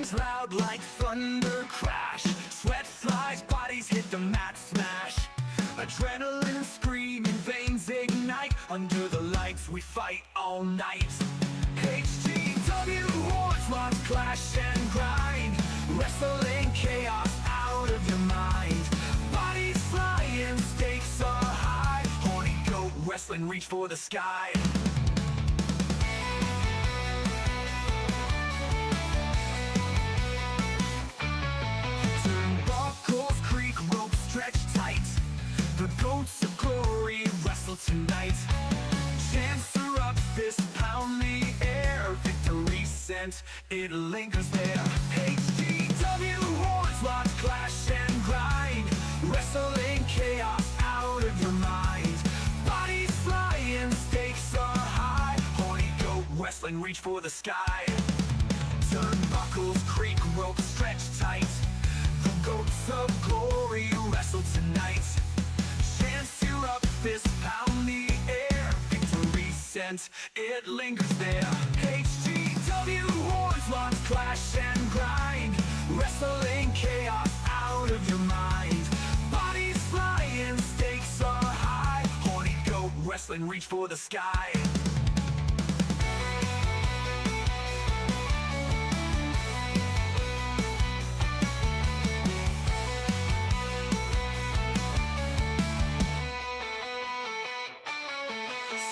rings loud like thunder crash. Sweat flies, bodies hit the mat smash. Adrenaline screaming, veins ignite. Under the lights we fight all night. HGW hordes, lots clash and grind. Wrestling chaos out of your mind. Bodies flying, stakes are high. Horny Goat wrestling, reach for the sky. Turnbuckles creak, ropes stretch tight. The goats of glory wrestle tonight. Chants are up, fist pound the air. Victory scent, it lingers there. HGW hordes, lots clash and grind. Wrestling chaos out of your mind. Bodies flying, stakes are high. Horny Goat wrestling, reach for the sky. Turnbuckles creak, ropes stretch tight. The goats of glory wrestle tonight. Chants you up, fist pound the air. Victory scent, it lingers there. HGW hordes, lots clash and grind. Wrestling chaos out of your mind. Bodies flying, stakes are high. Horny Goat wrestling, reach for the sky.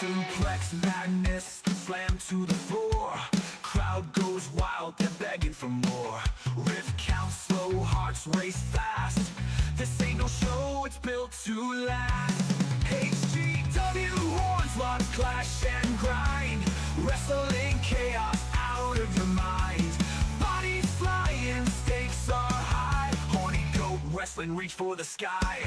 Suplex madness, slam to the floor. Crowd goes wild, they're begging for more. Riff count slow, hearts race fast. This ain't no show, it's built to last. HGW horns, lots clash and grind. Wrestling chaos out of your mind. Bodies flying, stakes are high. Horny Goat wrestling, reach for the sky.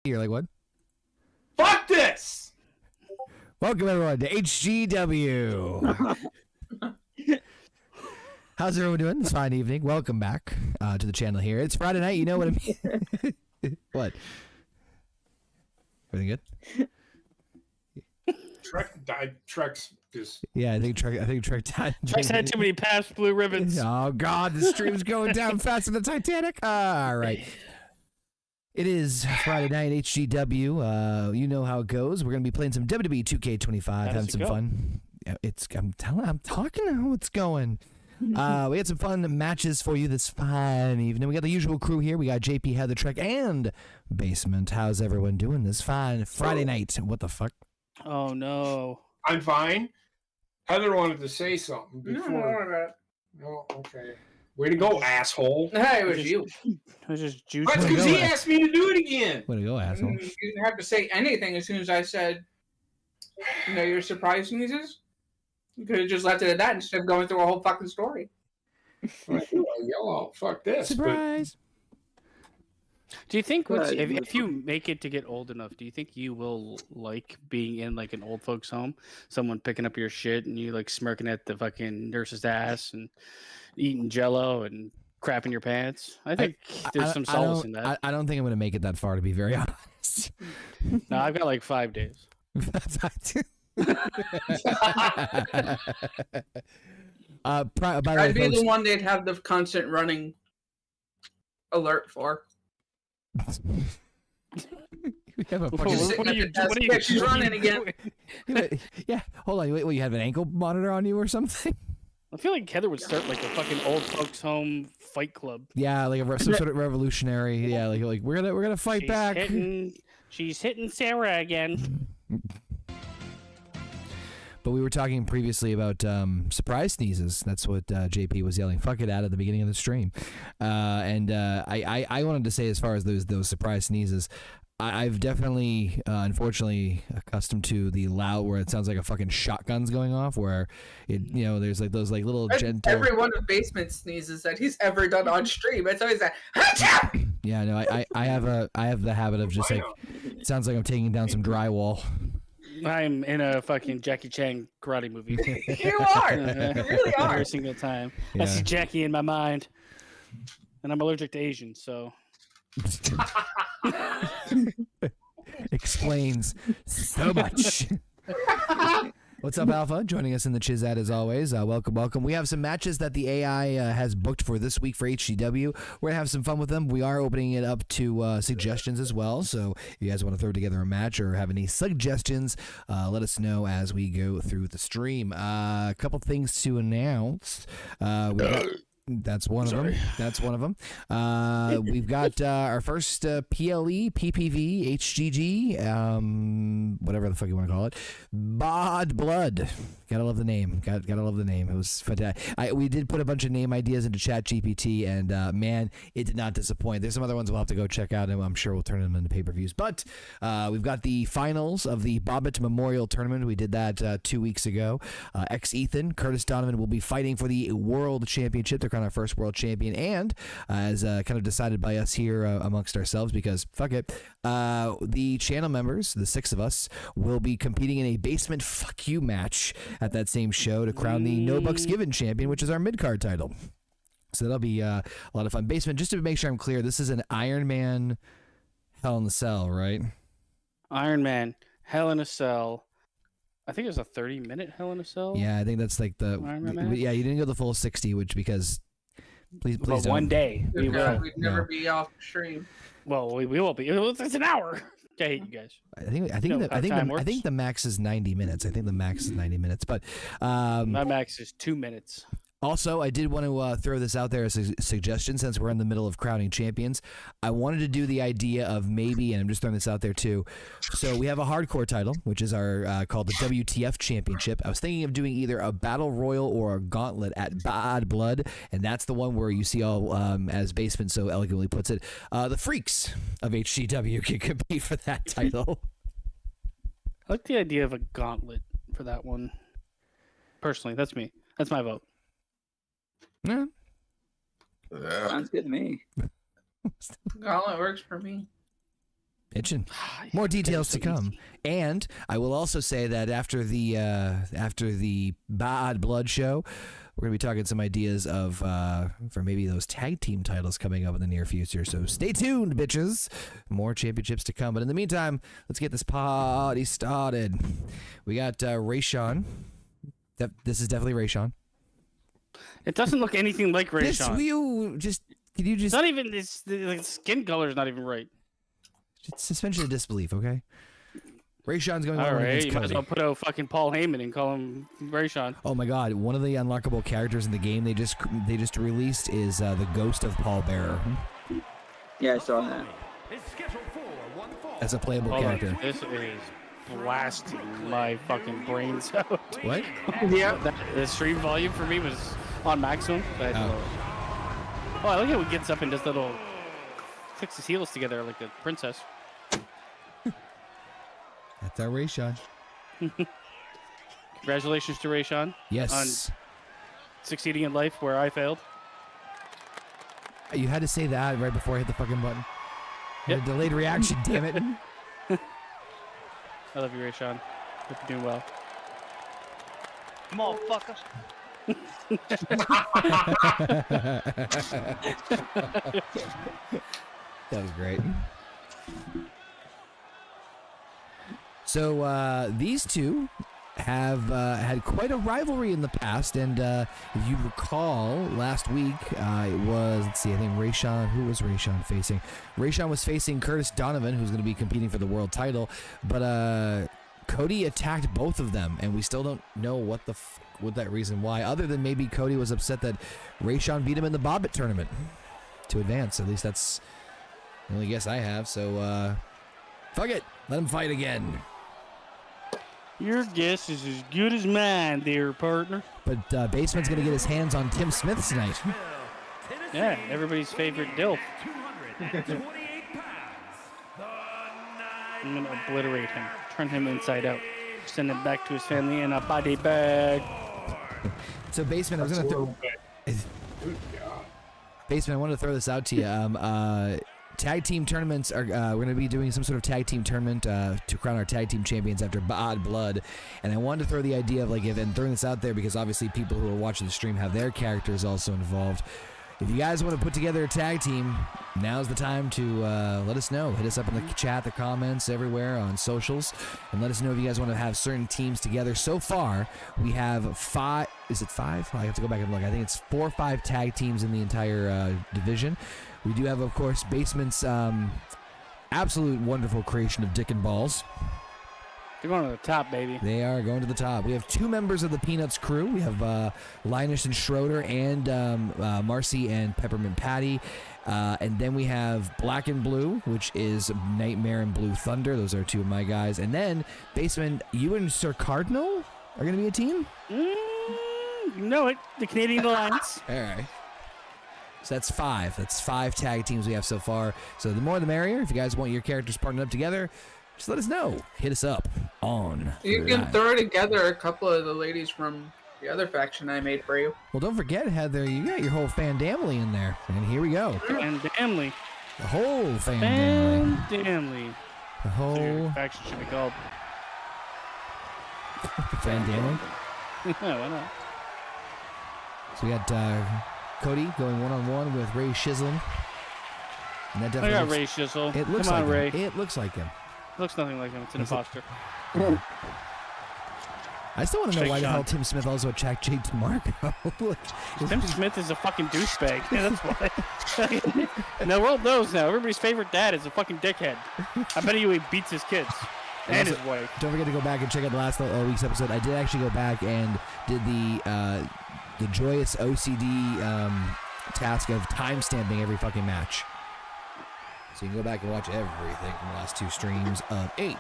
You're like, what? Fuck this! Welcome everyone to HGW. How's everyone doing this fine evening? Welcome back to the channel here. It's Friday night, you know what I mean? What? Everything good? Trek died. Trek's just... Yeah, I think Trek died. Trek's had too many past blue ribbons. Oh god, the stream's going down faster than Titanic. All right. It is Friday night, HGW. You know how it goes. We're gonna be playing some WWE 2K25, having some fun. Yeah, I'm talking how it's going. We had some fun matches for you this fine evening. We got the usual crew here. We got JP, Heather, Trek, and Basement. How's everyone doing this fine Friday night? What the fuck? Oh no. I'm fine. Heather wanted to say something before. No, okay. Way to go, asshole. Hey, it was you. It was just juice. That's because he asked me to do it again. Way to go, asshole. You didn't have to say anything as soon as I said, you know, your surprise sneezes. You could have just left it at that instead of going through a whole fucking story. I yell out, fuck this. Surprise. Do you think if you make it to get old enough, do you think you will like being in like an old folks home? Someone picking up your shit and you like smirking at the fucking nurse's ass and eating Jello and crapping your pants? I think there's some solace in that. I don't think I'm going to make it that far, to be very honest. No, I've got like 5 days. I'd be the one they'd have the constant running alert for. We have a she's running again. Yeah, hold on. Wait, you have an ankle monitor on you or something? I feel like Heather would start like a fucking old folks home fight club. Yeah, like some sort of revolutionary. Yeah, like we're gonna fight back. She's hitting Sarah again. But we were talking previously about surprise sneezes. That's what JP was yelling "fuck it" at the beginning of the stream. I wanted to say, as far as those surprise sneezes, I've definitely, unfortunately, accustomed to the loud where it sounds like a fucking shotgun's going off. Where there's like those like little gentle. Every one of Basement sneezes that he's ever done on stream, it's always that. Yeah, no, I have the habit of just like, it sounds like I'm taking down some drywall. I'm in a fucking Jackie Chan karate movie. You are. You really are. Every single time. Yeah. I see Jackie in my mind. And I'm allergic to Asians, so. Explains so much. What's up, Alpha? Joining us in the Chizat as always. Welcome. We have some matches that the AI has booked for this week for HGW. We're going to have some fun with them. We are opening it up to suggestions as well. So if you guys want to throw together a match or have any suggestions, let us know as we go through the stream. A couple things to announce. That's one of them. We've got our first PLE, PPV, HGG, whatever the fuck you want to call it. BAAAD Blood. Gotta love the name. Gotta love the name. It was fantastic. We did put a bunch of name ideas into ChatGPT, and man, it did not disappoint. There's some other ones we'll have to go check out, and I'm sure we'll turn them into pay-per-views. But we've got the finals of the Bobbitt Memorial Tournament. We did that 2 weeks ago. XEthan, Curtis Donovan will be fighting for the World Championship. They're kind of our first world champion, and as kind of decided by us here amongst ourselves, because fuck it, the channel members, the 6 of us, will be competing in a basement fuck you match at that same show to crown the No Bucks Given champion, which is our mid-card title. So that'll be a lot of fun. Basement, just to make sure I'm clear, this is an IronMan Hell in the Cell, right? IronMan Hell in a Cell. I think it was a 30-minute Hell in a Cell. Yeah, I think that's like the... Yeah, you didn't go the full 60, which because... Please but don't. One day we will. We'd never be off stream. Well, we will be. It's an hour. I hate you guys. I think the max is 90 minutes. But my max is 2 minutes. Also, I did want to throw this out there as a suggestion, since we're in the middle of crowning champions. I wanted to do the idea of maybe, and I'm just throwing this out there too. So we have a hardcore title, which is our called the WTF Championship. I was thinking of doing either a battle royal or a gauntlet at BAAAD Blood, and that's the one where you see all, as Basement so elegantly puts it, the freaks of HGW can compete for that title. I like the idea of a gauntlet for that one. Personally, that's me. That's my vote. Yeah. Sounds good to me. Gauntlet works for me. Itching. More details to come. And I will also say that after the BAAAD Blood show, we're going to be talking some ideas of for maybe those tag team titles coming up in the near future. So stay tuned, bitches. More championships to come. But in the meantime, let's get this party started. We got Rayshawn. This is definitely Rayshawn. It doesn't look anything like Rayshawn. Can you just? It's not even. The skin color is not even right. It's suspension of disbelief, okay? Rayshawn's going all over right, against you Cody. might as well put a fucking Paul Heyman and call him Rayshawn. Oh my God! One of the unlockable characters in the game they just released is the Ghost of Paul Bearer. Yeah, I saw that. As a playable character. This is blasting my fucking brains out. What? Yeah. The stream volume for me was on maximum. I like how he gets up and does little clicks his heels together like a princess. That's our Rayshawn. Congratulations to Rayshawn. Yes. On succeeding in life where I failed. You had to say that right before I hit the fucking button. Yep. A delayed reaction, damn it. I love you, Rayshawn. Hope you're doing well. Motherfucker. That was great. So these two have had quite a rivalry in the past, and if you recall, last week it was, let's see, I think Rayshawn, who was Rayshawn facing? Rayshawn was facing Curtis Donovan, who's going to be competing for the world title, but Cody attacked both of them, and we still don't know what that reason why, other than maybe Cody was upset that Rayshawn beat him in the BAAAD tournament to advance. At least that's the only guess I have. So, fuck it. Let him fight again. Your guess is as good as mine, dear partner. But Baseman's going to get his hands on Tim Smith tonight. Yeah, everybody's favorite DILF. 228 pounds. I'm going to obliterate him, turn him inside out, send him back to his family in a body bag. So, Baseman, I was going to throw... Baseman, I wanted to throw this out to you. Tag team tournaments are we're going to be doing some sort of tag team tournament to crown our tag team champions after BAAAD Blood, and I wanted to throw the idea of and throwing this out there because obviously people who are watching the stream have their characters also involved. If you guys want to put together a tag team, now's the time to let us know. Hit us up in the chat, the comments, everywhere on socials, and let us know if you guys want to have certain teams together. So far, we have 5. Is it 5? I have to go back and look. I think it's 4 or 5 tag teams in the entire division. We do have, of course, Basement's absolute wonderful creation of Dick and Balls. They're going to the top, baby. They are going to the top. We have 2 members of the Peanuts crew. We have Linus and Schroeder and Marcy and Peppermint Patty. And then we have Black and Blue, which is Nightmare and Blue Thunder. Those are 2 of my guys. And then, Basement, you and Sir Cardinal are going to be a team? You know it. The Canadian Alliance. All right. So that's 5. That's 5 tag teams we have so far. So the more the merrier. If you guys want your characters partnered up together, just let us know. Hit us up on. You can throw together a couple of the ladies from the other faction I made for you. Well, don't forget, Heather, you got your whole fandamly in there. And here we go. Fandamly. The whole fandamly. Fandamly. The So whole your faction should be called fandamly. Why not? So we got Cody going one-on-one with Ray Shizzlin. And that I definitely got looks, Ray Shizzle. it looks Come on, like Ray. him. It looks like him. Looks nothing like him. It's an Is it? imposter. I still want to know why the Rayshawn. hell Tim Smith also attacked Jake DeMarco. Look, Tim Smith is a fucking douchebag. Yeah, that's why. Now, the world knows now. Everybody's favorite dad is a fucking dickhead. I bet you he beats his kids and his wife. Don't forget to go back and check out the last week's episode. I did actually go back and did the joyous OCD task of time-stamping every fucking match. So you can go back and watch everything from the last 2 streams of HGW.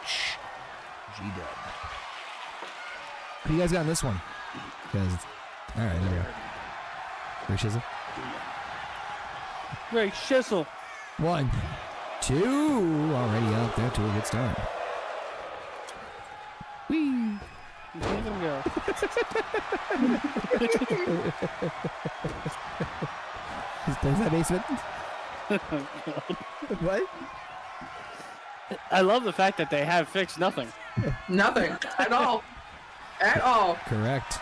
Who you guys got in this one? All right, there we go. Ray Shizzle. Ray Shizzle. 1, 2, already out there to a good start. Whee! Look at him go. Is that Basement? What? I love the fact that they have fixed nothing. Nothing at all. At all. Correct.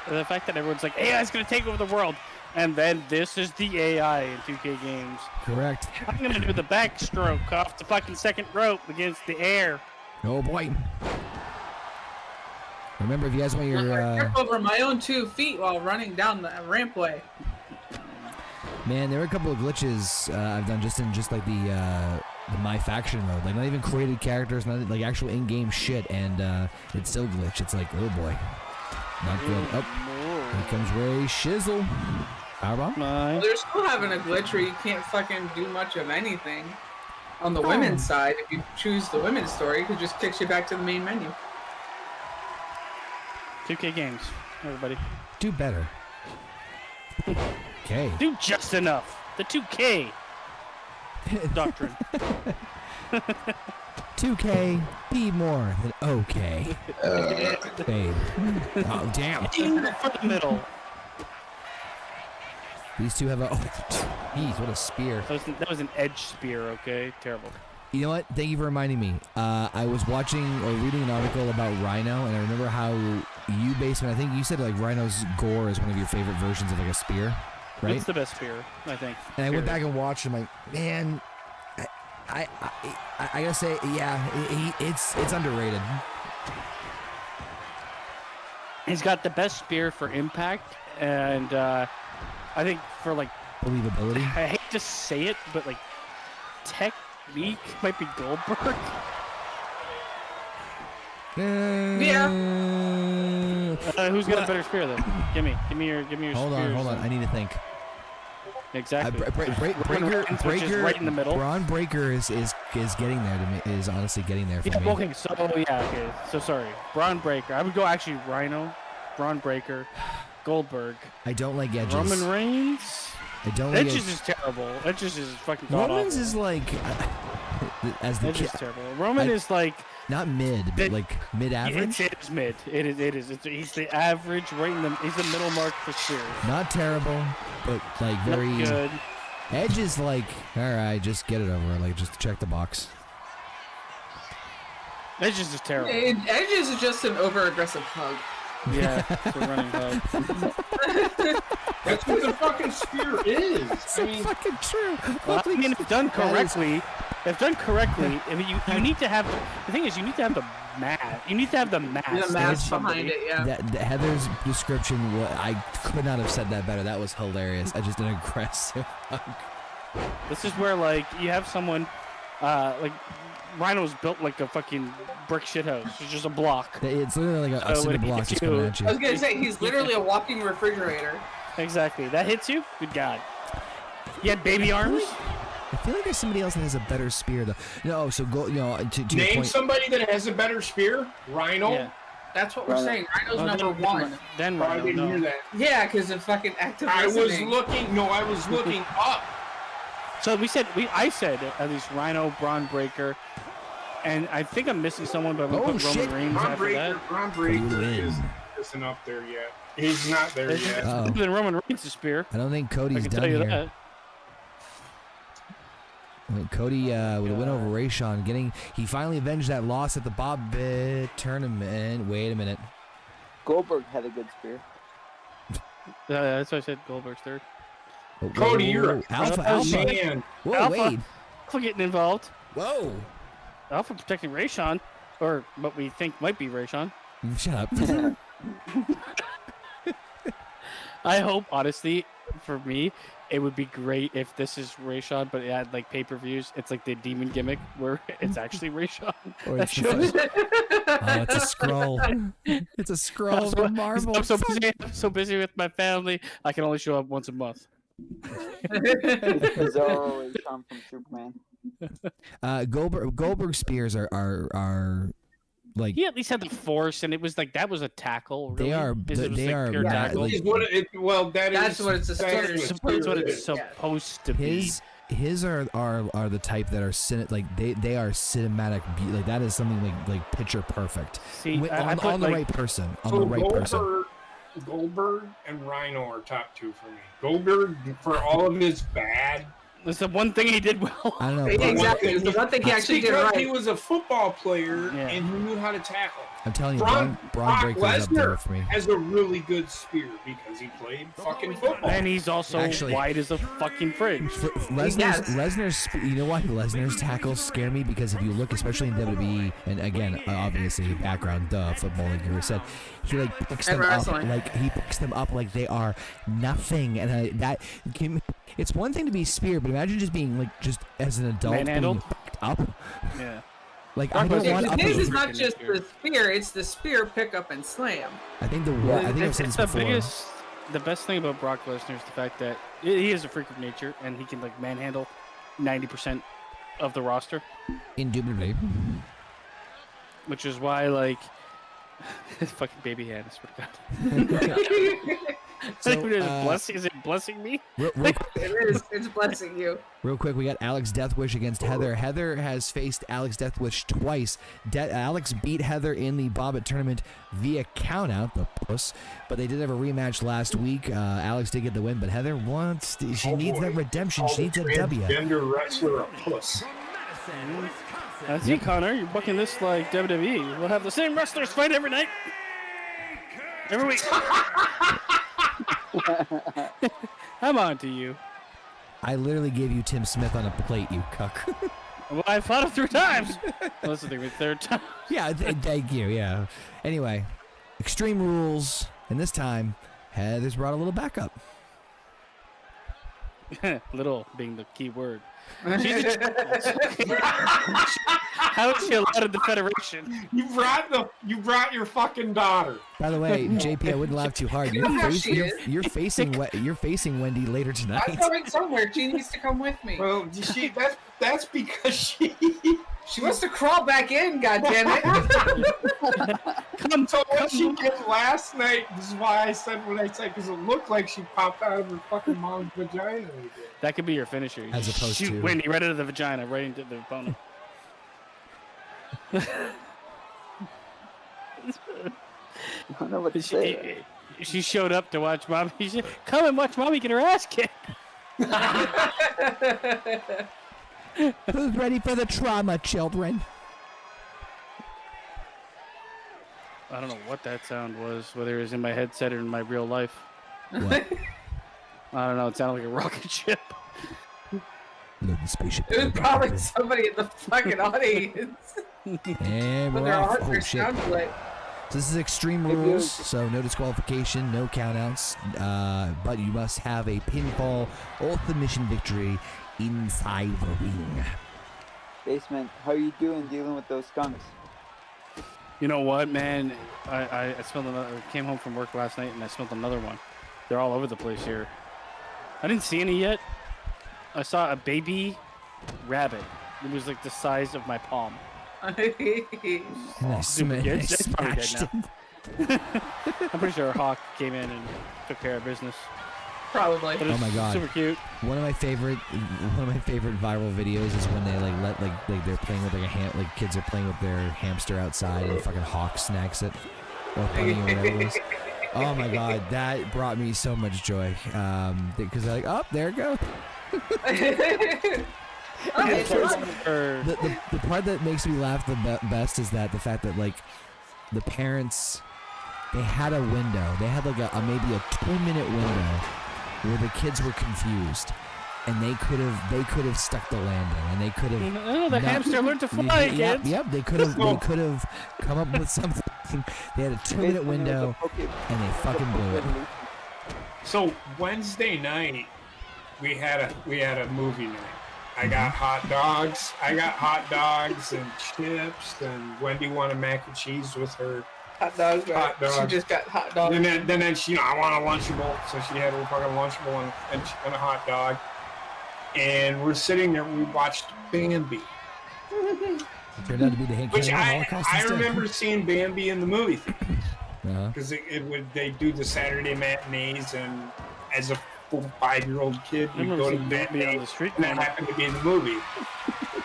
The fact that everyone's like, AI's gonna take over the world. And then this is the AI in 2K games. Correct. I'm gonna do the backstroke off the fucking second rope against the air. Oh boy. Remember, if you guys want your Trip over my own 2 feet while running down the rampway. man, there were a couple of glitches I've done just in like the my faction mode, like not even created characters, not like actual in-game shit, and it still glitched. It's like, oh boy, not good. Oh, here comes Ray Shizzle. Powerbomb. Mine. They're still having a glitch where you can't fucking do much of anything. On the women's side, if you choose the women's story, it just kicks you back to the main menu. 2K games, everybody. Do better. Okay. Do just enough. The 2K doctrine. 2K, be more than okay. Hey. Oh damn. In the middle. These 2 have a. Oh, jeez, what a spear. That was an edge spear, okay? Terrible. You know what? Thank you for reminding me. I was watching or reading an article about Rhino, and I remember how you, Basement, I think you said like Rhino's gore is one of your favorite versions of like a spear, right? It's the best spear, I think. And I went back and watched, and I'm like, man, I gotta say, yeah, it's underrated. He's got the best spear for impact, and I think for like Believability. I hate to say it, but like technique might be Goldberg. Yeah. Who's got a better spear then? Give me your Hold spears. on. I need to think. Exactly. Breaker, right in the middle. Braun Breaker is getting there to me. Is honestly getting there for me. Okay, so sorry. Braun Breaker. I would go actually Rhino, Braun Breaker, Goldberg. I don't like edges. Roman Reigns. I don't like Edges is terrible. Edges is fucking god Roman's awful. is like as the Edges is terrible. Roman is like not mid, but like mid-average. It's mid. It is. He's the average, right in the. He's the middle mark for sure. Not terrible, but like very Not good. Edge is like, all right, just get it over. Like just check the box. Edges is terrible. Edges is just an over-aggressive hug. Yeah, it's a running hug. That's what the fucking spear is. It's fucking true. Well, I mean, if done correctly, I mean, you need to have. The thing is, you need to have the math. You need to have the math. The math behind it, yeah. Heather's description, I could not have said that better. That was hilarious. I just an aggressive hug. This is where like you have someone, like Rhino's built like a fucking brick shithouse. It's just a block. It's literally like a cinder block just coming at you. I was gonna say he's literally a walking refrigerator. Exactly. That hits you? Good God. You had baby arms? I feel like there's somebody else that has a better spear though. No, so go. You know, to your Name point. somebody that has a better spear. Rhino. Yeah. That's what we're saying. Rhino's number one. Then I Rhino. didn't hear No. that. Yeah, because of fucking active I was listening. looking. No, I was looking up. So I said at least Rhino, Braun Breaker, and I think I'm missing someone, but I'm gonna Oh, put shit. Roman Reigns after that. Ron Breaker isn't up there yet. He's not there yet. Uh-oh. Then Roman Reigns' spear. I don't think I Cody's can done tell you here. that. Cody with a win over Rayshawn. He finally avenged that loss at the BAAAD tournament. Wait a minute. Goldberg had a good spear. That's why I said Goldberg's third. Oh, Cody, you're Alpha. man. Whoa, Alpha. wait. Alpha getting involved. Whoa. Alpha protecting Rayshawn, or what we think might be Rayshawn. Shut up. I hope, honestly, for me, it would be great if this is Rayshawn, but it had like pay-per-views. It's like the demon gimmick where it's actually Rayshawn. Or That it's shows. it's a scroll. It's a scroll from Marvel. I'm so busy with my family, I can only show up once a month. It's Bizarro Rayshawn from Superman. Goldberg spears are like He at least had the force, and it was like that was a tackle. Really. They are- It was, they are pure not, tackle. like- Is what it, well, That's what it's a spear that is is. what That's what it it's is. supposed to be. his are the type that are they are cinematic like that is something like picture perfect. See, I on, put, on the like, right person. On So the right person. Goldberg and Rhino are top two for me. Goldberg for all of his bad. It's the one thing he did well. I don't know. Exactly. It's the one thing he That's actually did because right. he was a football player Yeah. and he knew how to tackle. I'm telling you, Braun Braun Breaker's up there Lesnar for me. has a really good spear because he played fucking football. And he's also Actually- white as a fucking fridge. Lesnar's, you know why Lesnar's tackles scare me? Because if you look, especially in WWE, and again, obviously background, football, like you said, he like picks And them wrestling. up like they are nothing, and it's one thing to be speared, but imagine just being like just as an adult being Manhandled? picked up. Yeah. Like I don't Yeah, want 'cause up. his is Freaking not just spear. the spear; it's the spear, pick up, and slam. I think I've said It's this the before. the best thing about Brock Lesnar is the fact that he is a freak of nature and he can like manhandle 90% of the roster, Indubitably. which is why like his fucking baby hand. I swear to God. Is it blessing me? Real It is. It's blessing you. Real quick, we got Alex Deathwish against Heather. Heather has faced Alex Deathwish twice. Alex beat Heather in the BAAAD tournament via countout, the puss. But they did have a rematch last week. Alex did get the win, but Heather wants. She needs that redemption. She needs that W. Transgender wrestler a puss. See, Connor, you're booking this like WWE. We'll have the same wrestlers fight every night, every week. I'm on to you. I literally gave you Tim Smith on a plate, you cuck. Well, I fought him 3 times. Well, that's the thing, the third time. Yeah, thank you. Yeah. Anyway, Extreme Rules, and this time Heather's brought a little backup. Little being the key word. How is she allowed in the Federation? You brought your fucking daughter. By the way, JP, I wouldn't laugh too hard. You're facing Wendi later I'm tonight. going somewhere. She needs to come with me. Well, that's because she wants to crawl back in. God damn it! So what she did last night, this is why I said what I said, because it looked like she popped out of her fucking mom's vagina again. That could be your finisher. You As opposed shoot to Wendi right into the vagina, right into the opponent. I don't know what to say. She showed up to watch mommy. She said, "Come and watch mommy get her ass kicked." Who's ready for the trauma, children? I don't know what that sound was, whether it was in my headset or in my real life. What? I don't know. It sounded like a rocket ship. Load the spaceship. It was probably somebody in the fucking audience. And But we're their off. heart Oh, their shit. sound like. So this is extreme rules, so no disqualification, no countouts, but you must have a pinfall or submission victory inside the ring. Basement, how are you doing dealing with those skunks? You know what, man? I smelled another. Came home from work last night and I smelled another one. They're all over the place here. I didn't see any yet. I saw a baby rabbit. It was like the size of my palm. And I Super cute. It's probably dead smashed now. it. I'm pretty sure a hawk came in and took care of business. Probably. But it's Oh my God. super cute. One of my favorite viral videos is when they let they're playing with like kids are playing with their hamster outside and the fucking hawk snacks it or bunny or whatever it is. Oh my God, that brought me so much joy. Because they're like, oh, there it goes. The part that makes me laugh the best is that the fact that like the parents, they had a window. They had like maybe a 2-minute window where the kids were confused, and they could have stuck the landing, and they could have. Oh, the hamster learned to fly, kids. Yep. They could have come up with something. They had a 2-minute window, and they fucking blew it. So Wednesday night, we had a movie night. I got hot dogs. And chips, and Wendi wanted mac and cheese with her. Hot dogs, right? Hot dogs. She just got hot dogs. And then she, I want a Lunchable, so she had her fucking Lunchable and a hot dog. And we're sitting there. We watched Bambi, It turned out to be the which Holocaust I instead. remember seeing Bambi in the movie Uh-huh. because they do the Saturday matinees, and as a 5-year-old kid, I you remember go to seeing Bambi matinee, on the street and that corner. happened to be in the movie.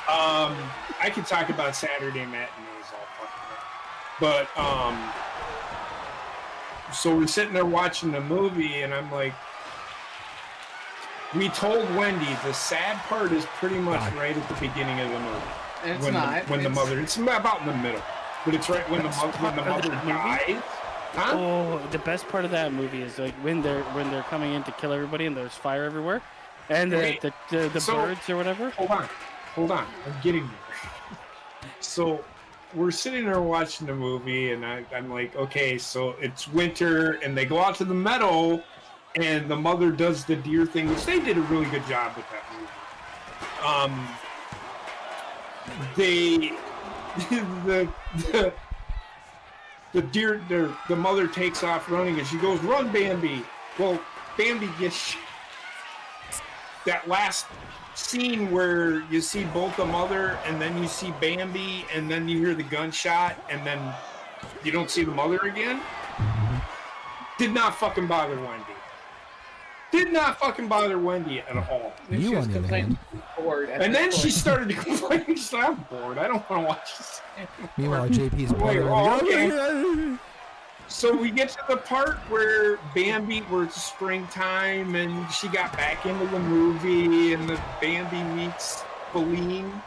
I could talk about Saturday matinees all fucking day. But so we're sitting there watching the movie, and I'm like, we told Wendi the sad part is pretty much right at the beginning of the movie. It's when not. The mother, it's about in the middle, but it's right when the mother dies. Huh? Oh, the best part of that movie is like when they're coming in to kill everybody and there's fire everywhere, and the birds or whatever. Hold on, I'm getting there. So we're sitting there watching the movie, and I'm like, okay, so it's winter, and they go out to the meadow, and the mother does the deer thing, which they did a really good job with that movie. The mother takes off running, and she goes, "Run, Bambi!" Well, Bambi gets that last scene where you see both the mother and then you see Bambi, and then you hear the gunshot, and then you don't see the mother again. Did not fucking bother Wendi. Did not fucking bother Wendi at all. And she You was on the other completely hand. bored. And then she started to complain. She's like, "I'm bored. I don't want to watch this." Meanwhile, JP's Wait, brother. okay. So we get to the part where it's springtime, and she got back into the movie, and the Bambi meets Feline,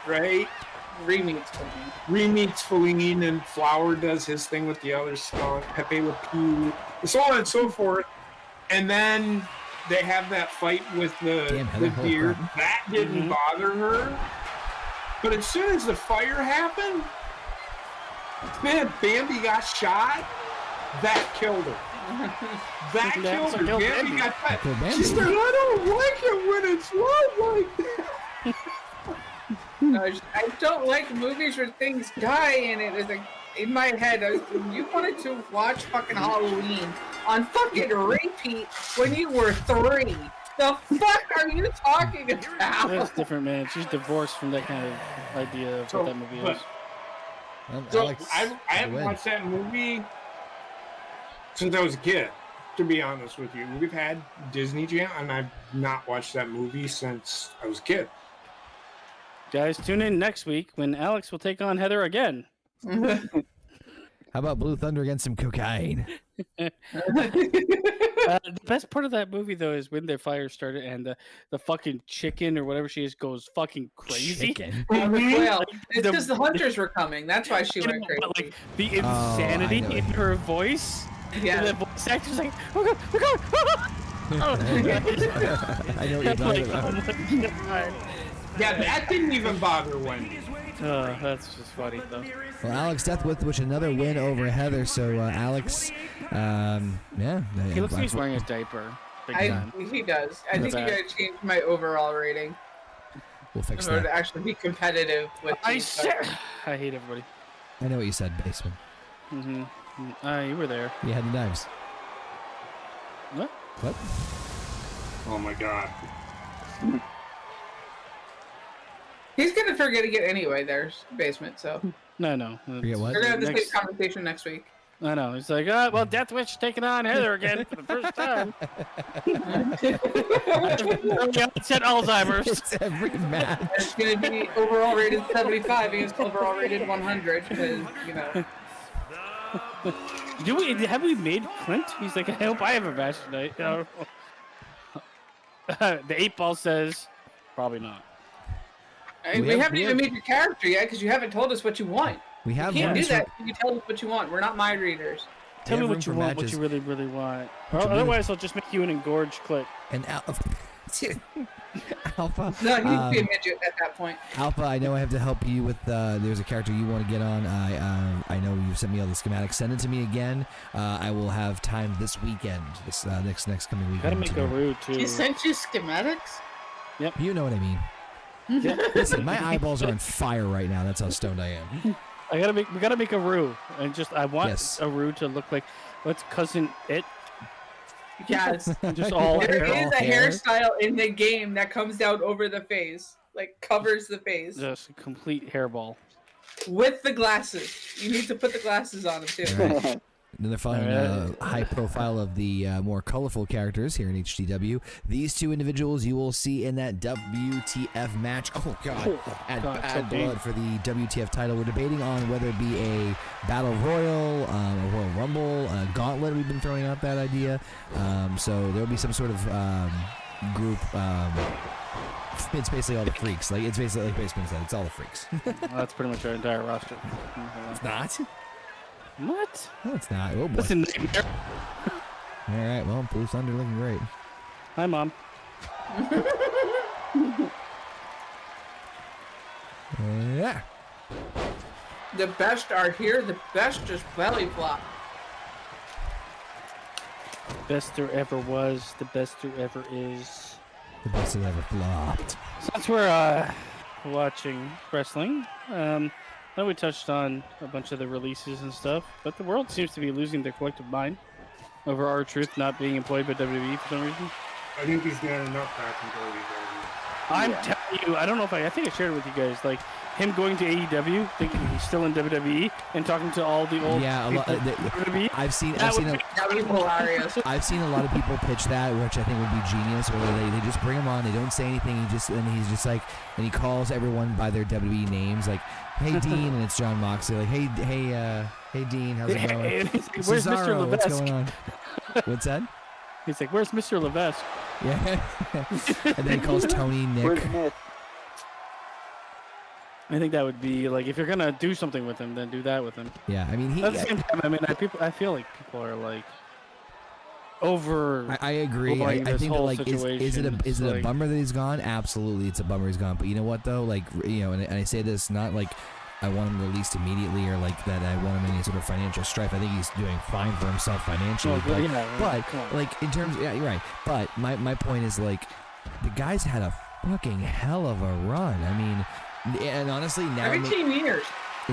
right? Re-meets Feline, and Flower does his thing with the other skunk, Pepe with Pew, so on and so forth. And then they have that fight with the deer. That didn't bother her. But as soon as the fire happened, man, Bambi got shot. That killed her. That That's killed her. what killed Bambi Bambi. got that. Killed Bambi. She said, I don't like it when it's run like that. I don't like movies where things die in it. It's like, in my head, you wanted to watch fucking Halloween on fucking repeat when you were 3. The fuck are you talking about? That's different, man. She's divorced from that kind of idea of what that movie is. So Alex, I haven't win. watched that movie since I was a kid, to be honest with you. We've had Disney Channel, and I've not watched that movie since I was a kid. Guys, tune in next week when Alex will take on Heather again. How about Blue Thunder against some cocaine? The best part of that movie, though, is when the fire started and the fucking chicken or whatever she is goes fucking crazy. Chicken. Well, it's The- because the hunters were coming. That's why she went crazy. But, like, the insanity know. in her voice. Yeah. And the voice actor's like, oh god, oh god, I know what you're talking about. oh my god. Yeah, that didn't even bother Wendy. That's just funny, though. Well, Alex Deathwish, another win over Heather. So Alex, yeah. He looks like he's wearing a diaper. Big time. He does. I think you bad. gotta change my overall rating We'll fix in order that. to actually be competitive with I these said. I hate everybody. I know what you said, Basement. Mm-hmm. You were there. You had the knives. What? What? Oh my god. He's gonna forget it anyway. There's basement, so No. Forget what? we're gonna have this Next- big conversation next week. I know. It's like, well, Deathwish taking on Heather again for the first time. Early onset Alzheimer's. It's every match. It's gonna be overall rated 75 against overall rated 100 because you know. Have we made Clint? He's like, I hope I have a match tonight. The 8-ball says, probably not. We haven't even made your character yet because you haven't told us what you want. We You have can't one do for- that. You tell us what you want. We're not mind readers. Tell me have room what you for want, matches. what you really, really want. What you Otherwise, I'll just make you an engorged clit. And Alpha. No, he'd be a midget at that point. Alpha, I know I have to help you with. There's a character you want to get on. I know you've sent me all the schematics. Send it to me again. I will have time this weekend. This next coming weekend. Gotta make to- a root, too. He sent you schematics? You know what I mean. Yeah. Listen, my eyeballs are on fire right now. That's how stoned I am. We gotta make a Roo, and I want Yes. a Roo to look like what's cousin it, Yes. just all There hair, is a hair. hairstyle in the game that comes down over the face, like covers the face, just a complete hairball. with the glasses. You need to put the glasses on him too. Right. Another fun Alright. high profile of the more colorful characters here in HGW. These two individuals you will see in that WTF match. Oh God! At God, BAAAD so Blood for the WTF title. We're debating on whether it be a Battle Royal, a Royal Rumble, a Gauntlet. We've been throwing out that idea. So there will be some sort of group. It's basically all the freaks. Like it's basically like Basement said. It's all the freaks. Well, that's pretty much our entire roster. It's not. What? No, it's not. Oh boy. That's a nightmare. All right. Well, Blue Thunder looking great. Hi, Mom. Yeah. The best are here. The best just belly flop. Best there ever was. The best there ever is. The best that ever flopped. Since we're watching wrestling, I know we touched on a bunch of the releases and stuff, but the world seems to be losing their collective mind over R-Truth not being employed by WWE for some reason. I think he's got enough back in WWE. I'm telling you, I don't know if I think I shared it with you guys, like him going to AEW, thinking he's still in WWE, and talking to all the old Yeah, a lot. people in WWE. I've seen That would a, be- That would be hilarious. I've seen a lot of people pitch that, which I think would be genius. Where they just bring him on, they don't say anything. He's just like, and he calls everyone by their WWE names, like, "Hey Dean," and it's John Moxley, like, "Hey Dean, how's it going?" And he's like, where's Mr. Cesaro, what's going Levesque? on? What's that? He's like, where's Mr. Levesque? Yeah. And then he calls Tony Where's Nick. Myth? I think that would be like, if you're gonna do something with him, then do that with him. Yeah, I mean he. At the same time, I mean, I feel like people are like over. I agree. Over I this think that whole is it situation. is it It's a like- bummer that he's gone? Absolutely, it's a bummer he's gone. But you know what though? Like and I say this not like I want him released immediately or like that I want him in any sort of financial strife. I think he's doing fine for himself financially. But like in terms, yeah, you're right. But my point is like the guy's had a fucking hell of a run. I mean, and honestly now 17 years.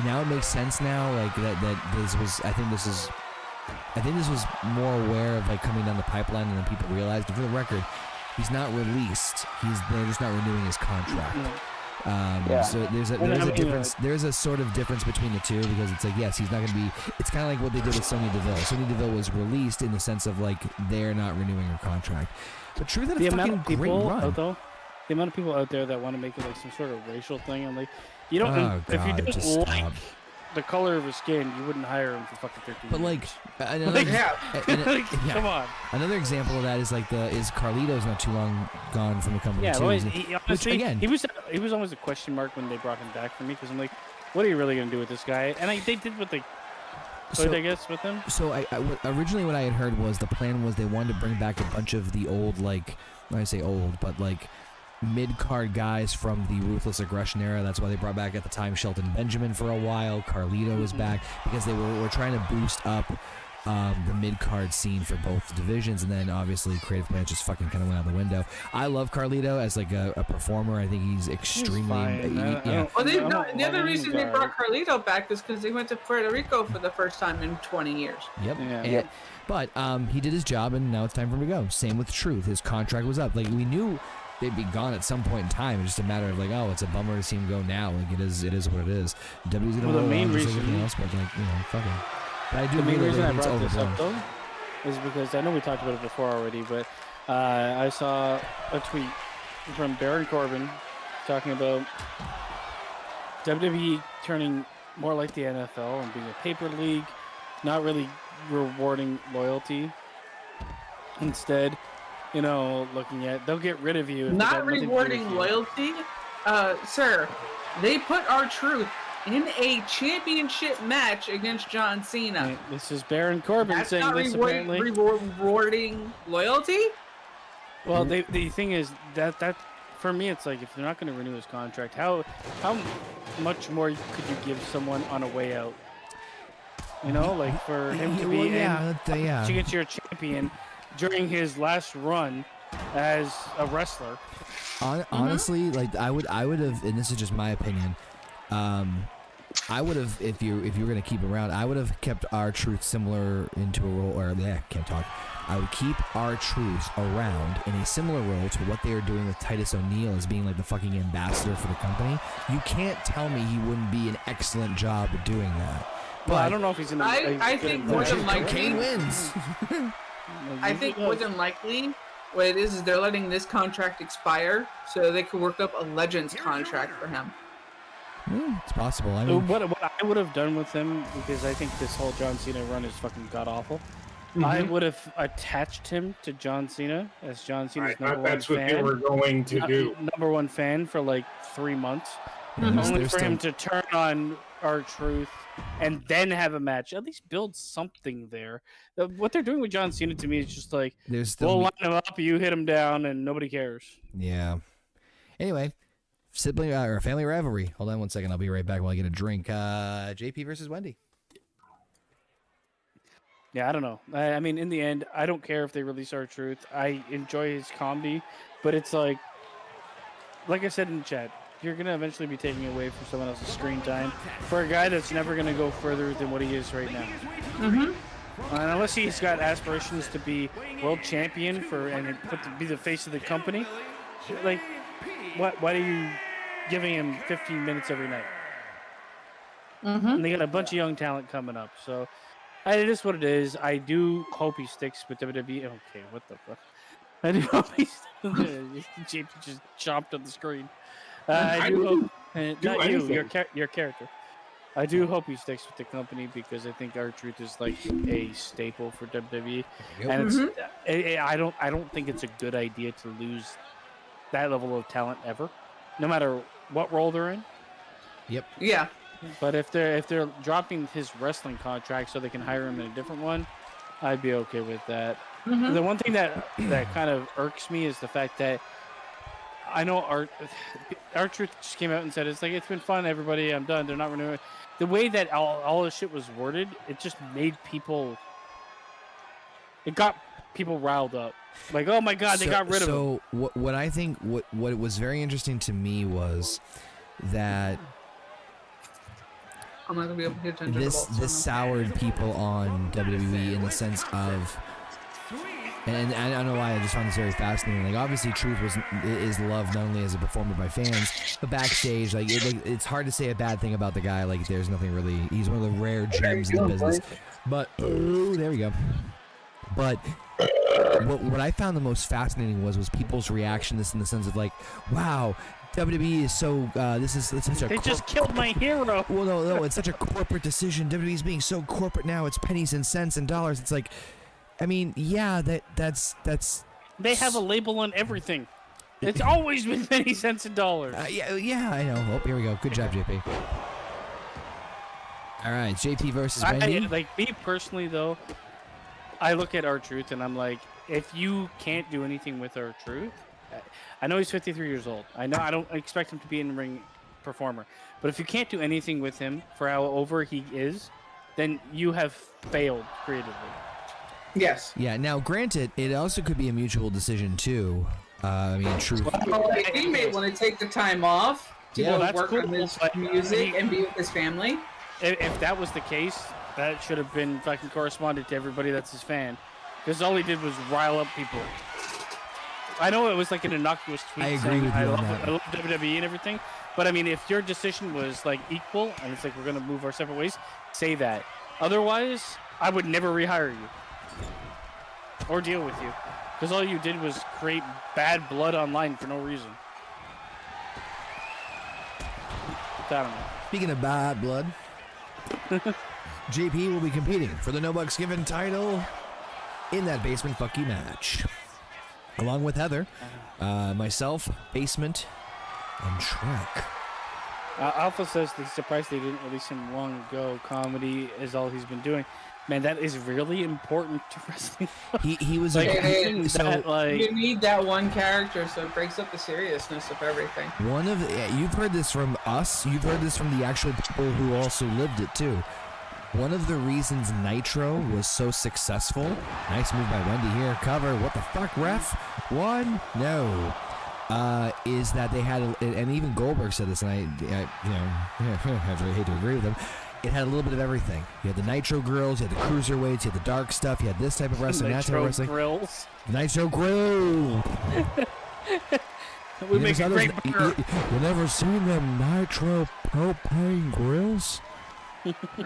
Now it makes sense now, like that this was. I think this was more aware of like coming down the pipeline than people realized. And for the record, he's not released. They're just not renewing his contract. So there's a difference. There's a sort of difference between the two because it's like yes, he's not going to be. It's kind of like what they did with Sonya Deville. Sonya Deville was released in the sense of like they're not renewing her contract. But Truth had a fucking great run. The amount of people out there that want to make it like some sort of racial thing, and like you don't. If you don't like the color of his skin, you wouldn't hire him for fucking 15 But years. Come on. Another example of that is like Carlito's not too long gone from the company too. Honestly, again, he was always a question mark when they brought him back for me because I'm like, what are you really gonna do with this guy? And they did what they could, I guess, with him. So originally what I had heard was the plan was they wanted to bring back a bunch of the old when I say old, but like mid-card guys from the Ruthless Aggression era. That's why they brought back at the time Shelton Benjamin for a while. Carlito was back because they were trying to boost up the mid-card scene for both divisions, and then obviously creative plans just fucking kind of went out the window. I love Carlito as like a performer. I think he's extremely the other reason they brought Carlito back is because they went to Puerto Rico for the first time in 20 years. Yep. But he did his job, and now it's time for him to go. Same with Truth. His contract was up. Like we knew they'd be gone at some point in time. It's just a matter of like, oh, it's a bummer to see him go now. Like it is what it is. WWE's gonna roll on just like everything else, but like fucking. But I do the main really reason I think brought it's this overblown. up though is because I know we talked about it before already, but I saw a tweet from Baron Corbin talking about WWE turning more like the NFL and being a paper league, not really rewarding loyalty. Instead, looking at they'll get rid of you. If not rewarding loyalty, sir. They put R-Truth in a championship match against John Cena. Right, this is Baron Corbin saying this apparently. Rewarding loyalty. Well, the thing is that for me, it's like if they're not going to renew his contract, how much more could you give someone on a way out? Like for him to be against your champion during his last run as a wrestler. Honestly, like I would have, and this is just my opinion. I would have, if you were gonna keep him around, I would have kept R-Truth similar into a role, or can't talk. I would keep R-Truth around in a similar role to what they are doing with Titus O'Neil as being like the fucking ambassador for the company. You can't tell me he wouldn't be an excellent job at doing that. But I don't know if he's in. I think more than likely Co-Kane wins. I think more than likely what it is they're letting this contract expire so they can work up a Legends contract for him. It's possible. I mean, what I would have done with him, because I think this whole John Cena run is fucking god awful. I would have attached him to John Cena as John Cena's number one fan. That's what they were going to do. Number one fan for like 3 months, only for him to turn on R-Truth and then have a match. At least build something there. What they're doing with John Cena to me is just like, we'll line him up, you hit him down, and nobody cares. Yeah. Anyway, sibling or family rivalry. Hold on one second. I'll be right back while I get a drink. JP versus Wendi. Yeah, I don't know. I mean, in the end, I don't care if they release R-Truth. I enjoy his comedy, but it's like I said in the chat, you're going to eventually be taking away from someone else's screen time for a guy that's never going to go further than what he is right now. Unless he's got aspirations to be world champion and be the face of the company. Like, why are you giving him 15 minutes every night? And they got a bunch of young talent coming up, so it is what it is. I do hope he sticks with WWE. Okay, what the fuck? I do hope he JP just chopped on the screen. I do hope, not you, your character. I do hope he sticks with the company because I think R-Truth is like a staple for WWE, and I don't think it's a good idea to lose that level of talent ever, no matter what role they're in. Yep. Yeah. But if they're dropping his wrestling contract so they can hire him in a different one, I'd be okay with that. The one thing that kind of irks me is the fact that I know our Truth just came out and said it's been fun, everybody. I'm done. They're not renewing. The way that all this shit was worded, it just made people. It got people riled up. Like, oh my god, they got rid of him. So what I think what was very interesting to me was that I'm not gonna be able to pay attention to this soured people on WWE in the sense of. And I don't know why, I just found this very fascinating. Like, obviously, Truth is loved not only as a performer by fans, but backstage. Like, it's hard to say a bad thing about the guy. Like, there's nothing really. He's one of the rare gems in the business. But there we go. But what I found the most fascinating was people's reaction. This in the sense of like, wow, WWE is so. This is such a. They just killed my hero. Well, no, it's such a corporate decision. WWE is being so corporate now. It's pennies and cents and dollars. It's like. I mean, yeah, that's. They have a label on everything. It's always been penny cents and dollars. Yeah, I know. Oh, here we go. Good job, JP. All right, JP versus Wendi. Like me personally, though, I look at R-Truth and I'm like, if you can't do anything with R-Truth, I know he's 53 years old. I know I don't expect him to be in ring performer, but if you can't do anything with him for how over he is, then you have failed creatively. Yes. Yeah. Now, granted, it also could be a mutual decision too. I mean, Truth. Well, he may want to take the time off to go work on his music and be with his family. If that was the case, that should have been fucking corresponded to everybody that's his fan, because all he did was rile up people. I know it was like an innocuous tweet. I agree with you on that. I love WWE and everything, but I mean, if your decision was like equal and it's like we're gonna move our separate ways, say that. Otherwise, I would never rehire you. Or deal with you, because all you did was create bad blood online for no reason. I don't know. Speaking of bad blood, JP will be competing for the No Bucks Given title in that Basement Fuck You match, along with Heather, myself, Basement, and Trek. Alpha says he's surprised they didn't release him long ago. Comedy is all he's been doing. Man, that is really important to wrestling. He was like, you need that one character, so it breaks up the seriousness of everything. One of you've heard this from us. You've heard this from the actual people who also lived it too. One of the reasons Nitro was so successful. Nice move by Wendi here. Cover. What the fuck, ref? One? No. Is that they had, and even Goldberg said this, and I really hate to agree with him. It had a little bit of everything. You had the Nitro grills, you had the cruiserweights, you had the dark stuff, you had this type of wrestling, that type of wrestling. Grills. Nitro grill. We make a great burger. You never seen them Nitro propane grills? They had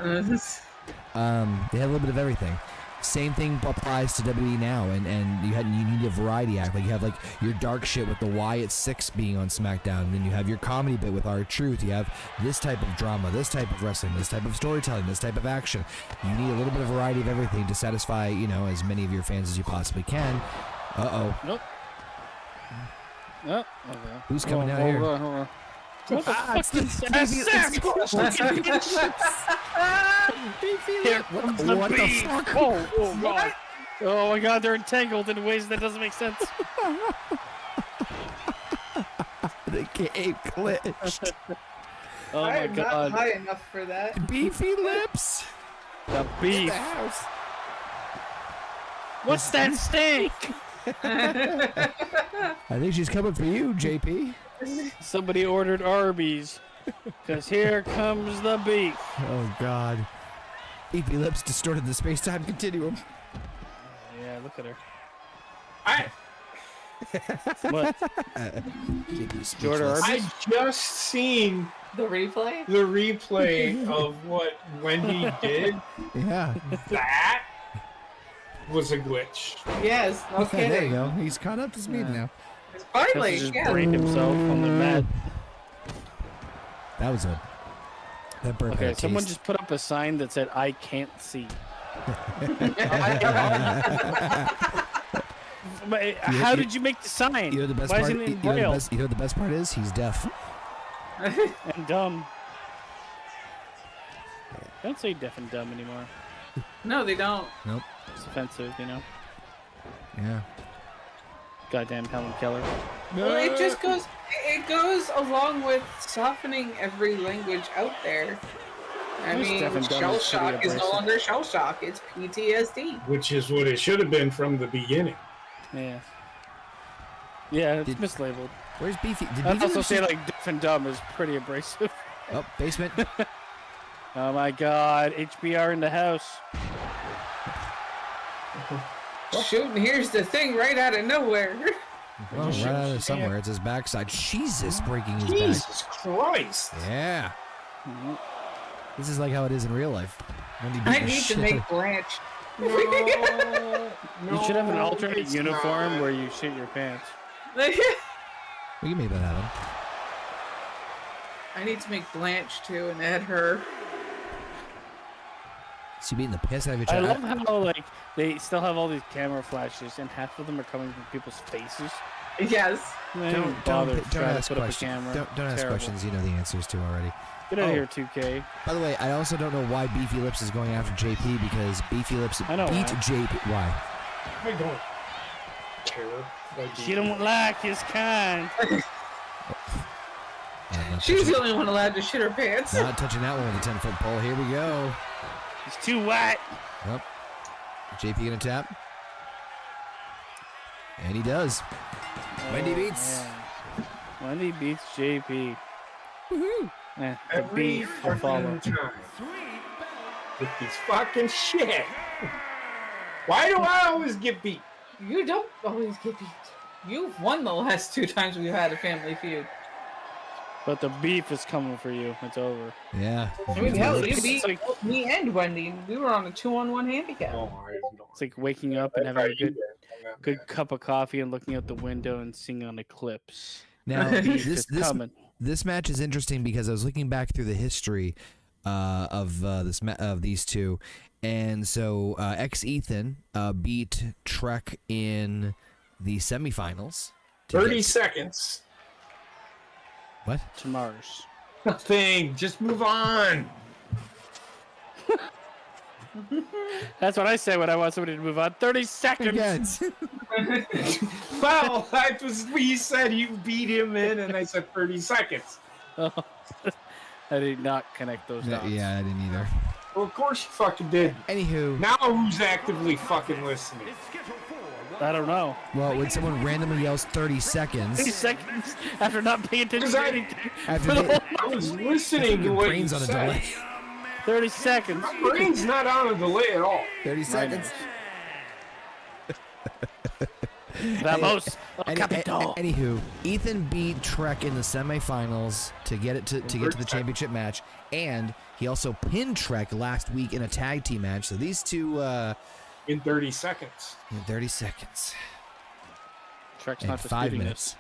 a little bit of everything. Same thing applies to WWE now, and you need a variety act. Like you have like your dark shit with the Wyatt 6 being on SmackDown, and then you have your comedy bit with R-Truth. You have this type of drama, this type of wrestling, this type of storytelling, this type of action. You need a little bit of variety of everything to satisfy, as many of your fans as you possibly can. Nope. Oh, okay. Who's coming out here? Hold on. What the fuck is that? Here comes the beef. Oh god. Oh my god, they're entangled in ways that doesn't make sense. The game glitched. Oh my god. I'm not high enough for that. Beefy lips. The beef. What's that steak? I think she's coming for you, JP. Somebody ordered Arby's, because here comes the beef. Oh god. Beefy lips distorted the space-time continuum. Yeah, look at her. I just seen the replay of what Wendi did. Yeah. That was a glitch. Yes, okay. There you go. He's caught up to speed now. Finally, He just brained himself on the mat. That was a... That burp Okay, had a someone taste. just put up a sign that said, "I can't see." But how did you make the sign? You know the best Why part. isn't it in You know Braille? the best part is he's deaf. And dumb. Don't say deaf and dumb anymore. No, they don't. Nope. It's offensive, Yeah. Goddamn Helen Keller. Well, it just goes. It goes along with softening every language out there. I There's mean, definitely shell shock shitty is no abrasive. longer shell shock; it's PTSD. Which is what it should have been from the beginning. Yeah. Yeah, it's mislabeled. Where's Beefy? Did I'd Beefy also Lips say just- like deaf and dumb is pretty abrasive. Oh, basement. Oh my god, HBR in the house. Shoot, and here's the thing right out of nowhere. Well, right out of somewhere. It's his backside. Jesus, breaking his back. Jesus Christ! Yeah. This is like how it is in real life. Wendy beat I the need to shit make Blanche. No, You should have an alternate it's uniform not. where you shit your pants. We can make that happen. I need to make Blanche too and add her. So you beating the piss out of each I other. love how like they still have all these camera flashes and half of them are coming from people's faces. Yes. They Don't bother don't trying to ask put up a questions. camera. Don't ask Terrible. questions you know the answers to already. Get out Oh. of here, 2K. By the way, I also don't know why Beefy Lips is going after JP because Beefy Lips I know beat why. JP. Why? I don't care. She don't like his kind. Not She's touching, the only one allowed to shit her pants. not touching that one with a 10-foot pole. Here we go. He's too white. Yep. JP gonna tap. And he does. Wendy beats. Man. Wendy beats JP. Woohoo! The Every beef will follow. fucking time. With these fucking shit. Why do I always get beat? You don't always get beat. You've won the last 2 times we've had a family feud. But the beef is coming for you. It's over. Yeah. I mean, hell, you It's beat like- both me and Wendy. We were on a 2-on-1 handicap. It's like waking up and having a good cup of coffee and looking out the window and seeing on eclipse. Now Beef this is coming. this match is interesting because I was looking back through the history of these two, and so XEthan beat Trek in the semifinals. to 30 get- seconds. What? To Mars. Nothing. Just move on. That's what I say when I want somebody to move on. 30 seconds. Well, that was we said you beat him in, and I said 30 seconds. Oh, I did not connect those dots. Yeah, I didn't either. Well, of course you fucking did. Anywho, Now who's actively fucking listening? I don't know. well, when someone randomly yells 30 seconds, 30 seconds after not paying attention to Because anything. after For the they, I was listening to your what you brain's on a said. delay. 30 seconds. My brain's not on a delay at all. 30 seconds. Vamos. Capito. Anywho, Ethan beat Trek in the semifinals to get it to get to the championship match, and he also pinned Trek last week in a tag team match. So these two In 30 seconds. in 30 seconds Trek's and not 5 disputing minutes. this.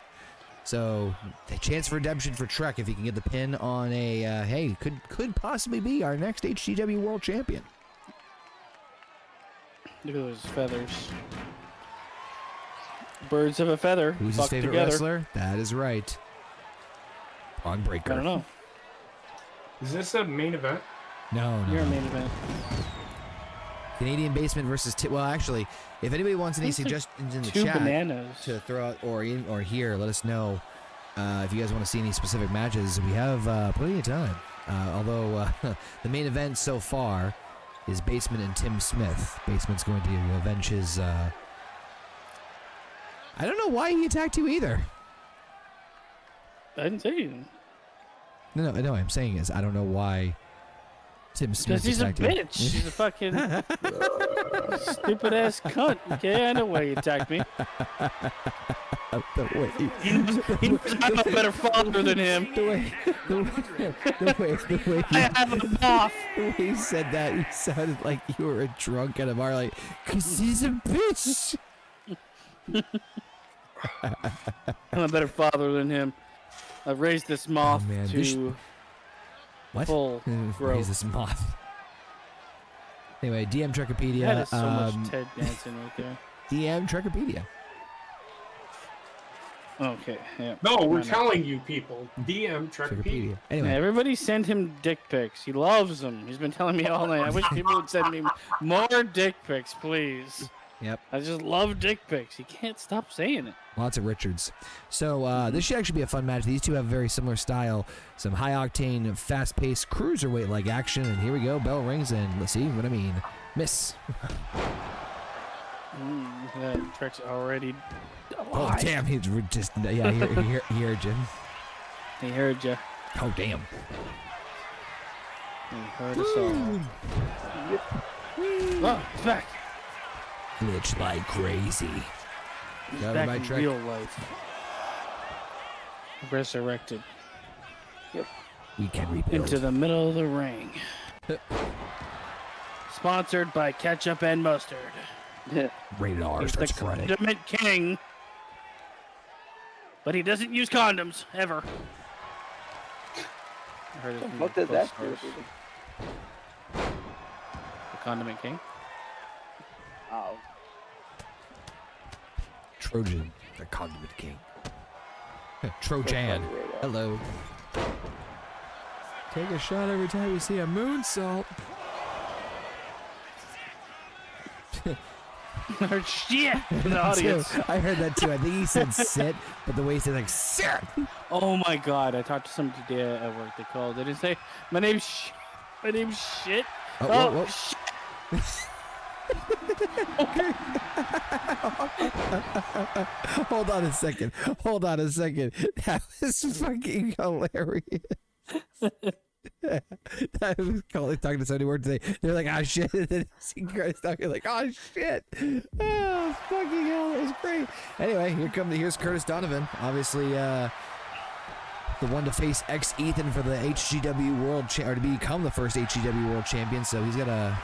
So the chance for redemption for Trek if he can get the pin on a hey could possibly be our next HGW World Champion. Look at those feathers. Birds of a feather. Who's his flock favorite together. wrestler? That is right. Braun Breaker. I don't know. Is this a main event? No, You're a no. main event. Canadian Basement versus well, actually, if anybody wants any Looks like suggestions in the 2 chat bananas. to throw out or here, let us know if you guys want to see any specific matches. We have plenty of time. Although the main event so far is Basement and Tim Smith. Basement's going to avenge his. I don't know why he attacked you either. I didn't say anything. No, I'm saying is I don't know why Tim Smith Because he's a attacked you. bitch. He's a fucking stupid ass cunt. Okay, I know why he attacked me. The way I'm a better father than him. the way I have a boss. the way he said that, he sounded like you were a drunk at a bar, like, 'cause he's a bitch. I'm a better father than him. I've raised this moth Oh, man, to this What? full Raise growth. this moth. Anyway, DM Trekepedia. That is so much Ted Danson right there. DM Trekepedia. Okay, yeah. No, we're I know. telling you people. DM Trekepedia. Trekepedia. Yeah, Anyway, everybody send him dick pics. He loves them. He's been telling me all night. I wish people would send me more dick pics, please. Yep. I just love dick pics. He can't stop saying it. Lots of Richards. So this should actually be a fun match. These two have a very similar style. Some high-octane, fast-paced cruiserweight-like action. And here we go. Bell rings, and let's see what I mean. Miss. That Trek's already Oh, damn. He's just, yeah, he heard you. He heard you. Oh, damn. He heard us all. Oh, it's back. Glitch like crazy. He's Got back my in Trek. real life. Resurrected We can rebuild. into the middle of the ring. Sponsored by Ketchup and Mustard. Rated R. He's the Starts Friday. condiment king. But he doesn't use condoms, ever. I heard it from What the does that stars. do? The condiment king. Oh. Trojan, the condiment king. Trojan. Hello. Take a shot every time you see a moonsault. Shit! The audience. I heard that too. I think he said sit, but the way he said like sit. Oh my god! I talked to somebody today at work. They called. They didn't say my name's my name's shit. Oh, whoa, whoa. Shit. Hold on a second. Hold on a second. That was fucking hilarious. I was talking to somebody at work today. They're like, "Oh shit!" And then see Curtis talking like, "Oh shit!" Oh fucking hell, that was great. Anyway, here's Curtis Donovan. Obviously, the one to face XEthan for the HGW World or to become the first HGW World Champion. So he's got a.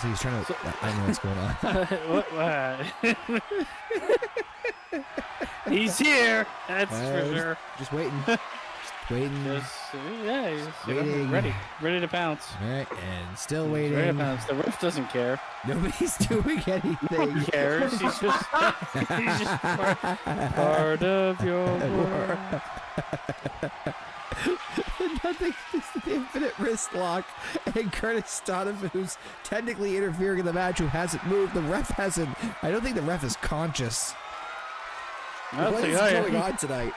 So he's trying to. I don't know what's going on. He's here. That's for sure. Just waiting. Waiting. Yeah, he's Waiting. ready to pounce. All right, and still He's waiting. ready to pounce. The ref doesn't care. Nobody's doing anything. He cares. He's just part of your world. Nothing. Just the infinite wrist lock, and Curtis Donovan, who's technically interfering in the match, who hasn't moved. The ref hasn't. I don't think the ref is conscious. What is going on tonight?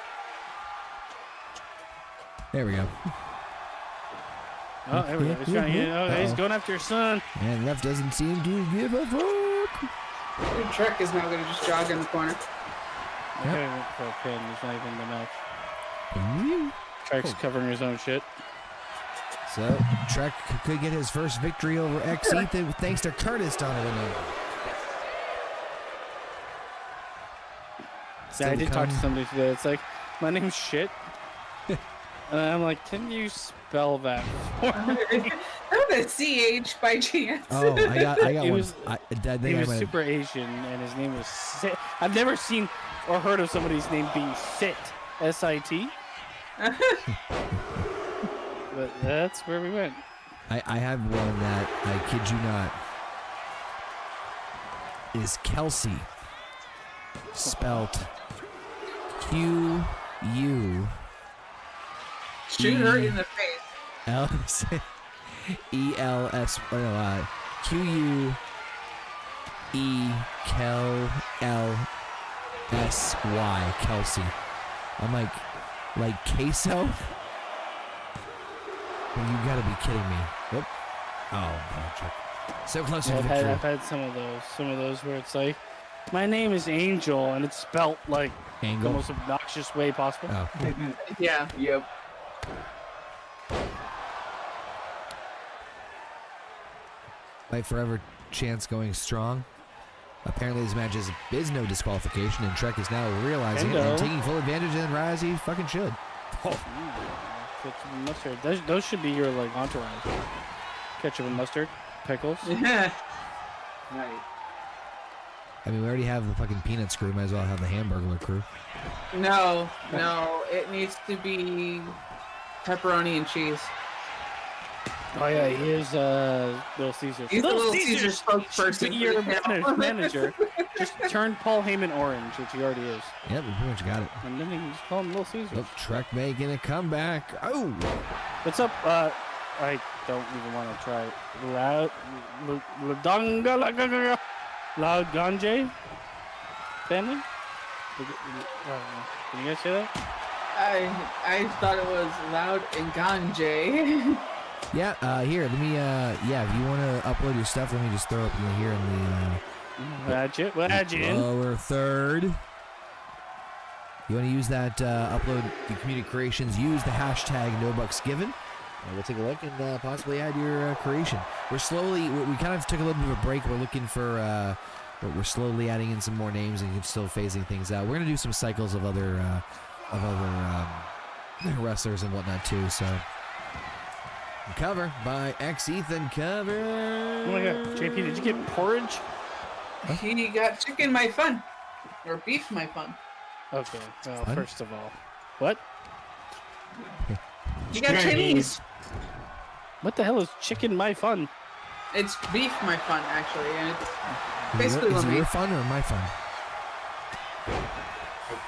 There we go. Oh, there we go. He's trying to get, he's going after your son. And ref doesn't seem to give a fuck. Trek is now going to just jog in the corner. Okay, went for a pin. He's not even in the match. Yep. Trek's covering his own shit. So Trek could get his first victory over XEthan thanks to Curtis Donovan. Yeah, I did talk to somebody today. It's like, my name's shit. And I'm like, can you spell that for me? Not a CH by chance. Oh, I got He one. was- I He think I was might have. super Asian, and his name was Sit. I've never seen or heard of somebody's name being Sit. S-I-T. But that's where we went. I have one that, I kid you not, is Kelsey. Spelt Q-U. Shoot her in the face. E-L-S, Q-U-E-L-L-S-Y, Kelsey. I'm like queso? Well, you gotta be kidding me. Whoop. Oh, Patrick. So close to I've victory. had some of those where it's like, my name is Angel, and it's spelt like the Angle. most obnoxious way possible. Oh. Yeah. Yep. Fight Forever chance going strong. Apparently this match is no disqualification, and Trek is now realizing it and taking full advantage, and Rise he fucking should. Ketchup and mustard. Those should be your like entourage. Ketchup and mustard, pickles. Right. I mean, we already have the fucking Peanuts crew. Might as well have the Hamburglar crew. No, it needs to be pepperoni and cheese. Oh yeah, here's Little Caesar. He's the Little Caesar spokesperson. Be your manager. Just turn Paul Heyman orange, which he already is, Yep, we pretty much got it. and then you can just call him Little Caesar. Oh, Trek making a comeback. Oh, What's up? I don't even want to try it. Loud Ganje family? Can you guys say that? I thought it was Loud and Ganje. Yeah, here, let me, yeah, if you want to upload your stuff, let me just throw up you here in the lower third. You want to use that, upload the community creations, use the hashtag NoBucksGiven. We'll take a look and possibly add your creation. We're slowly, we kind of took a little bit of a break. We're looking for, but we're slowly adding in some more names and still phasing things out. We're going to do some cycles of other wrestlers and whatnot too, so. Cover by XEthan cover. Oh my god, JP, did you get porridge? He got chicken my fun. Or beef my fun. Okay, well, first of all. What? You got Chinese. What the hell is chicken my fun? It's beef my fun, actually, and it's Is basically it your fun or my fun? I'm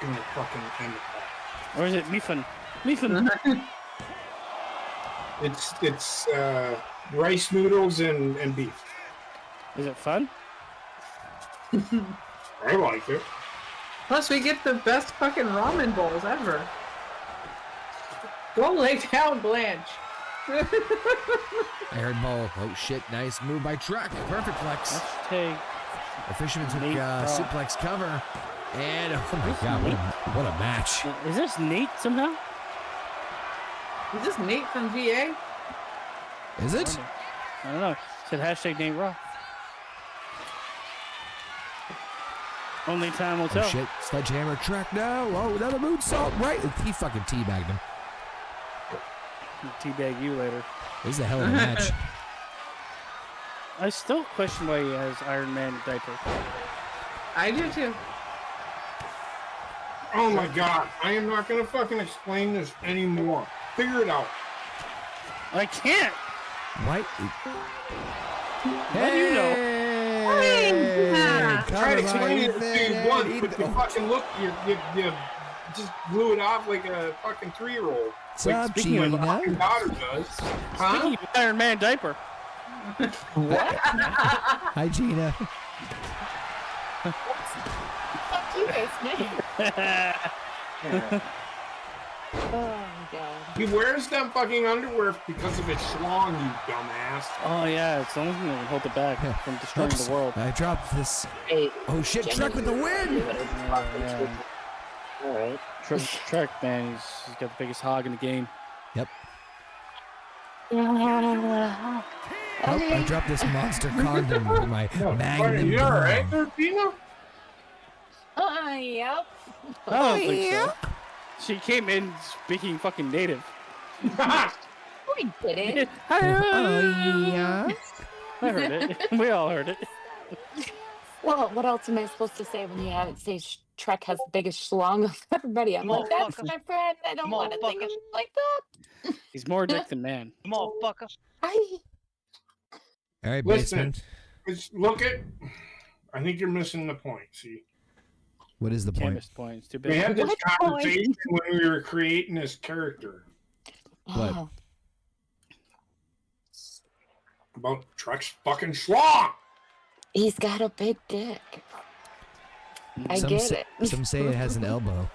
gonna fucking end it. Or is it me fun? Me fun. It's rice noodles and beef. Is it fun? I like it. Plus, we get the best fucking ramen bowls ever. Go lay down, Blanche. Aaron Bowl. Oh shit! Nice move by Trek. Perfect flex. Let's take. The fisherman took suplex cover, and oh my god, what a match! Is this Nate somehow? Is this Nate from VA? Is it? I don't know. It said hashtag Nate Raw. Only time will tell. Oh shit! Sledgehammer Trek. No! Oh, another moonsault! Right? He fucking teabagged him. Teabag you later. This is a hell of a match. I still question why he has IronMan diaper. I do too. Oh my god, I am not gonna fucking explain this anymore. Figure it out. I can't. Right? How do you know? Hey! Try to explain it to you once, but you fucking look, you just blew it off like a fucking 3-year-old. Like, speaking of my fucking daughter does. Huh? Speaking of IronMan diaper. What? Hi, Gina. Fuck you guys, man. Oh my god. He wears them fucking underwear because of his schlong, you dumbass. Oh yeah, it's the only thing that can hold it back from destroying Oops. the world. I dropped this. Hey, Oh shit! Trek with the win. Alright. Trek, man, he's got the biggest hog in the game. Yep. Oh, Oh, I dropped this monster condom for my magnum. You alright there, Tina? yep. I don't think so. She came in speaking fucking native. We did it. Yeah. I heard it. We all heard it. Well, what else am I supposed to say when you have it say Trek has the biggest schlong of everybody? I'm like, that's my friend. I don't want to think of it like that. He's more dick than man. Motherfucker. All right, Listen, basement. look at. I think you're missing the point. See, What is the Can't point? miss points. Too we big. had this What conversation when we were creating this character What? Oh, about Trek's fucking schlong. he's got a big dick. I Some get say, it. Some say it has an elbow.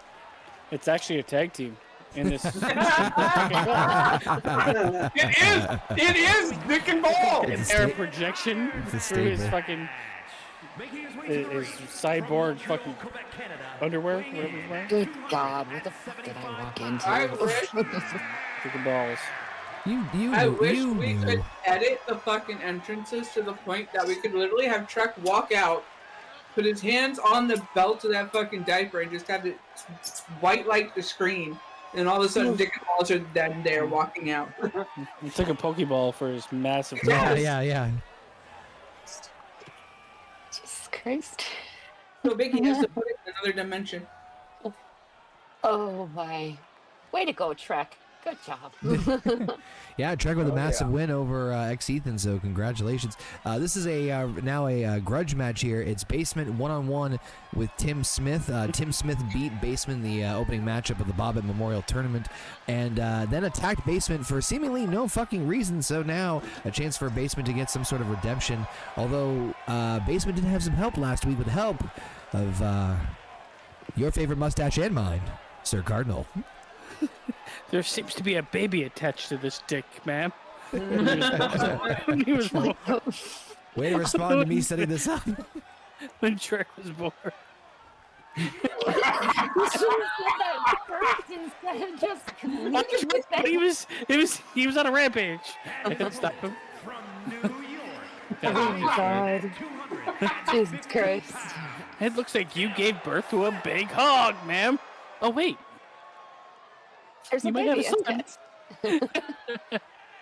It's actually a tag team in this. It is Dick and Ball. It's air sta- projection it's a through his staple. fucking his cyborg fucking underwear, whatever he's wearing. Good God, what the fuck did I walk into? I wish, Freaking balls. I wish you we knew. could edit the fucking entrances to the point that we could literally have Trek walk out, put his hands on the belt of that fucking diaper, and just have it white light the screen. And all of a sudden, Dick and Balls are then there walking out. He took a Pokeball for his massive. Yeah, Yes. yeah. Jesus Christ. So big he has to put it in another dimension. Oh my. Way to go, Trek. Good job. Yeah, Trek with a massive win over XEthan, so congratulations. This is now a grudge match here. It's Basement one-on-one with Tim Smith. Tim Smith beat Basement in the opening matchup of the BAAAD Memorial Tournament, and then attacked Basement for seemingly no fucking reason, so now a chance for Basement to get some sort of redemption, although Basement did have some help last week with the help of your favorite mustache and mine, Sir Cardinal. There seems to be a baby attached to this dick, ma'am. When he was born. Way to respond to me setting this up. When Trek was born. You should have said that first instead of just leading with that. He was on a rampage. I couldn't stop him. From New York. Oh my god. Jesus Christ. It looks like you gave birth to a big hog, ma'am. Oh wait. There's a You might have baby. a son. Okay.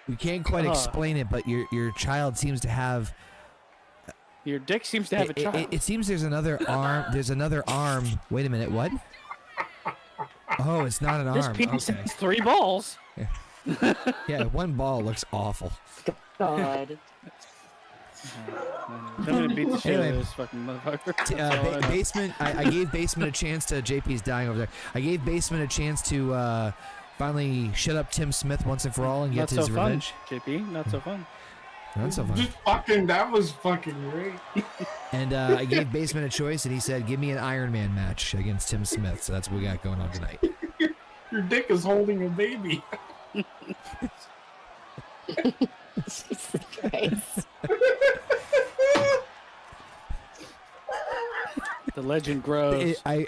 We can't quite explain it, but your child seems to have. Your dick seems to have a child. It seems there's another arm. There's another arm. Wait a minute. What? Oh, it's not an This arm. penis Okay. has 3 balls. Yeah, one ball looks awful. God. I'm gonna beat the shit out Anyway. of this fucking motherfucker. Basement. I gave Basement a chance to. JP's dying over there. I gave Basement a chance to finally shut up Tim Smith once and for all and get Not his so fun, revenge. JP. Not so fun. Not so fun. Just fucking, that was fucking great. And I gave Basement a choice, and he said, "Give me an IronMan match against Tim Smith." So that's what we got going on tonight. Your dick is holding a baby. Jesus Christ. The legend grows. I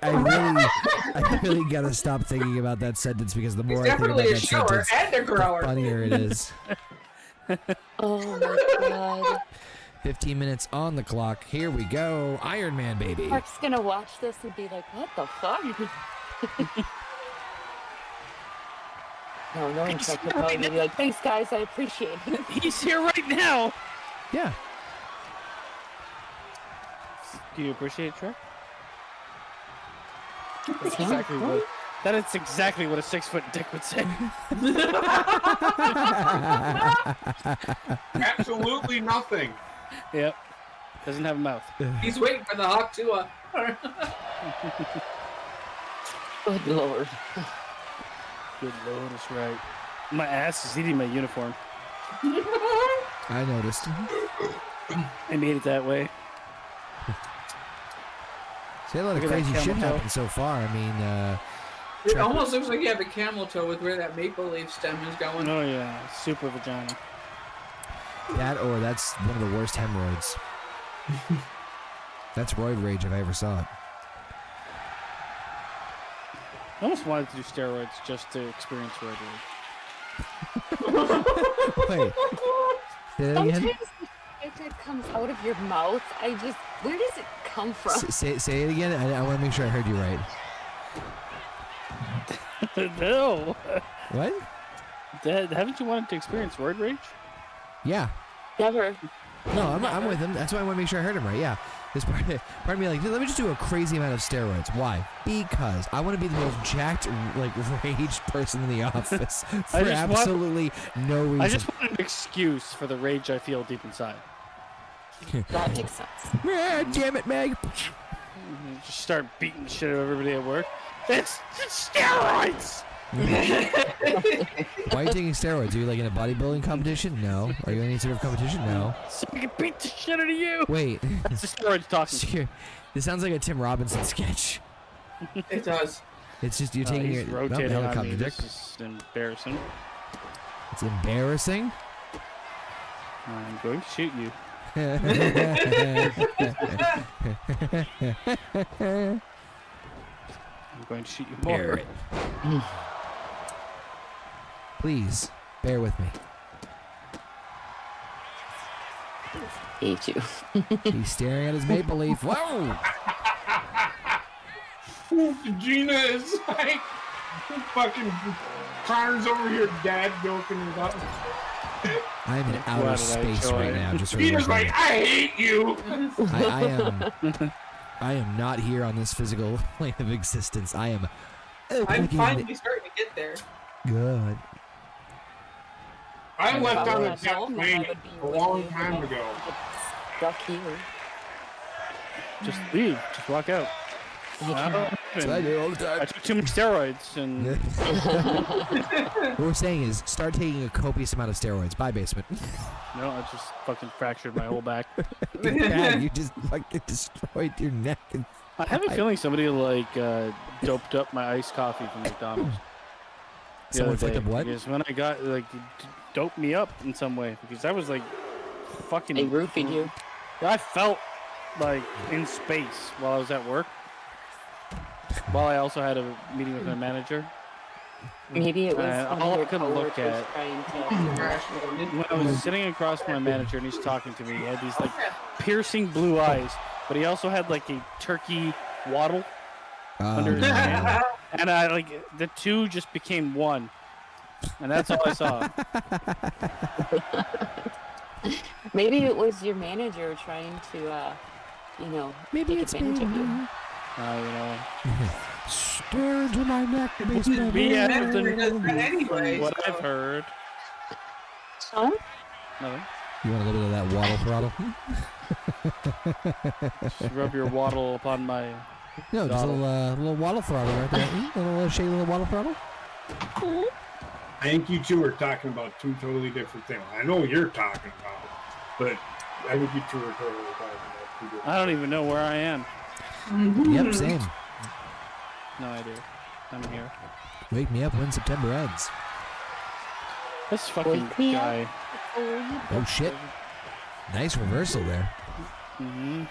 really gotta stop thinking about that sentence because the more I think about Definitely a that shower sentence, and a the grower. funnier it is. Oh my god. 15 minutes on the clock. Here we go. Iron Man, baby. Mark's gonna watch this and be like, what the fuck? No one's like, probably gonna be like, thanks guys, I appreciate it. He's here right now. Yeah. Do you appreciate it, Trek? That is exactly what a 6-foot dick would say. Absolutely nothing. Yep. Doesn't have a mouth. He's waiting for the hawk to Good lord. Good lord, that's right. My ass is eating my uniform. I noticed. I made it that way. See, a lot of Look at that crazy shit camel toe. happened so far. I mean, It almost looks like you have a camel toe with where that maple leaf stem is going. Oh yeah, super vagina. that or that's one of the worst hemorrhoids. That's roid rage if I ever saw it. I almost wanted to do steroids just to experience roid rage. Wait. Say that Sometimes again? the shit that comes out of your mouth, where does it come from? Say it again. I want to make sure I heard you right. No. What? Haven't you wanted to experience roid rage? Yeah. Never. No, I'm with him. That's why I want to make sure I heard him right. Yeah. This part of me like, dude, let me just do a crazy amount of steroids. Why? Because I want to be the most jacked, like, raged person in the office for absolutely no reason. I just want an excuse for the rage I feel deep inside. That makes sense. Yeah, damn it, Meg. Just start beating the shit out of everybody at work. It's steroids! Why are you taking steroids? Are you like in a bodybuilding competition? No. Are you in any sort of competition? No. So I can beat the shit out of you! Wait. That's the steroids talking. This sounds like a Tim Robinson sketch. It does. It's just you're taking He's it. rotating on me. helicopter dick. This is embarrassing. It's embarrassing. I'm going to shoot you. I'm going to shoot you more. Bear it. Please, bear with me. Hate you. He's staring at his maple leaf. Whoa! Gina is like fucking Connor's over here, dad joking it up. I'm in outer Why did I space join? right now. Just for Gina's the record. like, I hate you. I am not here on this physical plane of existence. I am. I'm finally starting to get there. Good. I left If I on were a at jet home, then plane I would be a with long you, time but ago. I get stuck here. Just leave. Just walk out. That's what I do all the I time. took too many steroids and What we're saying is start taking a copious amount of steroids. Bye, Basement. no, I just fucking fractured my whole back. Yeah, you just fucking destroyed your neck. And I have a feeling somebody like doped up my iced coffee from McDonald's. the Someone other flicked day, up what? Because when I got doped me up in some way, because I was like fucking. They roofied you. I felt like in space while I was at work. While I also had a meeting with my manager. Maybe it was one all of I your could look coworkers at- trying to. When I was sitting across from my manager and he's talking to me, he had these like piercing blue eyes, but he also had like a turkey waddle under his chin. And I like the two just became one. And that's all I saw. Maybe it was your manager trying to, Maybe take it's advantage of you. Stare into my neck, Basement. BS Never does that anyway, what so- I've heard. Son? Nothing. You want a little bit of that waddle throttle? Just rub your waddle upon my. No, just a little waddle throttle right there. A little shady little waddle throttle. I think you two are talking about two totally different things. I know what you're talking about, but I think you two are totally talking about two different I don't even know where I am. Yep, same. No idea. I'm here. Wake me up when September ends. This fucking Wake me up. guy. Oh shit! Nice reversal there. Mm-hmm.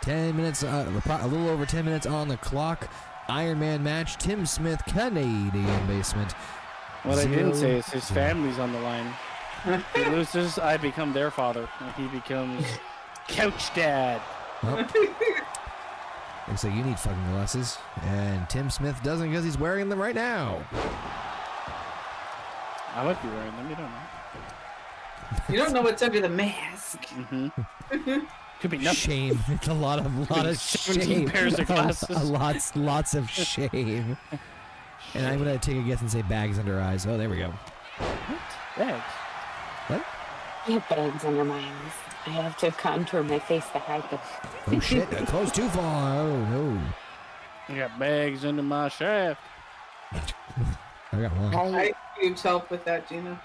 10 minutes, a little over 10 minutes on the clock. Iron Man match. Tim Smith, Canadian Basement. What I didn't say 0-0. is his family's on the line. He loses, I become their father. And he becomes couch dad. Well, looks like you need fucking glasses. And Tim Smith doesn't because he's wearing them right now. I might be wearing them, you don't know. You don't know what's under the mask. Mm-hmm. Could be nothing. Shame. It's a lot of 17 shame. pairs of glasses. Lots of shame. And I'm gonna take a guess and say bags under eyes. Oh, there we go. Bags. I have bags under my eyes. I have to contour my face to hide them. Oh shit! Close too far. Oh no. I got bags under my shaft. I got one. Ice cubes help with that, Gina.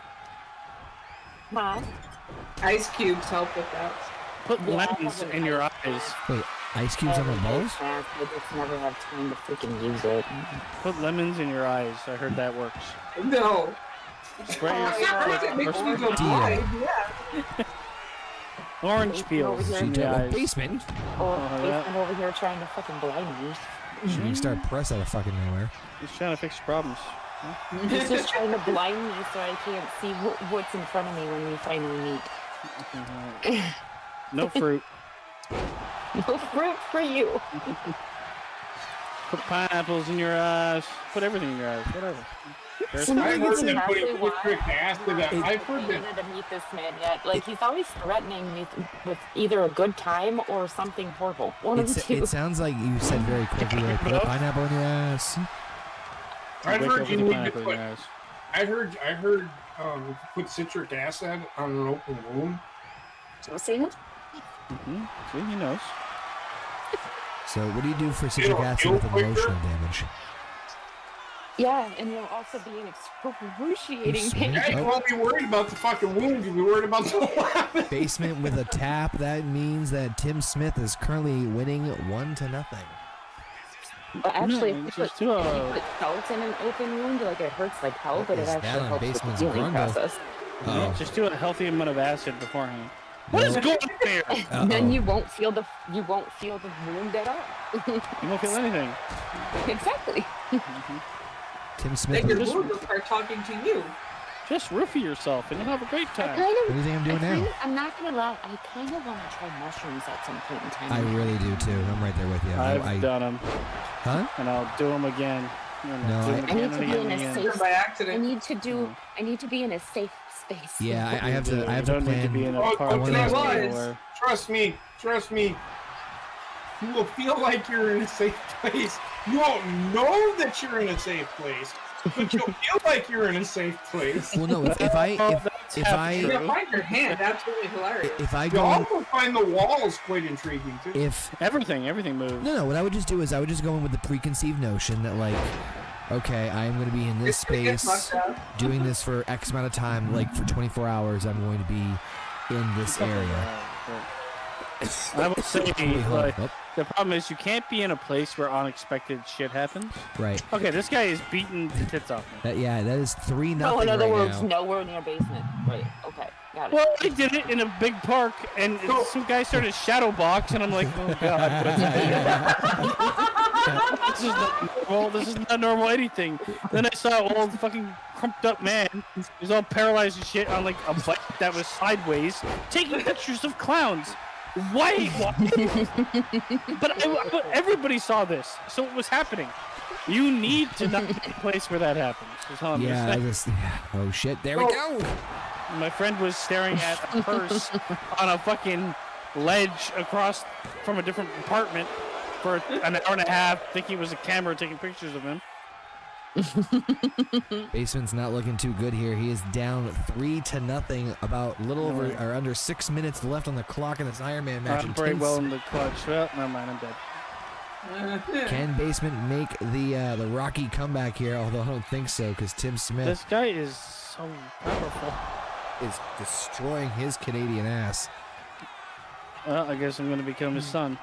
Huh? Ice cubes help with that. Put Yeah, I lemons have in your eyes. Wait, ice cubes on the balls? I just never have time to freaking use it. Put lemons in your eyes. I heard that works. No. Spray Oh, First it makes me go Deal. blind, yeah. orange peels Over in the here. eyes. Basement. Or yeah. basement over here trying to fucking blind me. You can start press out of fucking nowhere. He's trying to fix your problems. He's just trying to blind me so I can't see what's in front of me when we finally meet. No fruit. No fruit for you. Put pineapples in your eyes. Put everything in your eyes. Whatever. There's So now I've that's heard them exactly put why citric acid. I've heard that. to meet this man yet. Like he's always threatening me with either a good time or something horrible. One of the two. It sounds like you said very quickly, like, put a pineapple in your ass. I've Wake heard up you with a need to pineapple in put. your eyes. I heard. Put citric acid on an open wound. See? Mm-hmm. See, he knows. So what do you do for citric acid with emotional damage? Yeah, and you'll also be an excruciating Sweet. pain. Yeah, you won't be worried about the fucking wound. You'll be worried about the weapon. Basement with a tap. That means that Tim Smith is currently winning 1-0. But actually, No, if you just put, do if a- you put salt in an open wound, like it hurts like hell, but it Is that actually on helps with the Basement's healing grundle? process. Uh-oh. Just do a healthy amount of acid beforehand. What is going on here? Then you won't feel the wound at all. You won't feel anything. Exactly. Tim Smith. Then your What wound will start talking to you. Just roofie yourself and you'll have a great I time. kind do you think I'm doing now? I'm not gonna lie. I kind of want to try mushrooms at some point in time. I really do too. I'm right there with you. I've done them, Huh? and I'll do them again. And No, I'll do 'em I again need and to be again in and a again. safe- By I accident. need to do. I need to be in a safe space. Yeah, I have to. I have You to don't need to be plan. in a Oh, park. okay, I well, anywhere. Trust me. You will feel like you're in a safe place. You won't know that you're in a safe place, but you'll feel like you're in a safe place. Well, no. If I if I Yeah, find your hand. Absolutely hilarious. if I You go also find the walls quite intriguing too. if Everything moves. no, what I would just do is I would just go in with the preconceived notion that like, okay, I am going to be in this It's gonna get space fucked up. doing this for X amount of time, like for 24 hours. I'm going to be in this area. I would say, like, Oh, the problem is you can't be in a place where unexpected shit happens. right. Okay, this guy is beating the tits off me. That is 3-0 No, in other right words, now. nowhere near basement. Right. Okay. Got it. Well, I did it in a big park, and some guy started shadow box, and I'm like, oh god, this is not normal. This is not normal anything. Then I saw an old fucking crumped up man. He's all paralyzed and shit on like a bike that was sideways, taking pictures of clowns. Why? But everybody saw this, so it was happening. You need to not be in a place where that happens. Is all I'm gonna say. Oh shit! There we go. My friend was staring at a purse on a fucking ledge across from a different apartment for an hour and a half, thinking it was a camera taking pictures of him. Basement's not looking too good here. He is down 3-0. About a little over or under 6 minutes left on the clock in this IronMan match. I'm very well in the clutch. Well, never mind, I'm dead. Can Basement make the Rocky comeback here? Although I don't think so, because Tim Smith This guy is so powerful. is destroying his Canadian ass. Well, I guess I'm going to become his son.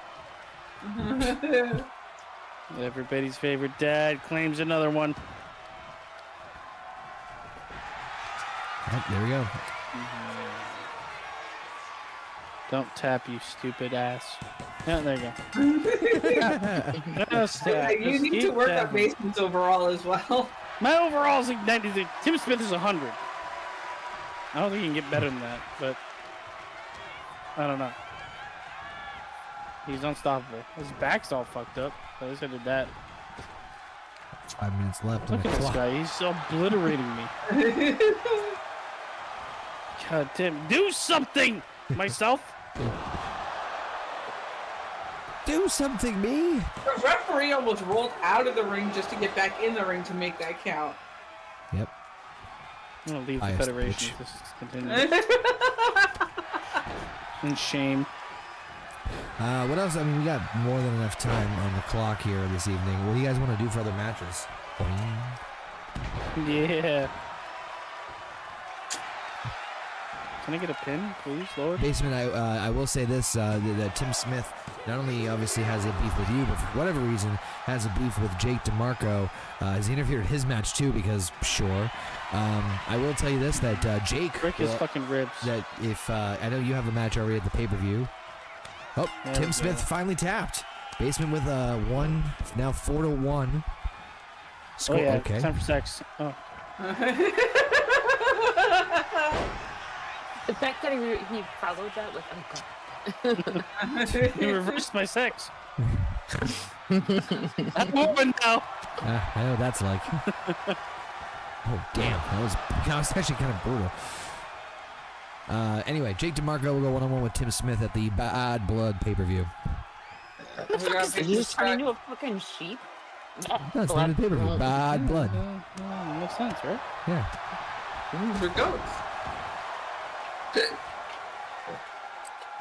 Everybody's favorite dad claims another one. Oh, there we go. Don't tap, you stupid ass. Yeah, there you go. Just tap. You Just need to keep work on tapping. basements overall as well. My overall is like 90. Tim Smith is 100. I don't think you can get better than that, but I don't know. He's unstoppable. His back's all fucked up. At least I did that. 5 minutes left on Look the at this clock. guy. He's obliterating me. God damn. Do something! Myself? Do something, me. The referee almost rolled out of the ring just to get back in the ring to make that count. Yep. I'm gonna leave the Biased Federation bitch. if this continues. And shame. What else? I mean, we got more than enough time on the clock here this evening. What do you guys want to do for other matches? Boing. Yeah. Can I get a pin, please, Lord? Basement, I will say this, that Tim Smith not only obviously has a beef with you, but for whatever reason has a beef with Jake DeMarco. Has interfered in his match too, because sure. I will tell you this, that Jake... Break his fucking ribs. That if, I know you have a match already at the pay-per-view. Oh, There Tim we Smith go. finally tapped. Basement with one, now 4-1. Oh yeah, Okay. it's time for sex. Oh. The fact that he followed that with oh god. You reversed my sex. I'm a woman now. I know what that's like. Oh damn, that was actually kind of brutal. Anyway, Jake DeMarco will go one-on-one with Tim Smith at the BAAAD BLOOD pay-per-view. Are you just turning into a fucking sheep? That's the name of the pay-per-view. BAAAD BLOOD. Makes sense, right? Yeah. For goats.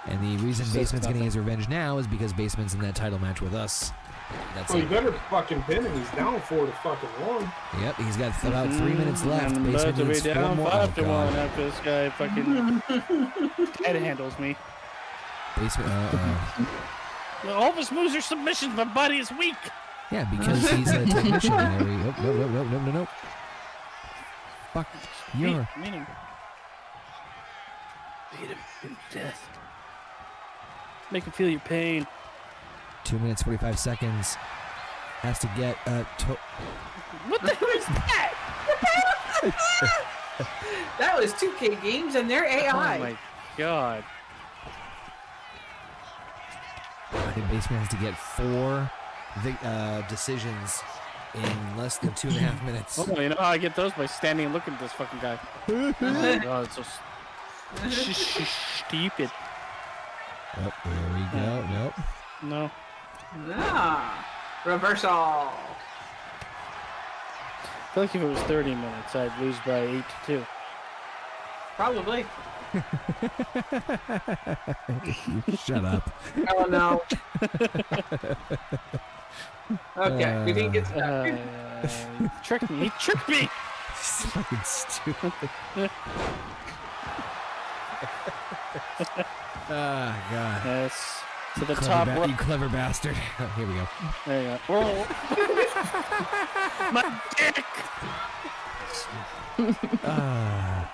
And the reason Basement's getting his revenge now is because Basement's in that title match with us. That's Well, you it. better fucking pin him. He's down 4-1. Yep, he's got about 3 minutes left. I'm about Basement to be needs 4 down more. 5-1 God. after this guy fucking head handles me. Basement. All of his moves are submissions. My body is weak. Yeah, because he's a technician. There we go. No. Fuck. You're. Beat him. Beat him to death. Make him feel your pain. 2 minutes, 45 seconds. Has to get What the hell is that? That was 2K games and their AI. Oh my god. I think Basement has to get 4 decisions in less than 2.5 minutes. Oh, you know how I get those? By standing and looking at this fucking guy. Oh my god, it's so stupid. Oh, there we go. Nope. No. Ah, reversal. I feel like if it was 30 minutes, I'd lose by 8-2. Probably. Shut up. Oh no. Okay, we didn't get to Tricked me. He tricked me. It's fucking stupid. Oh, God. Yes. To the Clever top you right. clever bastard. Oh, here we go. There you go. Roll. My dick. Ah,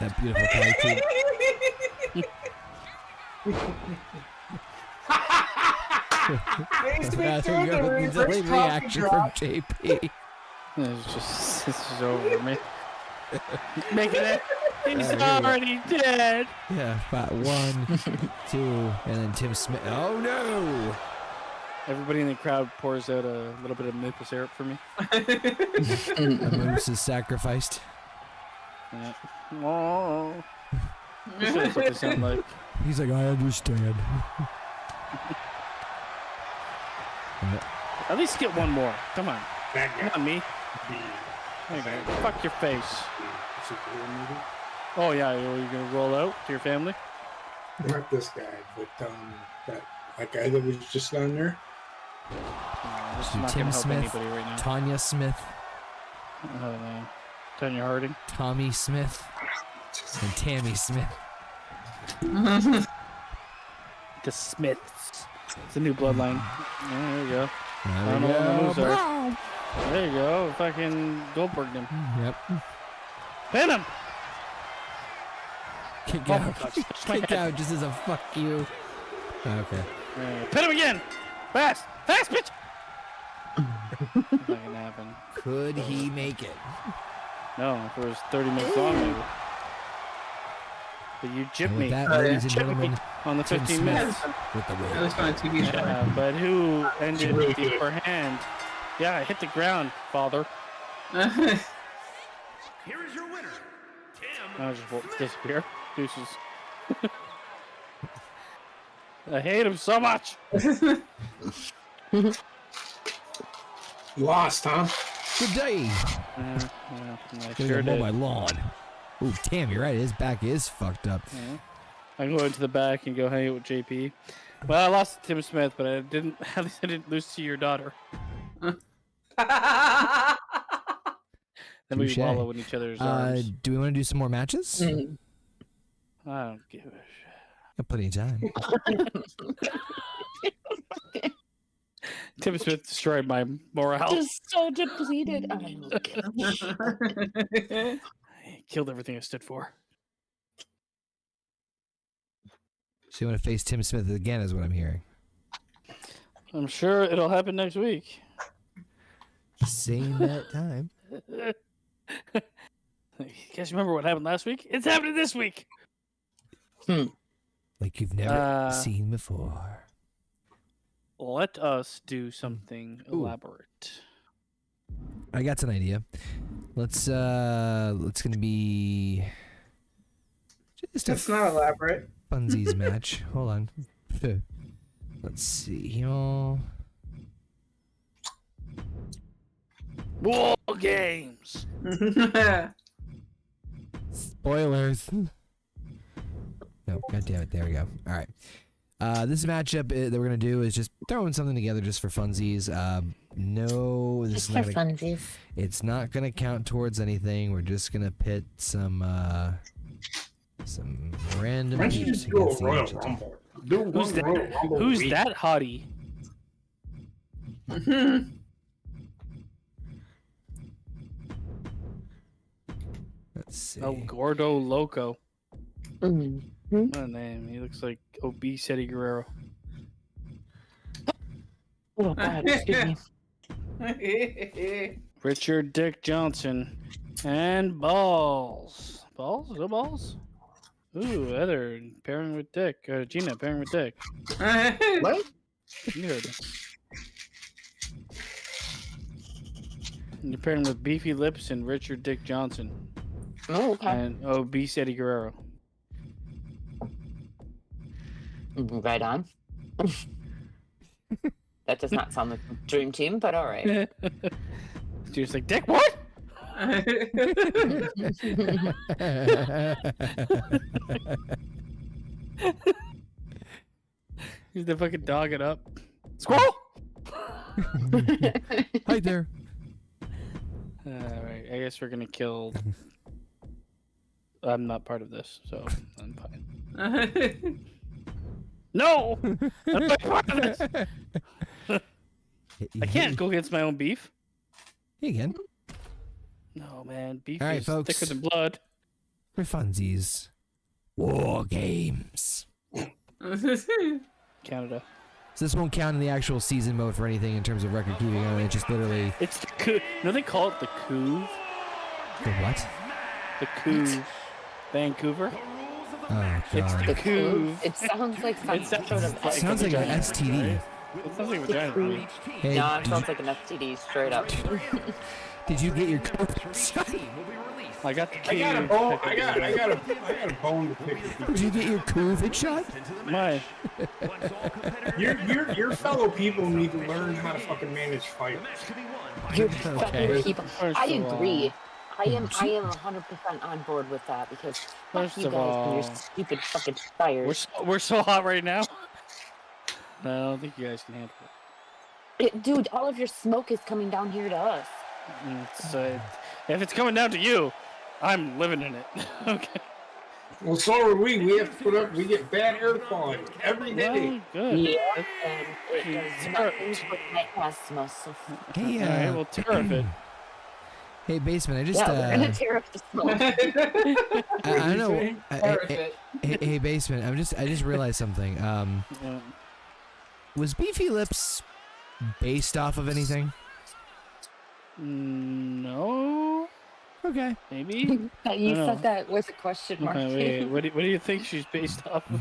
that beautiful tag team. Needs to be That's a through the good reverse delayed coffee reaction drop. from JP. This is over, man. Making it. He's here we go. already dead. Yeah, about 1, 2, and then Tim Smith. Oh no! Everybody in the crowd pours out a little bit of maple syrup for me. A moose is sacrificed. Yeah. Oh. This is what they sound like. He's like, I understand. At least get one more. Come on. That Come guy. on, me. There you go. Fuck your face. Oh, yeah. You're going to roll out to your family? Not this guy, but that guy that was just on there. This is Do not Tim going to help Smith, anybody right now. Tanya Smith, Oh, no. Tanya Harding. Tommy Smith, and Tammy Smith. The Smiths. It's a new bloodline. Yeah, there you go. I There don't we know what the go. moves are. There you go. Fucking Goldberg him. Yep. Pin him! Kick Oh out. my God, touched my Kick head. out just as a fuck you. Okay. Pin him again! Fast! Fast, bitch! Not gonna happen. Could he make it? No, if it was 30 minutes long, maybe. But you And gypped with me that, ladies and Gypped me gentlemen, on the Tim 15 Smith minutes. with the At win. least on a TV show. Yeah, but who ended really with the good. upper hand? Yeah, I hit the ground, father. Here is your winner, Tim. I'll just disappear. Deuces. I hate him so much. You lost, huh? Good day. Yeah, I Gonna sure go mow did. my lawn. Ooh, Tam, you're right. His back is fucked up. Yeah. I can go into the back and go hang out with JP. Well, I lost to Tim Smith, but I didn't. At least I didn't lose to your daughter. Then we Touche. wallow in each other's arms. Do we want to do some more matches? I don't give a shit. Got plenty of time. Tim Smith destroyed my morale. Just so depleted. Oh, He killed everything I stood for. So you want to face Tim Smith again, is what I'm hearing. I'm sure it'll happen next week. Same that time. You guys remember what happened last week? It's happening this week. Like you've never seen before. Let us do something Ooh. elaborate. I got an idea. Let's gonna be just a That's not elaborate. funsies match. Hold on. Let's see here. War games. Spoilers. No, god damn it. There we go. All right. This matchup that we're gonna do is just throwing something together just for funsies. No, this Just is for not gonna, funsies. it's not gonna count towards anything. We're just gonna pit some random Why don't you peeps just do a against the Royal other. Rumble? Do one Who's that? Royal Rumble Who's week. that hottie? Let's see. Oh, Gordo Loco. Mm. What a name. He looks like obese Eddie Guerrero. Oh, God, excuse me. Richard Dick Johnson. And Balls. Balls? Is that Balls? Ooh, Heather pairing with Dick. Gina pairing with Dick. What? You heard me. You're pairing with Beefy Lips and Richard Dick Johnson. Oh, okay. And obese Eddie Guerrero. Right on. That does not sound like a dream team, but all right. Just like, Dick, what? He's the fucking dog it up. Squirrel! Hi there. Alright, I guess we're gonna kill... I'm not part of this, so I'm fine. No! I'm not part of this! I can't go against my own beef. Hey again. No, man. Beef All right, is folks. thicker than blood. For funsies. War games. Canada. So this won't count in the actual season mode for anything in terms of record keeping. I mean, it's just literally It's the coup. No, they call it the coup. the what? The coup. Vancouver. Oh It's god. the coup. It sounds like some It sort sounds of like, Sounds like an STD. It sounds like a vagina to me. Hey, No, it sounds like an STD straight up. did you get your COVID shot? I got the I coup. got a bone. I got a bone to pick with you. Did you get your COVID shot? My. Your fellow people need to learn how to fucking manage fire. You're Okay. fucking people. First I of all- agree. I am 100% on board with that because fuck First you of guys and your all, stupid fucking We're fires. we're so hot right now. No, I don't think you guys can handle it. Dude, all of your smoke is coming down here to us. It's, if it's coming down to you, I'm living in it. Okay. Well, so are we. We have to put up. We get bad air quality every day. Well, good. Yeah, and it does nothing but my asthma. So Hey, All right, well, tear it. hey, basement. I just yeah, we're gonna tear up the smoke. I don't know. Perfect. Hey, basement. I just realized something. Yeah. Was Beefy Lips based off of anything? No. Okay. Maybe. You I don't know. said that with a question mark. Okay, wait. What do you think she's based off of?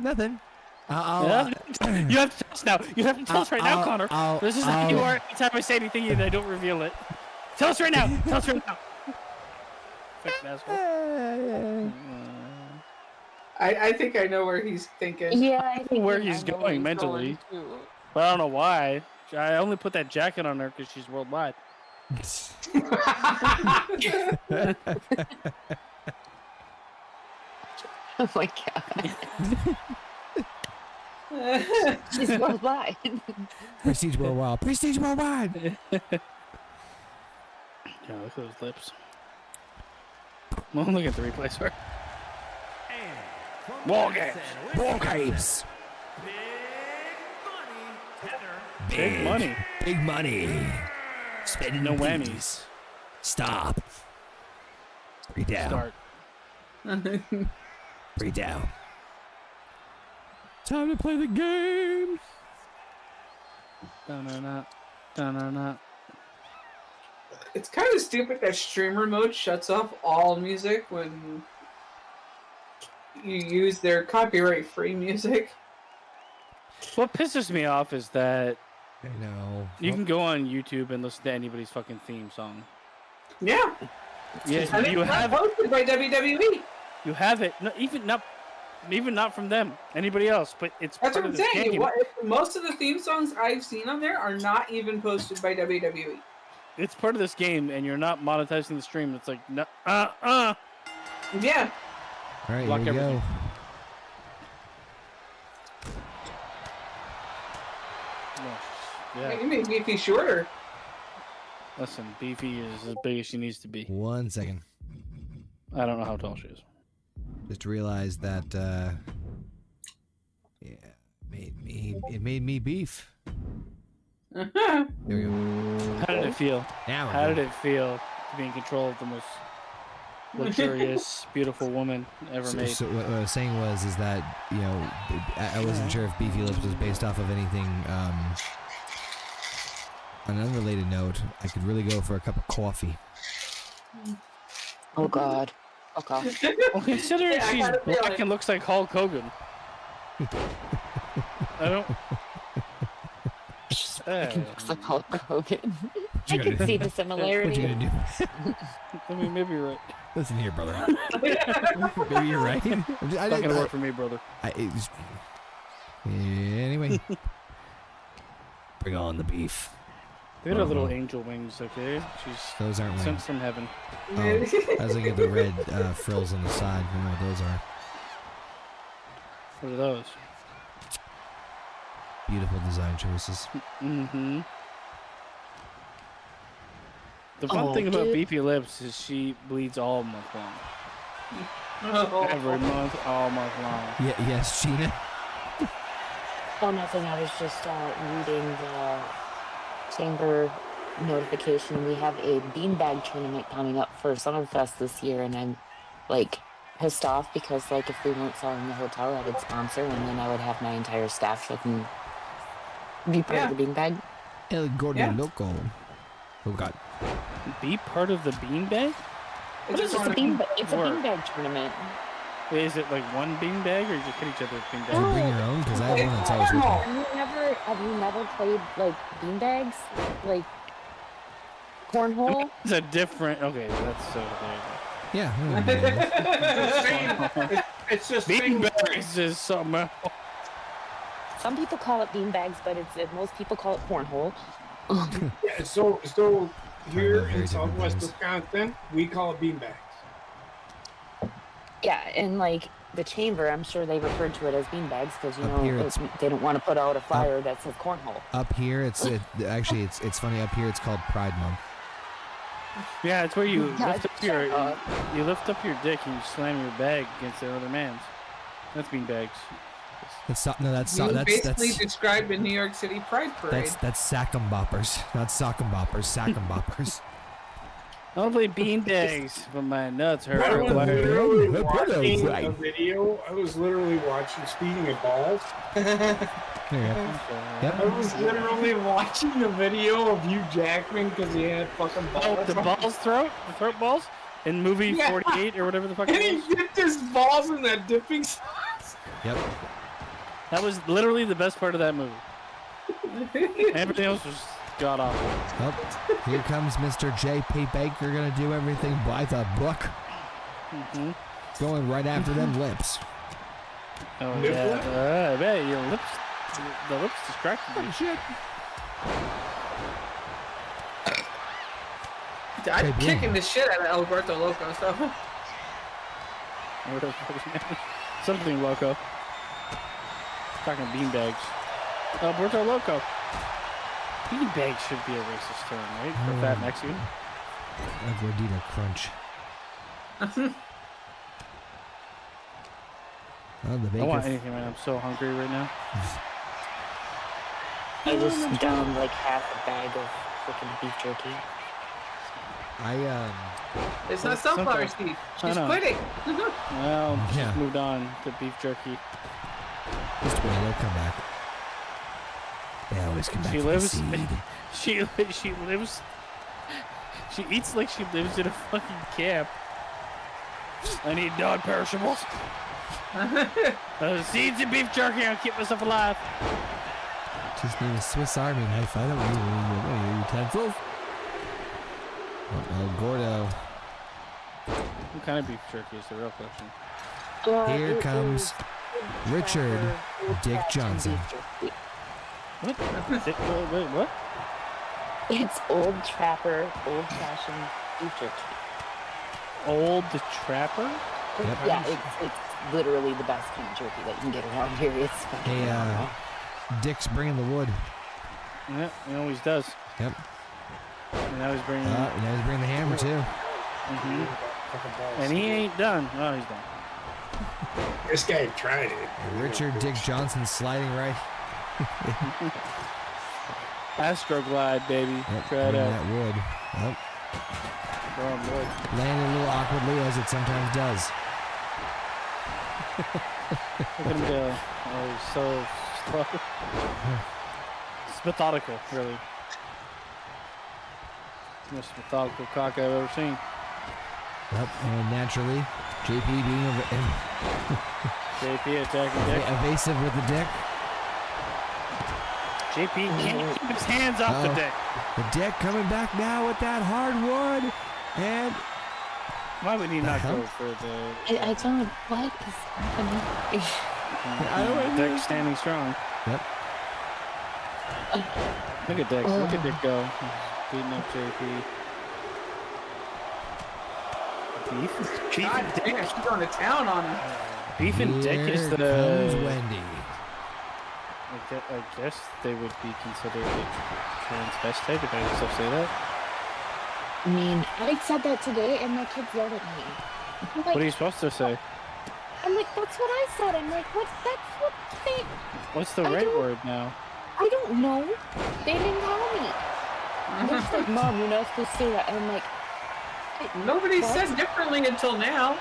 Nothing. You have to tell us now. You have to tell us right now, Connor. This is how you are. Anytime I say anything and I don't reveal it. Tell us right now. Tell us right now. Fucking asshole. I think I know where he's thinking. Yeah, I think Where I he's know where going he's mentally. going, too. But I don't know why. I only put that jacket on her because she's worldwide. Oh my god. She's worldwide. Prestige Worldwide. Prestige Worldwide. Yeah, look at those lips. Well, look at the replay, sir. WARGAMES. War games. Big money. Big money. Spending No pennies. whammies. Stop. 3 down. Start. 3 down. Time to play the game. Dun-dun-dun. Dun-dun-dun. It's kind of stupid that streamer mode shuts off all music when you use their copyright-free music. What pisses me off is that I know. you can go on YouTube and listen to anybody's fucking theme song. Yeah. Yeah, And you it's not have posted by WWE. you have it. No, even not from them. Anybody else, but it's That's part what of I'm this saying. game. Most of the theme songs I've seen on there are not even posted by WWE. It's part of this game, and you're not monetizing the stream. It's like no, Yeah. All right, Block here we everything. go. Yeah. You made Beefy shorter. Listen, Beefy is as big as she needs to be. 1 second. I don't know how tall she is. Just realized that. Yeah, it made me beef. There we go. How did it feel? Now we're How good. did it feel to be in control of the most luxurious, beautiful woman ever made? So what I was saying is that, you know, I wasn't sure if Beefy Lips was based off of anything. On an unrelated note, I could really go for a cup of coffee. Oh god. Oh god. Well, considering Yeah, I she's had a black feeling. and looks like Hulk Hogan. I don't. Looks like Hulk Hogan. I you can gonna see do? the What similarity. you gonna do? I mean, maybe you're right. Listen here, brother. Maybe you're right. It's not gonna work for me, brother. Anyway, bring on the beef. Look at her little angel wings, okay? She's Those aren't sent wings. from heaven. Oh, I was looking at the red frills on the side. I don't know what those are. What are those? Beautiful design choices. Mm-hmm. The fun thing about Beefy Lips is she bleeds all month long. Every month, all month long. Yeah, yes, Sheena. Oh, nothing. I was just reading the chamber notification. We have a beanbag tournament coming up for Summerfest this year, and I'm like pissed off because like if we weren't selling the hotel, I would sponsor, and then I would have my entire staff that can be part of the beanbag. El Gordo Loco. Oh God. Be part of the beanbag? What is this? It's a beanbag tournament. Is it like one beanbag, or you just hit each other with Did you beanbags? bring your own? Because I have one that's always with me. Have you never played like beanbags? Like cornhole? It's a different. Okay, that's so weird. Yeah. It's just Beanbags is something else. Some people call it beanbags, but most people call it cornhole. Yeah, so here very in different Southwest things. Wisconsin, we call it beanbags. Yeah, and like the chamber, I'm sure they referred to it as beanbags because you Up know here it's- they don't want to put out a flyer that says cornhole. Up here, actually it's funny. Up here, it's called Pride Month. Yeah, it's where you Yeah, lift up shut your up. you lift up your dick and you slam your bag against the other man's. That's beanbags. You basically described the New York City Pride Parade. That's sack 'em boppers, not sock 'em boppers. Sack 'em boppers. I don't play beanbags, but my nuts hurt. I was Why- literally why- watching why- a video. I was literally watching. Speaking of balls, There you go. Yep. I was literally watching a video of Hugh Jackman because he had fucking balls. Oh, the balls throat? The throat balls? In movie Yeah. 48 or whatever the fuck And it he was? dipped his balls in that dipping sauce. Yep. That was literally the best part of that movie. Everything else was god awful. Oh, here comes Mr. J.P. Baker, gonna do everything by the book. Mm-hmm. Going right after them lips. Oh, Nip yeah. I bet your lips, the lips distracted me. Shit. I'm Hey, kicking Blue. the shit out of Alberto Loco, so. Or whatever the fuck his name is. Something loco. Talking beanbags. Alberto Loco. Beanbag should be a racist term, right? For fat Mexican. A gordita crunch. Oh, the I Baker. want anything right now. I'm so hungry right now. I just downed like half a bag of freaking beef jerky. It's not sunflower seed. She's know. quitting. Well, Yeah. just moved on to beef jerky. Just wait, they'll come back. They always come back. She for the lives. seed. She lives. She eats like she lives in a fucking camp. I need non-perishables. Seeds and beef jerky. I'll keep myself alive. Just need a Swiss Army knife. I don't need any utensils. Oh, Gordo. What kind of beef jerky is the real question? Here It comes is Richard Old Dick Fashioned Johnson. beef jerky. What? Wait, what? It's Old Trapper, Old Fashioned beef jerky. Old Trapper? Yep. Yeah, it's literally the best kind of jerky that you can get around here. It's fucking Hey, phenomenal. Dick's bringing the wood. Yeah, he always does. Yep. And now he's bringing. Now he's bringing the hammer too. Mhm. And he ain't done. Oh, he's done. This guy tried it. Richard Dick Johnson sliding right. Astroglide, baby. Yep, Try it bringing out. that wood. Yep. Throwing wood. Landed a little awkwardly as it sometimes does. Look at him go. Oh, he's so slow. It's methodical, really. It's the most methodical cock I've ever seen. Yep. And naturally, JP being JP attacking Dick. evasive with the dick. JP can't keep his hands off the Uh-oh. Dick. The dick coming back now with that hardwood. And Why would he The not hell? go for the I don't. What is happening? I don't know. Dick standing strong? Yep. Look at Dick. Look at Dick go. Beating up JP. Beef God and damn, Dick. she's going to town on him. Beef and Dick is Here the. comes Wendi. I guess they would be considered a transvestite if I still say that. I mean, I said that today, and my kids yelled at me. I'm like, What are you supposed to say? I'm like, that's what I said. I'm like, what? That's what they. What's the I right don't- word now? I don't know. They didn't tell me. They're just like, Mom, you're not supposed to say that. And I'm like, Nobody what? said differently until now.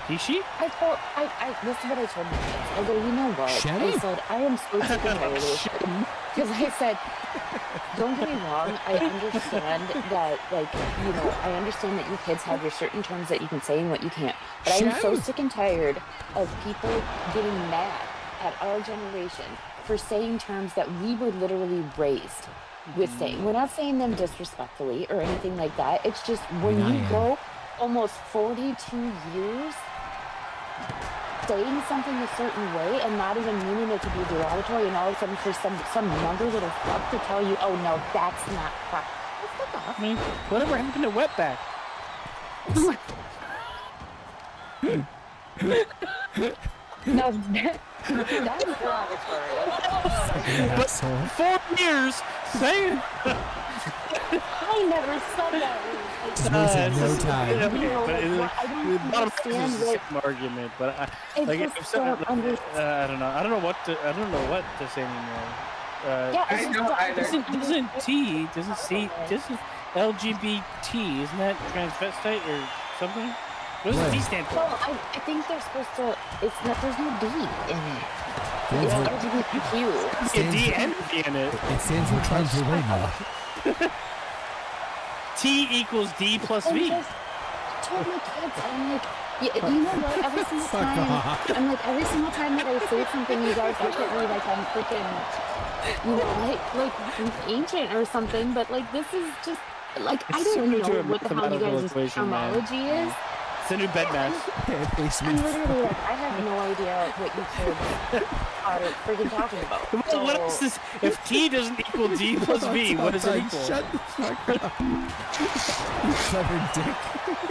He? I thought, this is what I told my kids. I go, you know what? Shelly? I said, I am so sick and tired of this. Because I said, don't get me wrong, I understand that, like, you know, I understand that you kids have your certain terms that you can say and what you can't. But I am so sick and tired of people getting mad at our generation for saying terms that we were literally raised with saying. We're not saying them disrespectfully or anything like that. It's just when I you am. go almost 42 years saying something a certain way and not even meaning it to be derogatory, and all of a sudden for some younger little fuck to tell you, oh no, that's not proper. Well, fuck off. I mean, whatever happened to Wetback? No, that's derogatory. But Asshole. 4 years saying. I never said that. Just wasted no time. Okay, No, but like, I don't the bottom line understand is the what- same argument, but I like, just if someone- don't understand. I don't know. I don't know what to say anymore. Yeah, I it's just know that I either. don't doesn't LGBT, isn't that transvestite or something? What does Right. T stand for? Well, I think they're supposed to. It's not. There's no D in it. Stands It's for- LGBTQ. A D and V in it. It stands for transgender. T equals D plus And V. just told my kids, I'm like, you know what? Every single Fuck time, off. I'm like, every single time that I say something, you guys look at me like I'm freaking, you know, like ancient or something. But like, this is just like I It's don't similar to know a what the hell you mathematical guys' equation, man. terminology is. It's a new bed mass. I'm Basement. literally like, I have no idea what you kids are freaking talking about. What else is if T doesn't equal D plus V? What does it equal? Shut the fuck up. You clever dick.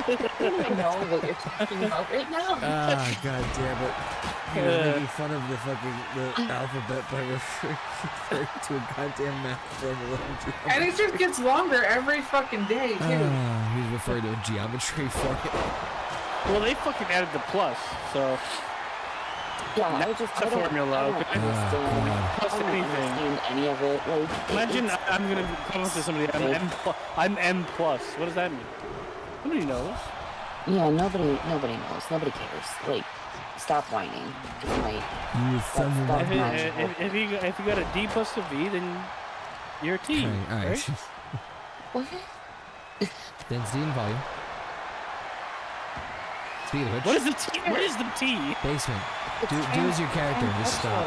I don't even know what you're talking about right now. Ah, god damn it. You're making fun of the alphabet by referring to a goddamn math formula. And it just gets longer every fucking day, too. He's referring to a geometry formula. Well, they fucking added the plus, so Yeah, That's I a don't formula, okay. understand. plus I don't anything. understand any of it. Like, Imagine it's- I'm gonna come up to somebody. I'm M plus. What does that mean? Nobody knows. Yeah, nobody knows. Nobody cares. Like, stop whining. It's my, You son of That's a... not- If you got a D plus a V, then you're a T, Alright, right? what? Density and volume. Speaking of which, What is the T? What is the T? basement. Do as your character, just stop.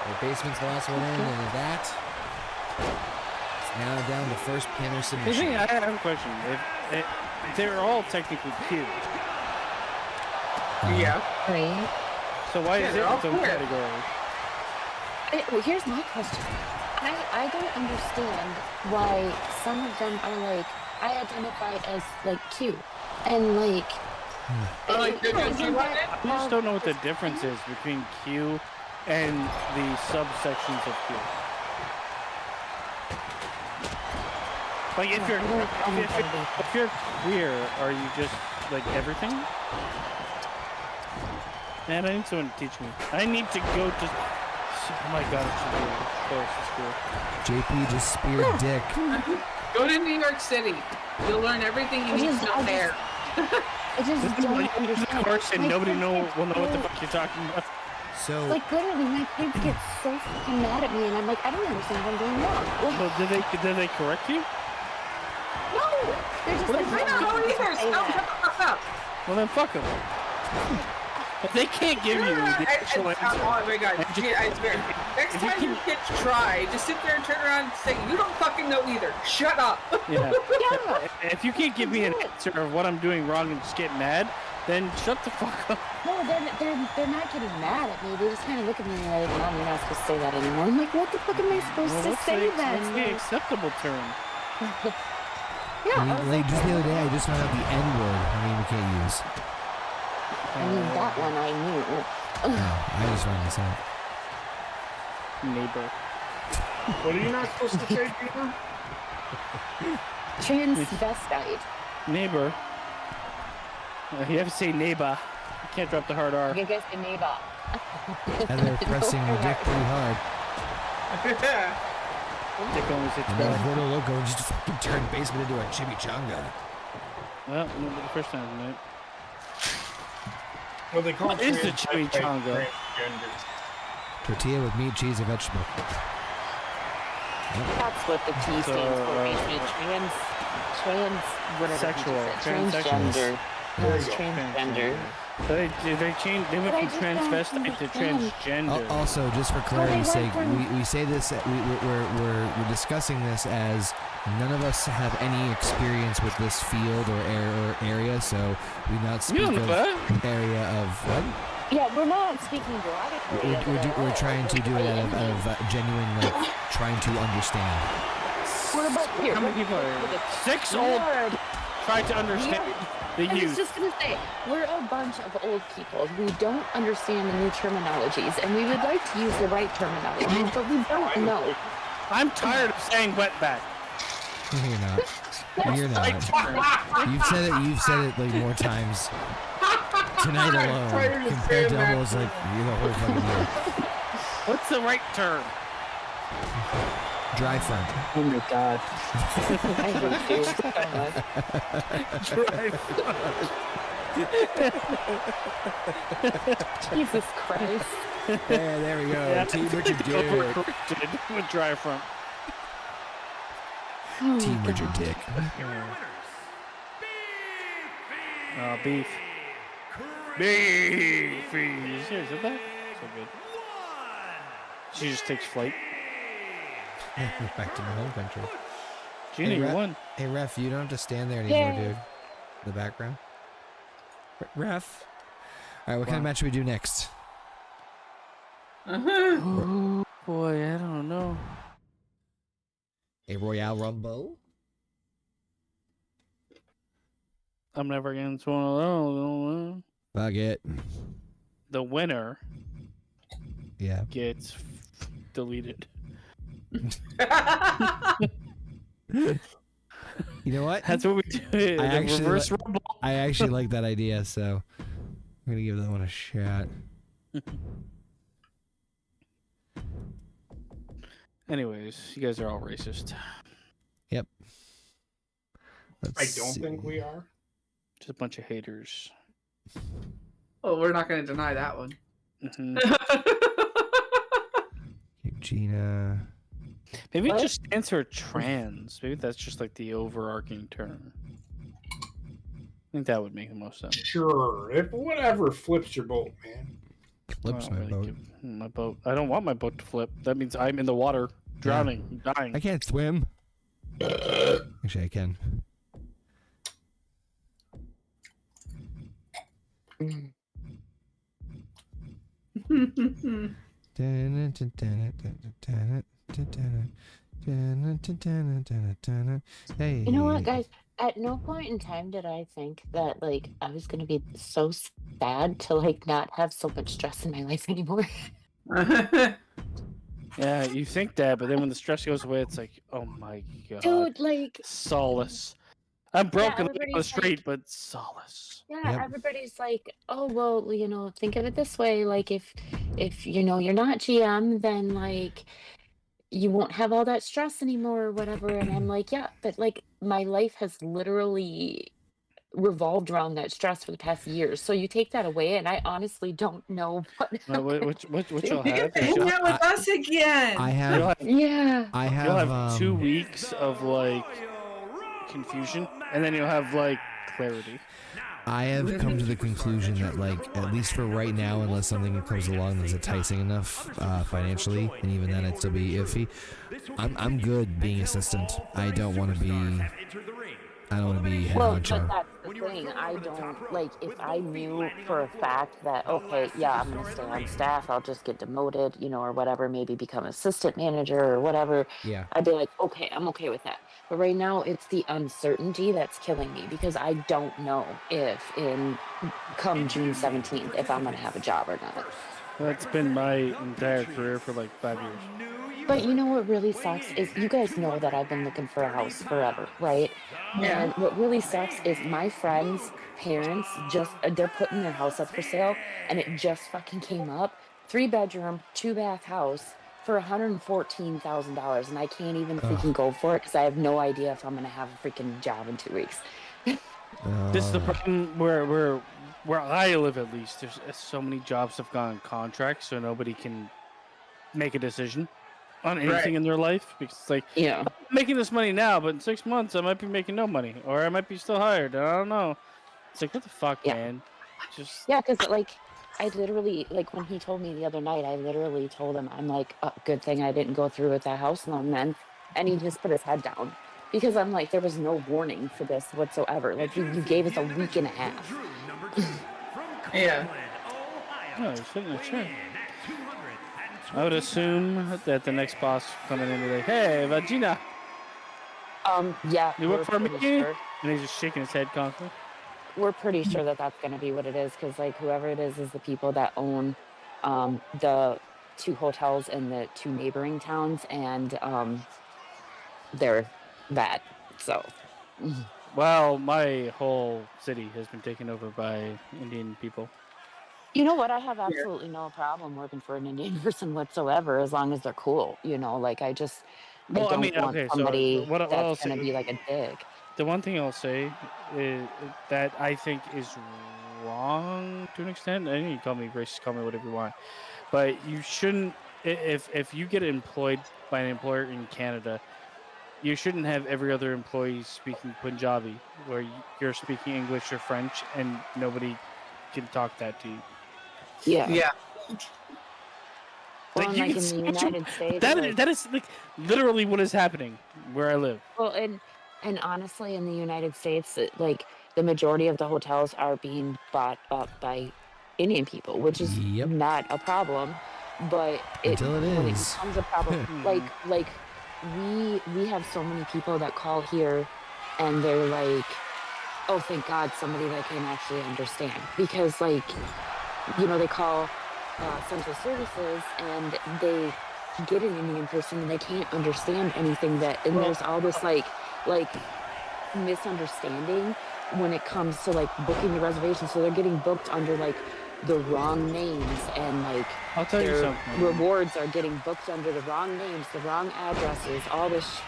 The basement's the last one in, and at that, it's now down to first pinner The submission. thing, I have a question. If they're all technically Q, Yeah. Right? so why Yeah, is it they're all its own queer. category? Well, here's my question. I don't understand why some of them are like, I identify as like Q, and like. Like, you know, don't you you want know, it? I just don't know what the difference is between Q and the subsections of Q. Like if you're if you're queer, are you just like everything? Man, I need someone to teach me. I need to go to. Oh my god, it should be close to school. JP just speared dick. Go to New York City. You'll learn everything you I need just- to know I there. I just don't understand. Course, and My nobody kids will get know what the so- fuck you're talking about. So, Like literally, my kids get so fucking mad at me, and I'm like, I don't understand what I'm doing wrong. Like, Well, did they correct you? no, they're just like, I don't know either. say Stop, that. shut the fuck up. Well then fuck them. If they can't give you the actual answer. Oh my god, And just- gee, I swear. Next if you time your can- kids try, just sit there and turn around and say, you don't fucking know either. Shut up. Yeah. Yeah. If you can't give me an answer of what I'm doing wrong and just get mad, then shut the fuck up. No, they're not getting mad at me. They just kind of look at me like, Mom, you're not supposed to say that anymore. I'm like, what the fuck am I supposed to say then? What's the acceptable term? Yeah. I mean, like, just the other day, I just found out the N-word. I mean, we can't use. I mean, that one I knew. No, I just found this out. Neighbor. What are you not supposed to say, Gina? Transvestite. Neighbor. You have to say neighbor. You can't drop the hard R. You guys say neighbor. And they're pressing the dick pretty hard. Dick only sits And they're back. like, little loco and just fucking turned basement into a chimichanga. Well, no, the first time tonight. Well, they call What is the trans- chimichanga? transgenders. Tortilla with meat, cheese, and vegetable. That's what the T stands for. Basically, whatever. Sexual. Transgender. There you go. Transgender. So they changed. They went But I from just don't transvestite to understand. transgender. Also, just for clarity's sake, we say this, we're discussing this as none of us have any experience with this field or area, so we not speak You don't of know that. area of what? Yeah, we're not speaking derogatory. We're trying to do it out of genuine, like, trying to understand. What about here? How many people are there? 6 old try to understand the I was youth. just gonna say, we're a bunch of old people. We don't understand the new terminologies, and we would like to use the right terminologies, but we don't know. I'm tired of saying wetback. You're not. You're not. You've said it like more times tonight alone compared to almost like the whole fucking year. What's the right term? Dry front. Oh my god. I hate you so much. Jesus Christ. Yeah, there we go. Yeah, Team Richard Dick. overcorrected with dry front. Team Richard Dick. Beef. Beefy. Is that that? So good. She just takes flight. Back to my home country. Gina, Hey, you Ref- won. Hey, Ref, you don't have to stand there anymore, Yay. dude. In the background. Ref. All right, what kind of match should we do next? Oh, boy, I don't know. A Royale Rumble? I'm never against one of those. Fuck it. The winner Yeah. gets deleted. You know what? That's what we do. The reverse rumble. I actually like that idea, so I'm gonna give that one a shot. Anyways, you guys are all racist. Yep. I don't think we are. Just a bunch of haters. Oh, we're not going to deny that one. Mhm. Gina. Maybe What? it just stands for trans. Maybe that's just like the overarching term. I think that would make the most sense. Sure. If whatever floats your boat, man. Flips I my don't boat. My boat. I don't want my boat to flip. That means I'm in the water, drowning, dying. I can't swim. Actually, I can. Hey. You know what, guys? At no point in time did I think that, like, I was gonna be so sad to, like, not have so much stress in my life anymore. Yeah, you think that, but then when the stress goes away, it's like, oh my god, Dude, like, solace. I'm broken on the everybody's street, but solace. yeah, Yep. everybody's like, oh, well, you know, think of it this way. Like, if you know, you're not GM, then, like, you won't have all that stress anymore or whatever. And I'm like, yeah, but, like, my life has literally revolved around that stress for the past years. So you take that away, and I honestly don't know what. What you'll You have? get to hang out with us again. I You'll have. have, Yeah. I you'll have. have 2 weeks of like confusion, and then you'll have like clarity. I have come to the conclusion that, like, at least for right now, unless something comes along that's enticing enough financially, and even then I'd still be iffy, I'm good being assistant. I don't want to be. I don't want to be head Well, but honcho. that's the thing. I don't like if I knew for a fact that okay, yeah, I'm gonna stay on staff. I'll just get demoted, or whatever. Maybe become assistant manager or whatever. Yeah. I'd be like, okay, I'm okay with that. But right now, it's the uncertainty that's killing me because I don't know if come June 17th if I'm gonna have a job or not. That's been my entire career for like 5 years. But you know what really sucks is you guys know that I've been looking for a house forever, right? Yeah. And what really sucks is my friends' parents they're putting their house up for sale and it just fucking came up. 3-bedroom, 2-bath house for $114,000 and I can't even freaking go for it because I have no idea if I'm going to have a freaking job in 2 weeks. This is the problem where I live, at least. There's so many jobs have gone on contract, so nobody can make a decision on anything in their life because it's like, I'm making this money now, but in 6 months I might be making no money, or I might be still hired. I don't know. It's like, what the fuck, man? Just because I literally when he told me the other night, I literally told him, I'm like, oh, good thing I didn't go through with that house loan then, and he just put his head down because I'm like, there was no warning for this whatsoever. Like you gave us a week and a half. Yeah. no, he's sitting there, sure. I would assume that the next boss coming in and like, hey, Vagina, Yeah. you work for me? Sure. And he's just shaking his head constantly. We're pretty sure that that's going to be what it is because whoever it is the people that own the 2 hotels in the 2 neighboring towns, and they're that. So. Well, my whole city has been taken over by Indian people. You know what? I have absolutely no problem working for an Indian person whatsoever as long as they're cool. I don't want somebody what that's I'll going to be like a dick. The one thing I'll say is that I think is wrong to an extent. I know you call me racist, call me whatever you want, but you shouldn't. If you get employed by an employer in Canada, you shouldn't have every other employee speaking Punjabi, where you're speaking English or French, and nobody can talk that to you. Yeah. Yeah. Well, Like, you in can the United States, that is like literally what is happening where I live. well, and honestly, in the United States, the majority of the hotels are being bought up by Indian people, which is not a problem. But Until it when it is. becomes a problem, we have so many people that call here, and they're like, "Oh, thank God, somebody that can actually understand," because they call central services and they get an Indian person and they can't understand anything and there's all this like misunderstanding when it comes to booking the reservation, so they're getting booked under the wrong names, and I'll tell you their something. rewards are getting booked under the wrong names, the wrong addresses, all this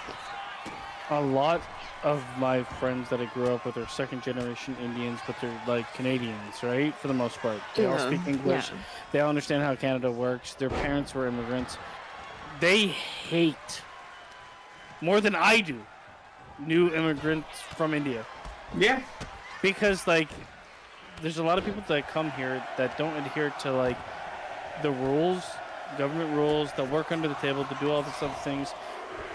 A lot of my friends that I grew up with are second generation Indians, but they're Canadians, right? For the most part. They all speak English. yeah. They all understand how Canada works. Their parents were immigrants. They hate, more than I do, new immigrants from India. Yeah. Because there's a lot of people that come here that don't adhere to the rules, government rules, that work under the table to do all this other things,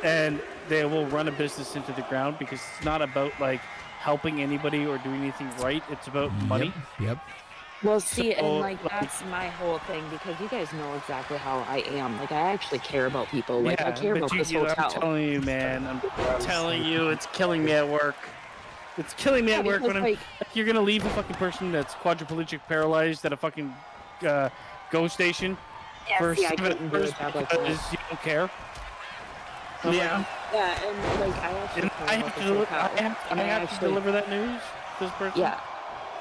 and they will run a business into the ground because it's not about helping anybody or doing anything right. It's about money. Yep. Well, see, So, and that's my whole thing, because you guys know exactly how I am. I actually care about people. I care about this hotel. I'm telling you, man. I'm telling you, it's killing me at work. It's killing me at work when you're gonna leave a fucking person that's quadriplegic, paralyzed at a fucking go station for see, I 7 couldn't do a hours job like because that. you don't care. Yeah. Yeah, and I actually care I about have to, this hotel. I have to deliver that news to this person. Yeah.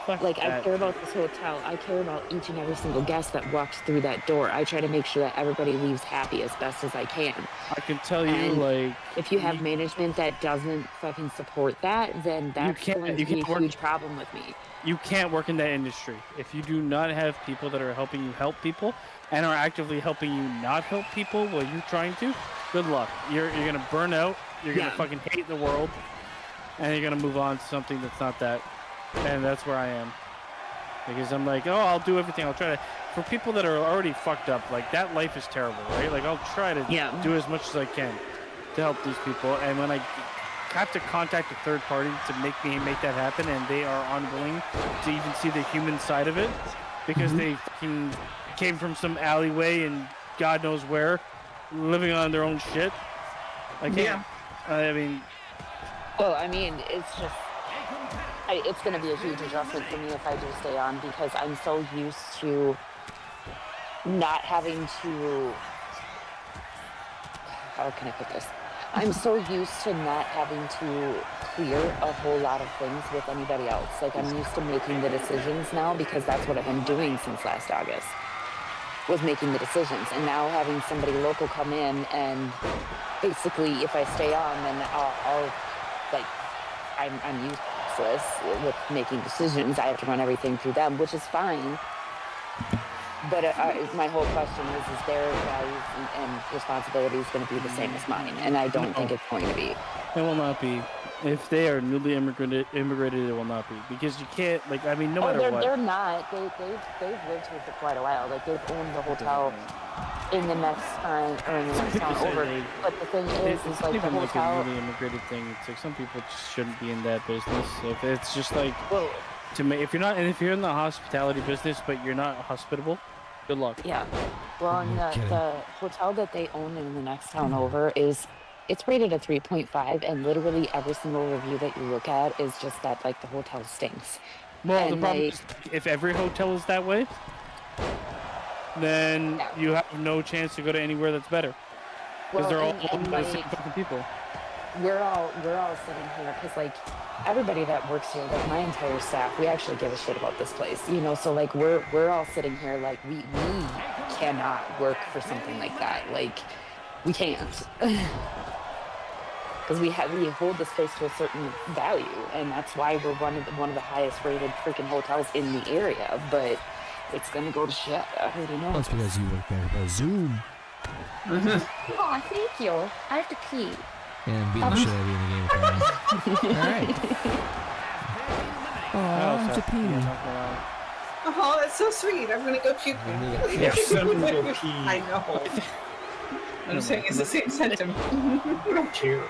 Fuck I that. care about this hotel. I care about each and every single guest that walks through that door. I try to make sure that everybody leaves happy as best as I can. I can tell you, And if you have management that doesn't fucking support that, then that's going to be a huge problem with me. You can't work in that industry if you do not have people that are helping you help people and are actively helping you not help people while you're trying to. Good luck. You're gonna burn out. You're gonna fucking hate the world, and you're gonna move on to something that's not that. And that's where I am, because I'm oh, I'll do everything. I'll try to. For people that are already fucked up, that life is terrible, right? I'll try to do as much as I can to help these people. And when I have to contact a third party to make that happen, and they are unwilling to even see the human side of it because they fucking came from some alleyway and God knows where, living on their own shit. I can't. I mean, well, I mean, it's just. It's going to be a huge adjustment for me if I do stay on because I'm so used to not having to. How can I put this? I'm so used to not having to clear a whole lot of things with anybody else. Like, I'm used to making the decisions now because that's what I've been doing since last August, was making the decisions. And now having somebody local come in and basically, if I stay on, then I'll like, I'm useless with making decisions. I have to run everything through them, which is fine. But my whole question is their values and responsibilities going to be the same as mine? And I don't think it's going to be. It will not be. If they are newly immigrated, it will not be. Because you can't, like, I mean, no matter what. They're not. They've lived here for quite a while. Like, they've owned the hotel in the next time, or in the next town over. But the thing is like, the hotel... It's like a newly immigrated thing. It's like, some people just shouldn't be in that business. If it's just like... Well, if you're in the hospitality business, but you're not hospitable, good luck. Yeah. Well, and the hotel that they own in the next town over it's rated a 3.5, and literally every single review that you look at is just that, like, the hotel stinks. Well, and the problem is, if every hotel is that way, then you have no chance to go to anywhere that's better. Because they're all owned by the same fucking people. We're all sitting here because, like, everybody that works here, like my entire staff, we actually give a shit about this place, you know. So like we're all sitting here like we cannot work for something like that. Like we can't because we hold this place to a certain value, and that's why we're one of the highest rated freaking hotels in the area. But it's gonna go to shit. I already know. That's because you work there by Zoom. Oh, thank you. I have to pee. And beating the shit out of you in the game apparently. Alright. Oh, it's a pee. Oh, that's so sweet. I'm gonna go puke now. Yes, I'm gonna go pee. I know. I'm saying it's the same sentiment. I don't care.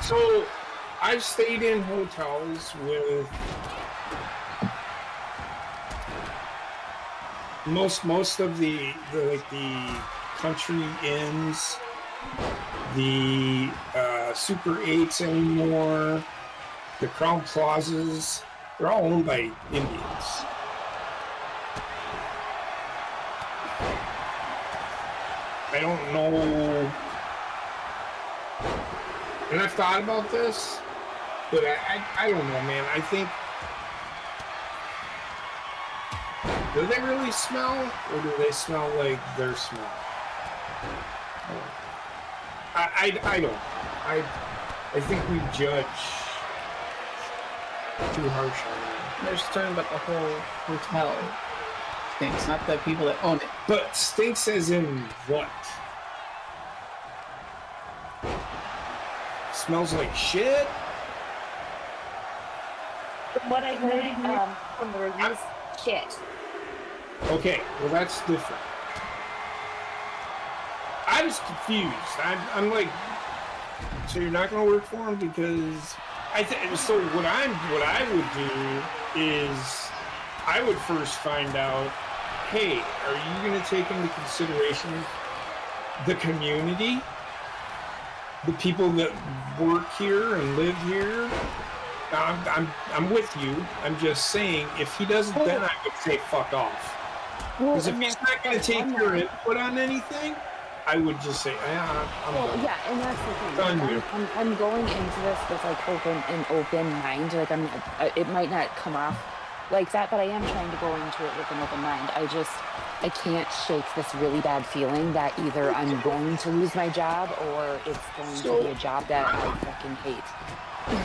So I've stayed in hotels with most of the country inns, the Super 8s anymore, the Crown Plazas. They're all owned by Indians. I don't know, and I've thought about this, but I don't know, man. I think, do they really smell, or do they smell like their smell? I don't. I think we judge too harsh on them. They're just talking about the whole hotel stinks, not the people that own it. But stinks as in what? Smells like shit? From what I heard from the reviews, shit. Okay, well that's different. I was confused. I'm like, so you're not going to work for him because so what I would do is I would first find out, hey, are you going to take into consideration the community, the people that work here and live here? I'm with you. I'm just saying, if he doesn't, then I would say fuck off. Because if he's not going to take your input on anything, I would just say, I'm done. Yeah, and that's the thing. I'm going into this with like an open mind. Like it might not come off like that, but I am trying to go into it with an open mind. I can't shake this really bad feeling that either I'm going to lose my job or it's going to be a job that I fucking hate.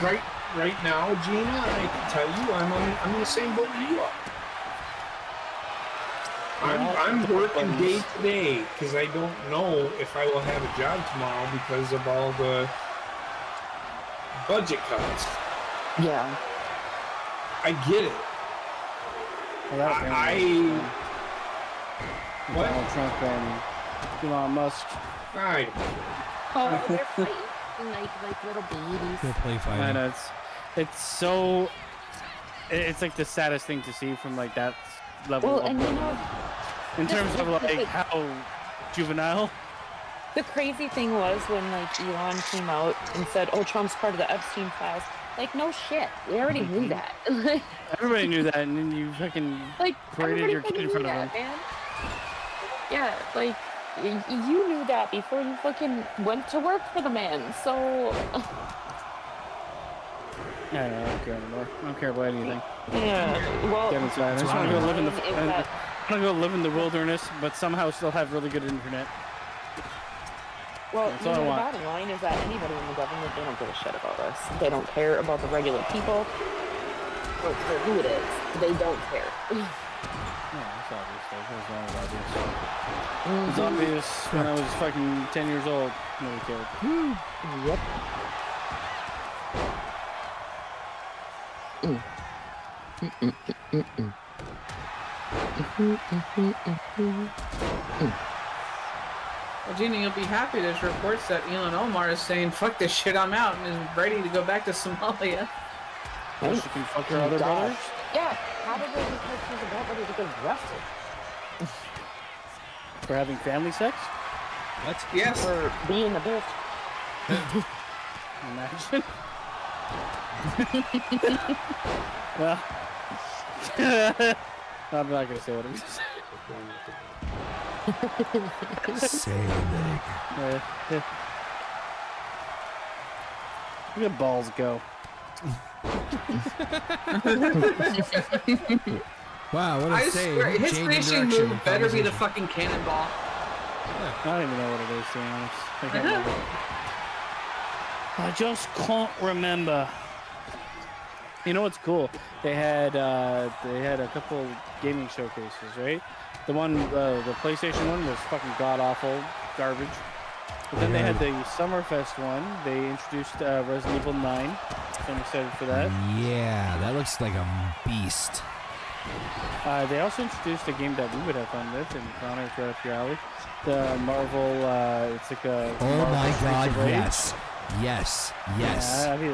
Right now, Gina, I can tell you, I'm in the same boat you are. I'm working day to day because I don't know if I will have a job tomorrow because of all the budget cuts. Yeah. I get it. What? Donald Trump Elon Musk. Right. Oh, they're fighting like little babies. They're play I fighting. know it's so. It's like the saddest thing to see from like that level. Well, of, and you know, in terms of like how juvenile. the crazy thing was when like Elon came out and said, "Oh, Trump's part of the Epstein files." Like, no shit, we already knew that. Everybody knew that, and then you fucking Like, paraded your kid in front of that, him. man. Yeah, like you knew that before you fucking went to work for the man. So Yeah, I don't care anymore. I don't care about anything. yeah, well, Get inside. I just want to go live in the. Is I that- want to go live in the wilderness, but somehow still have really good internet. well, That's you all I know, the want. bottom line is that anybody in the government, they don't give a shit about us. They don't care about the regular people or who it is. They don't care. Yeah, it's obvious. That's always obvious. It was obvious when I was fucking 10 years old. Nobody cared. Yep. Well, Genie, you'll be happy. There's reports that Elon Omar is saying, "Fuck this shit, I'm out," and is ready to go back to Somalia. Oh, she can fuck her other God. brothers? Yeah, probably because she's about ready to get arrested For having family sex? What? Yes. for being a bitch. Imagine. Well, I'm not gonna say what I'm gonna say. Say anything. Yeah. Look at balls go. Wow, what a I save. swear, his Change in finishing direction. move better be the Conversation. fucking cannonball. I don't even know what it is, to be honest. I can't remember. I just can't remember. You know what's cool? They had a couple gaming showcases, right? The one, the PlayStation one was fucking god awful garbage. But then they had the Summerfest one. They introduced Resident Evil 9. So I'm excited for that. Yeah, that looks like a beast. They also introduced a game that we would have fun with, and Connor, it's right up your alley. The Marvel, it's like a. Oh Marvel my Streets god, of Rage. yes. Yes, yes. Yeah, we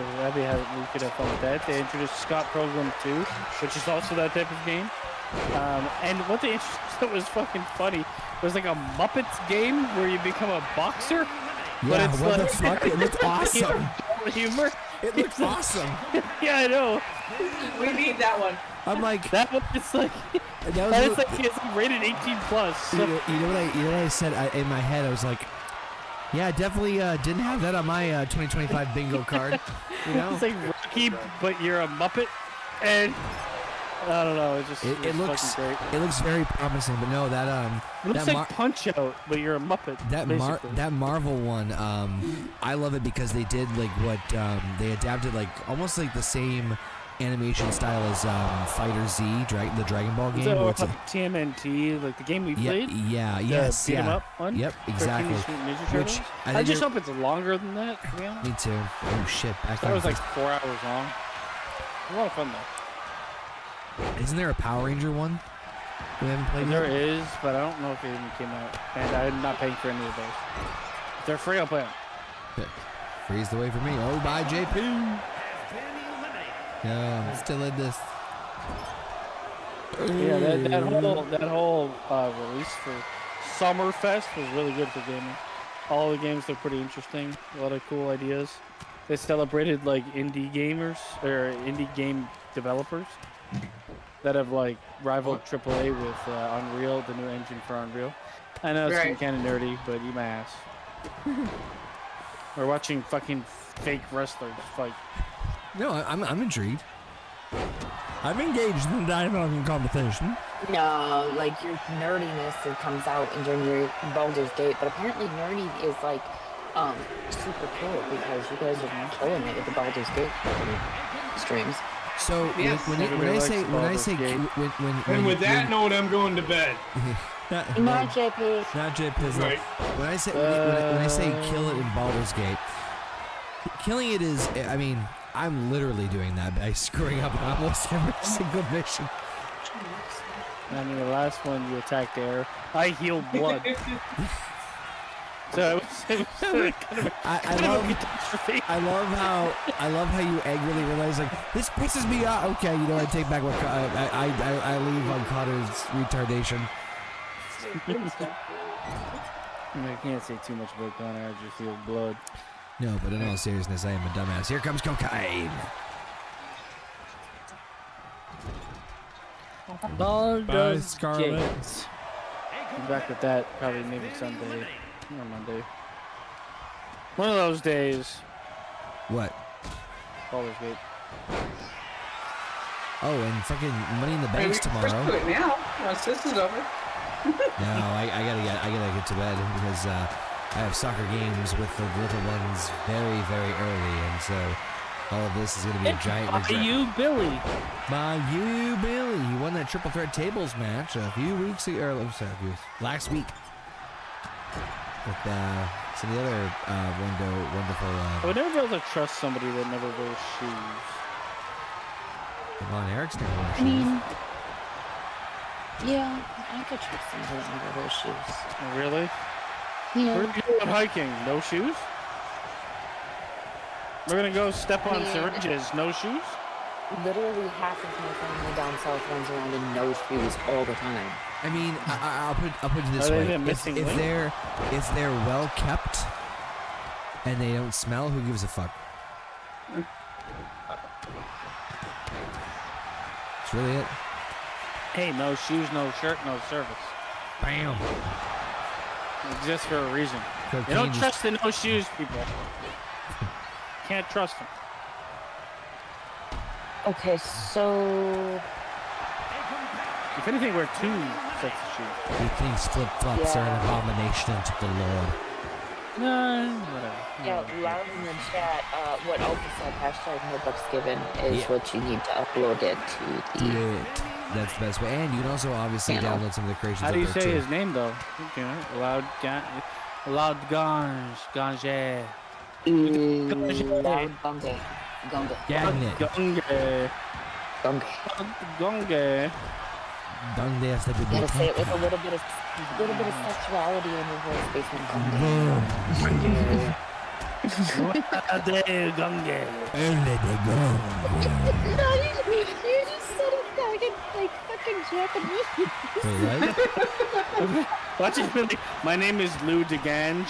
could have fun with that. They introduced Scott Pilgrim 2, which is also that type of game. And what they introduced that was fucking funny was like a Muppets game where you become a boxer. But Yeah, it's what the like, fuck? It looked awesome. Humor. It looked awesome. Yeah, I know. We need that one. I'm like, That one, it's like, that was and it's like it's rated 18 plus. So. you know what I said in my head? I was like, yeah, I definitely didn't have that on my 2025 bingo card. You know, It's like Rocky, but you're a Muppet, and I don't know. it looks fucking great. it looks very promising. But no, that It looks that like Punch Out, but you're a Muppet. basically. that Marvel one, I love it because they did like what they adapted like almost like the same animation style as Fighter Z, the Dragon Ball game. So where it's a- TMNT, like the game we played. yeah, the yes, beat 'em yeah. up one. Yep, for exactly. Teenage Mutant Ninja Which Turtles. I I think just they're- hope it's longer than that. To be honest, Me too. Oh shit! Back that on was like first- 4 hours long. A lot of fun though. Isn't there a Power Ranger one? We haven't played There yet? is, but I don't know if it even came out, and I'm not paying for any of those. If they're free, I'll play them. Freeze the way for me. Oh, bye, JP. No, I'm still in this. Yeah, that whole release for Summerfest was really good for gaming. All the games look pretty interesting. A lot of cool ideas. They celebrated like indie gamers or indie game developers that have like rivaled AAA with Unreal, the new engine for Unreal. I know it's Right. kind of nerdy, but eat my ass. We're watching fucking fake wrestlers fight. No, I'm intrigued. I'm engaged in the dialogue competition. No, like your nerdiness that comes out during your Baldur's Gate, but apparently nerdy is like super cool because you guys are killing it with the Baldur's Gate streams. So Yes. when I Everybody say likes when I Baldur's say Gate. And with that note, I'm going to bed. Not JP. not JP. Right. When I say when I say kill it in Baldur's Gate, killing it is. I mean, I'm literally doing that by screwing up on almost every single mission. I mean, the last one you attacked air. I healed blood. So it was kind of I love how you angrily realize like this pisses me off. Okay, you know I take back what I leave on Connor's retardation. I can't say too much about Connor. I just feel blood. No, but in all seriousness, I am a dumbass. Here comes Co-Kane. Bye, Scarlet. I'm back with that probably maybe Sunday or Monday. One of those days. What? Baldur's Gate. Oh, and fucking Money in the Bank's tomorrow. Let's do it now. Once this is over. No, I gotta get to bed because I have soccer games with the little ones very, very early, and so all of this is gonna be a giant regret. You, Billy. By you, Billy. He won that triple threat tables match a few weeks ago, or last week. With some of the other wonderful. I would never be able to trust somebody that never wears shoes. Von Erich's never wears shoes. I mean, yeah, I could trust somebody that never wears shoes. Really? Yeah. We're going out hiking. No shoes? We're gonna go step on syringes. No shoes? Literally half of my family down south runs around in no shoes all the time. I mean, I'll put it this Are way: they if missing they're well kept and they don't smell, who gives a fuck? That's really it. Hey, no shoes, no shirt, no service. Bam. It exists for a reason. Cocaine You don't is- trust the no shoes people. Can't trust them. Okay, so If anything, wear 2 sets of shoes. He thinks flip-flops are an abomination to the Lord. No, whatever. yeah, loud in the chat. What Alpha said, hashtag no bucks given, is what you need to upload it to the. Yeah, that's the best way. And you can also obviously Channel. download some of the creations. How do you up there say too. his name though? Okay, loud gange. Loud gonge. Gonge. Gagnet. Gonge. Gonge. Gonge. Done this, that would be You gotta say it with a little bit of sexuality in your voice, basement gonge. Gonge. No, you just said it like fucking Japanese. Wait, what? Watch it really. My name is Lou DeGange.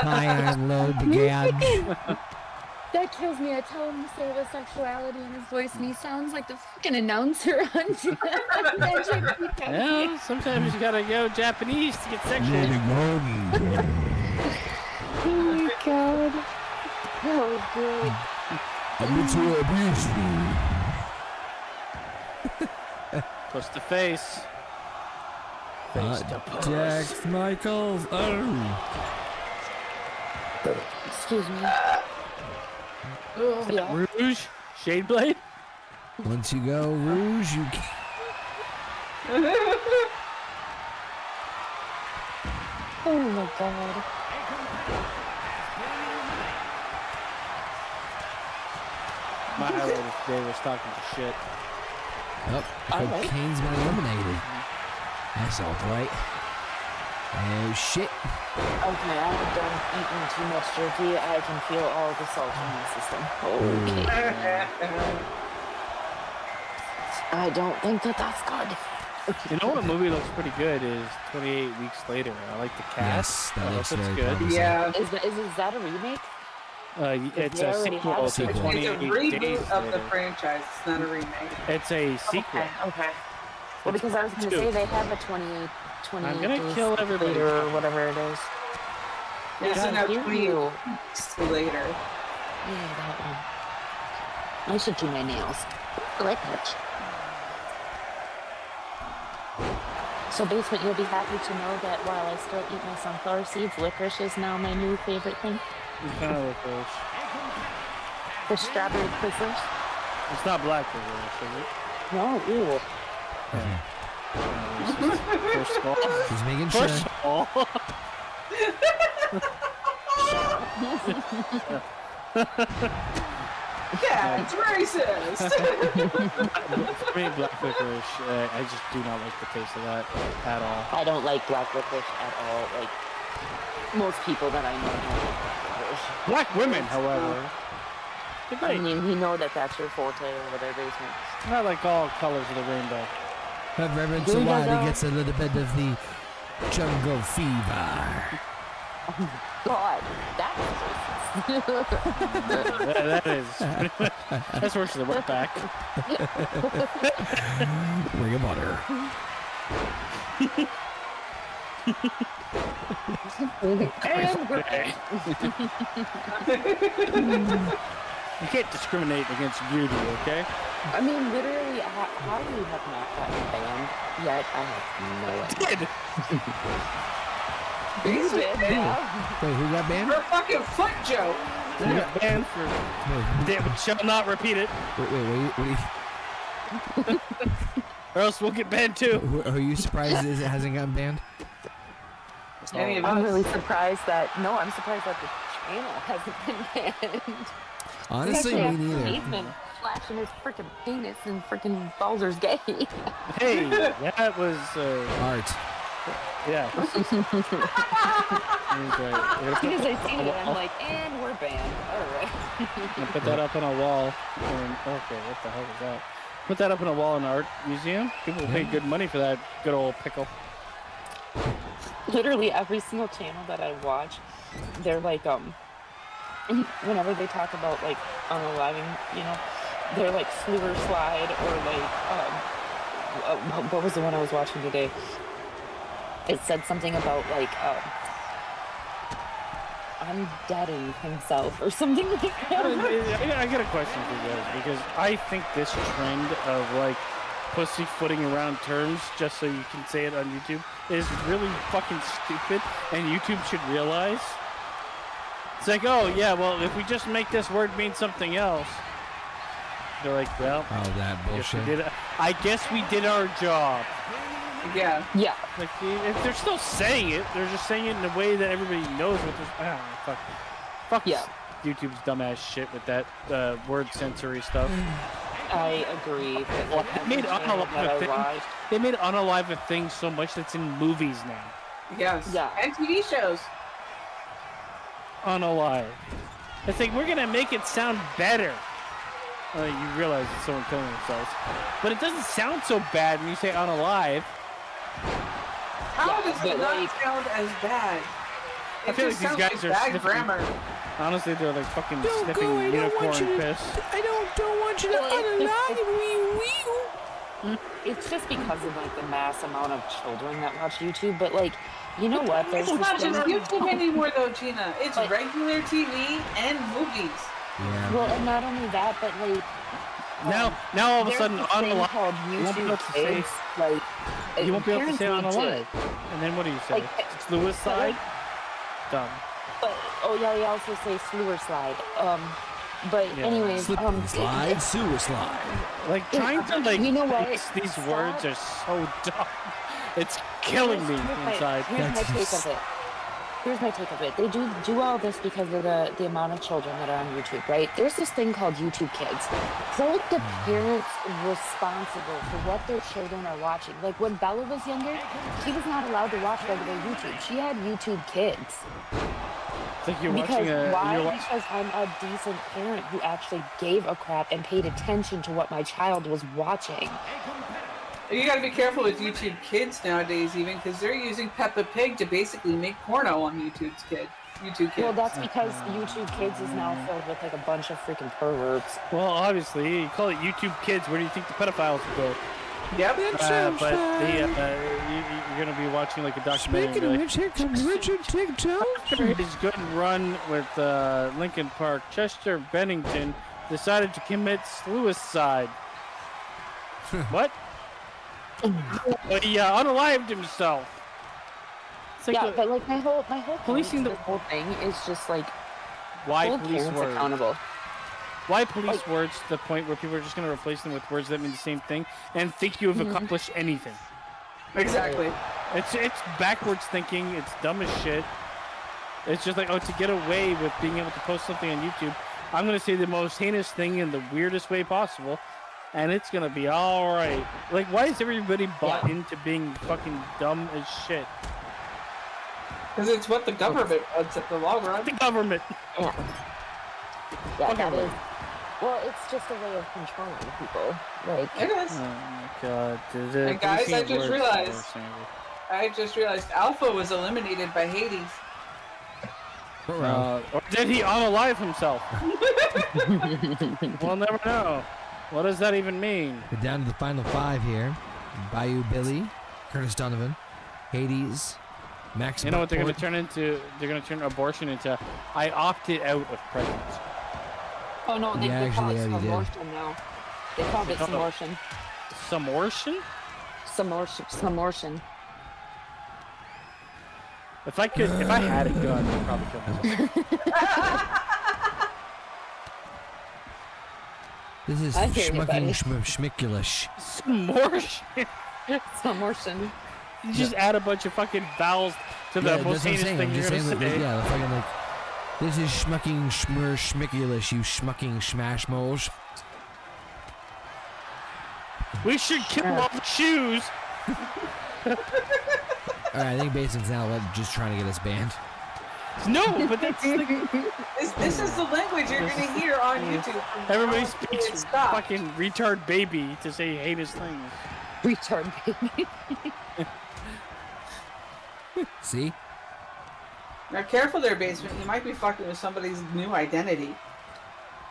Hi, I'm Lou DeGan. That kills me. I tell him to say it with sexuality in his voice, and he sounds like the fucking announcer on Trekepedia. Yeah, sometimes you gotta go Japanese to get sexual. Oh my god. Oh, good. Push the face. Face to push. Jax Michaels. Oh. Excuse me. Yeah. Rouge? Shade Blade? Once you go Rouge, you can. Oh my god. My highlight today was talking to shit. Oh, Cocaine's been eliminated. That's all right. Oh shit. Okay, I'm done eating too much jerky. I can feel all the salt in my system. Okay. I don't think that's good. You know what movie looks pretty good is 28 Weeks Later. I like the cast. Yes, that looks very good. promising. Yeah. Is that a remake? It's They a already have sequel it. to It's a 28 Days reboot of the Later. franchise. It's not a remake. It's a sequel. Okay. Well, because I was going to say they have a 28 I'm gonna days kill everybody. later or whatever it is. This is now Hear 28 you. weeks later. Yeah, that one. I should do my nails. I like that. So, Basement, you'll be happy to know that while I still eat my sunflower seeds, licorice is now my new favorite thing. You kind of look those. The strawberry Twizzlers. It's not black licorice, is it? No, ew. First of all. Just making First sure. of all. Yeah, it's racist. For me, black licorice, I just do not like the taste of that at all. I don't like black licorice at all. Like, Most people that I know don't. Black women, however. I mean, you know that that's your forte over there, basement. Not like all colors of the rainbow. But Reverend Sawadi gets a little bit of the jungle fever. God, that's that is. That's worse than work back. Ring of honor. You can't discriminate against beauty, okay? I mean, literally, how do you have not gotten banned yet? I have no idea. You did, yeah. Wait, who got banned? For a fucking foot joke. Who got banned for... They shall not repeat it. Wait. Or else we'll get banned too. Are you surprised it hasn't gotten banned? I'm really surprised that... No, I'm surprised that the channel hasn't been banned. Honestly, me neither. He's flashing his freaking penis and freaking Baldur's Gate. Hey, that was... Art. Yeah. As soon as I see it, I'm like, and we're banned. Alright. Put that up on a wall. Okay, what the hell is that? Put that up on a wall in an art museum. People pay good money for that good old pickle. Literally every single channel that I watch, they're like, whenever they talk about like unaliving, you know, they're like Slewer Slide or like, what was the one I was watching today? It said something about like, undeading himself or something like that. I got a question for you guys, because I think this trend of like pussyfooting around terms just so you can say it on YouTube is really fucking stupid, and YouTube should realize. It's like, oh yeah, well if we just make this word mean something else, they're like, well, oh, that bullshit. I guess we did our job. Yeah. Yeah. Like, if they're still saying it, they're just saying it in a way that everybody knows what they're... Fuck yeah. YouTube's dumbass shit with that word sensory stuff. I agree. They made unalive a thing so much that's in movies now. Yes. Yeah. And TV shows. Unalive. It's like, we're gonna make it sound better. You realize it's someone killing themselves. But it doesn't sound so bad when you say unalive. How does it not sound as bad? I feel like these guys are bad grammar. Honestly, they're like fucking sniffing unicorn piss. I don't want you to unalive me. It's just because of like the mass amount of children that watch YouTube, but like, you know what? It's not just YouTube anymore though, Gina. It's regular TV and movies. Yeah. Well, and not only that, but like now all of a sudden unalive. Called YouTube Kids, like you won't be able to say unalive. And then what do you say? It's suicide. Dumb. But they also say Slewer Slide. But anyways, slide, sewer slide. Like trying to like, you know what? These words are so dumb. It's killing me inside. Here's my take of it. They do all this because of the amount of children that are on YouTube, right? There's this thing called YouTube Kids. Hold the parents responsible for what their children are watching. Like when Bella was younger, she was not allowed to watch regular YouTube. She had YouTube Kids. It's like you're watching Because I'm a decent parent who actually gave a crap and paid attention to what my child was watching. You gotta be careful with YouTube Kids nowadays, even, because they're using Peppa Pig to basically make porno on YouTube Kids. Well, that's because YouTube Kids is now filled with like a bunch of freaking perverts. Well, obviously, you call it YouTube Kids. Where do you think the pedophiles would go? Yep. But you're gonna be watching like a documentary. Speaking of which, here comes Richard TikTok. His good run with Lincoln Park, Chester Bennington decided to commit suicide. What? But he unalived himself. Like but like my whole policing the whole thing is just like why police words accountable. Why police words to the point where people are just going to replace them with words that mean the same thing and think you have accomplished anything? Exactly. It's backwards thinking. It's dumb as shit. It's just like, to get away with being able to post something on YouTube, I'm going to say the most heinous thing in the weirdest way possible, and it's going to be all right. Like, why is everybody bought into being fucking dumb as shit? Because it's what the government wants at the long run. The government. Yeah. Yeah, Okay, that well. is. Well, it's just a way of controlling people. Like, It is. Oh my god. And guys, I just realized Alpha was eliminated by Hades. Or did he unalive himself? We'll never know. What does that even mean? We're down to the final 5 here. Bayou Billy, Curtis Donovan, Hades, Max. You know what they're going to Buckport. turn into? They're going to turn abortion into I opted out of pregnancy. oh no, they, Yeah, they call it actually, yeah, you did. Samortion now. They called it Samortion. Samortion? Samortion. If I had a gun, I'd probably kill myself. This is I hear you, buddy. schmickulish. Samortion? Samortion. You just add a bunch of fucking vowels to the most heinous thing I'm you're just going to saying, say. yeah, the fucking like. This is schmucking schmur schmickulish, you schmucking smash moles. We should kill all the shoes. Alright, I think Basin's now just trying to get us banned. No, but that's like, This is the language you're gonna hear on YouTube. from everybody now speaks until it stops. fucking retard baby to say heinous things. Retard baby. See? Now, careful there, Basement. You might be fucking with somebody's new identity.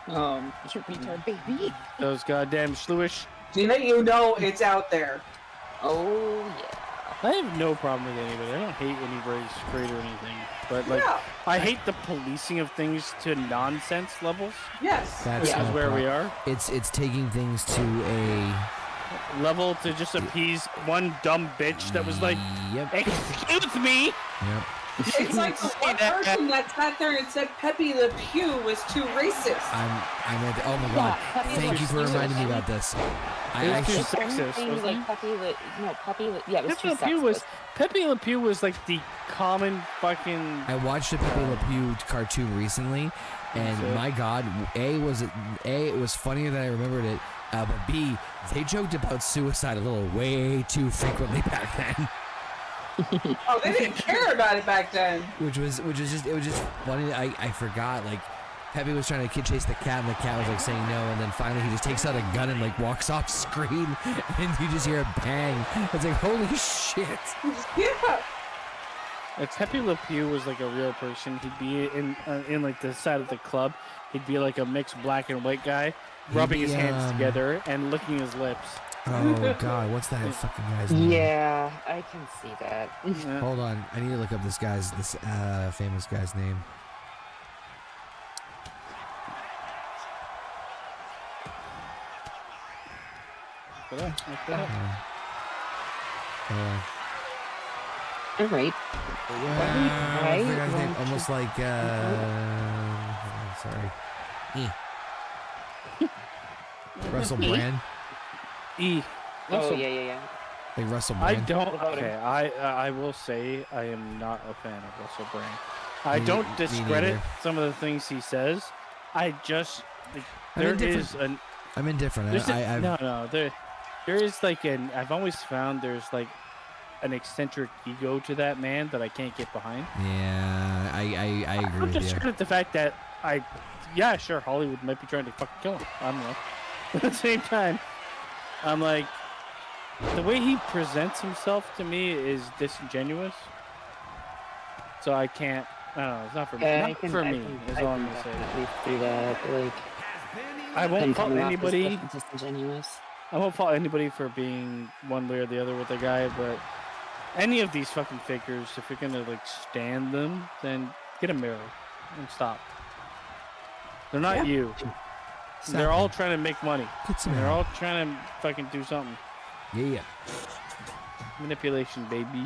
You retard baby. Those goddamn slooish. You know it's out there. Oh yeah. I have no problem with anybody. I don't hate any race, grade, or anything. But like, Yeah. I hate the policing of things to nonsense levels. Yes. That's Yeah. my Is where we problem. are. It's taking things to a Level to just appease one dumb bitch that was like, Yep. "Excuse me." Yep. It's like the one person that sat there and said Pepe Le Pew was too racist. I'm at oh my god. Pepe Thank Le you for Pew. reminding me about this. I It was too actually sexist, Only wasn't like it? Pepe Le, no, Pepe Le, yeah, it was Pepe too Le Pew was sexist. Pepe Le Pew was like the common fucking. I watched a Pepe Le Pew cartoon recently, and So- my god, it was funnier than I remembered it, but B, they joked about suicide a little way too frequently back then, Oh, they didn't care about it back then. which was just funny. I forgot, like Pepe was trying to chase the cat, and the cat was like saying no, and then finally he just takes out a gun and like walks off screen, and you just hear a bang. It's like holy shit. Yeah. If Pepe Le Pew was like a real person, he'd be in like the side of the club. He'd be like a mixed black and white guy, rubbing be, his hands together and licking his lips. Oh god, what's that fucking guy's name? Yeah, I can see that. Hold on, I need to look up this famous guy's name. Look at that. Hold on. All right. I forgot his name. Right. Almost like sorry. Russell E? Brand. E. Oh Also, yeah. Like Russell I Brand. don't. What about Okay, I will say I am not a fan of Russell Brand. I Me- don't me discredit neither. some of the things he says. I just like, I'm there indifferent. is an I'm indifferent. there's I've no there is like an I've always found there's like an eccentric ego to that man that I can't get behind. yeah, I agree I don't with you. discredit the fact that yeah, sure, Hollywood might be trying to fucking kill him. I don't know. But at the same time, I'm like, the way he presents himself to me is disingenuous. So I can't. I don't know. It's not for me. Yeah, Not for me. Is all I'm gonna say. definitely do that. Like, I him won't fault coming off as anybody. disingenuous. I won't fault anybody for being one way or the other with the guy, but any of these fucking figures, if you're gonna like stand them, then get a mirror and stop. They're not you. They're all trying to make money. Get some They're help. all trying to fucking do something. Yeah. Manipulation, baby.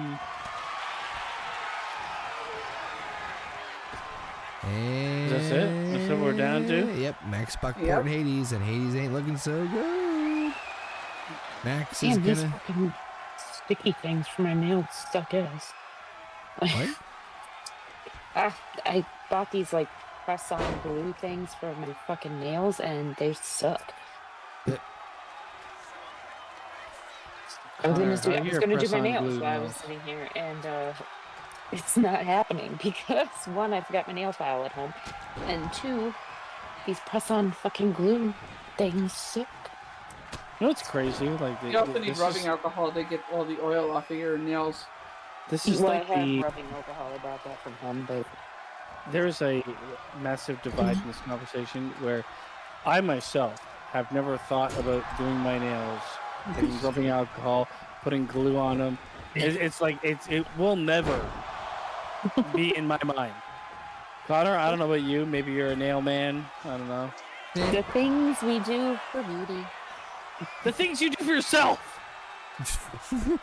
And Is that it? That's what we're down to? Yep, Max Buckport Yep. and Hades ain't looking so good. Max is Damn, these gonna. fucking sticky things for my nails stuck as. What? I bought these like press-on glue things for my fucking nails, and they suck. I was Connor, gonna do how my your nails press-on glue while I was nails? sitting here, and it's not happening because one, I forgot my nail file at home, and two, these press-on fucking glue things suck. You know what's crazy? Like You also need rubbing alcohol to get all the oil off of your nails. This is Well, like I have the rubbing alcohol. I brought that from home, but there's a massive divide in this conversation where I myself have never thought about doing my nails, taking rubbing alcohol, putting glue on them. It's like it will never be in my mind. Connor, I don't know about you. Maybe you're a nail man. I don't know. the things we do for beauty. The things you do for yourself.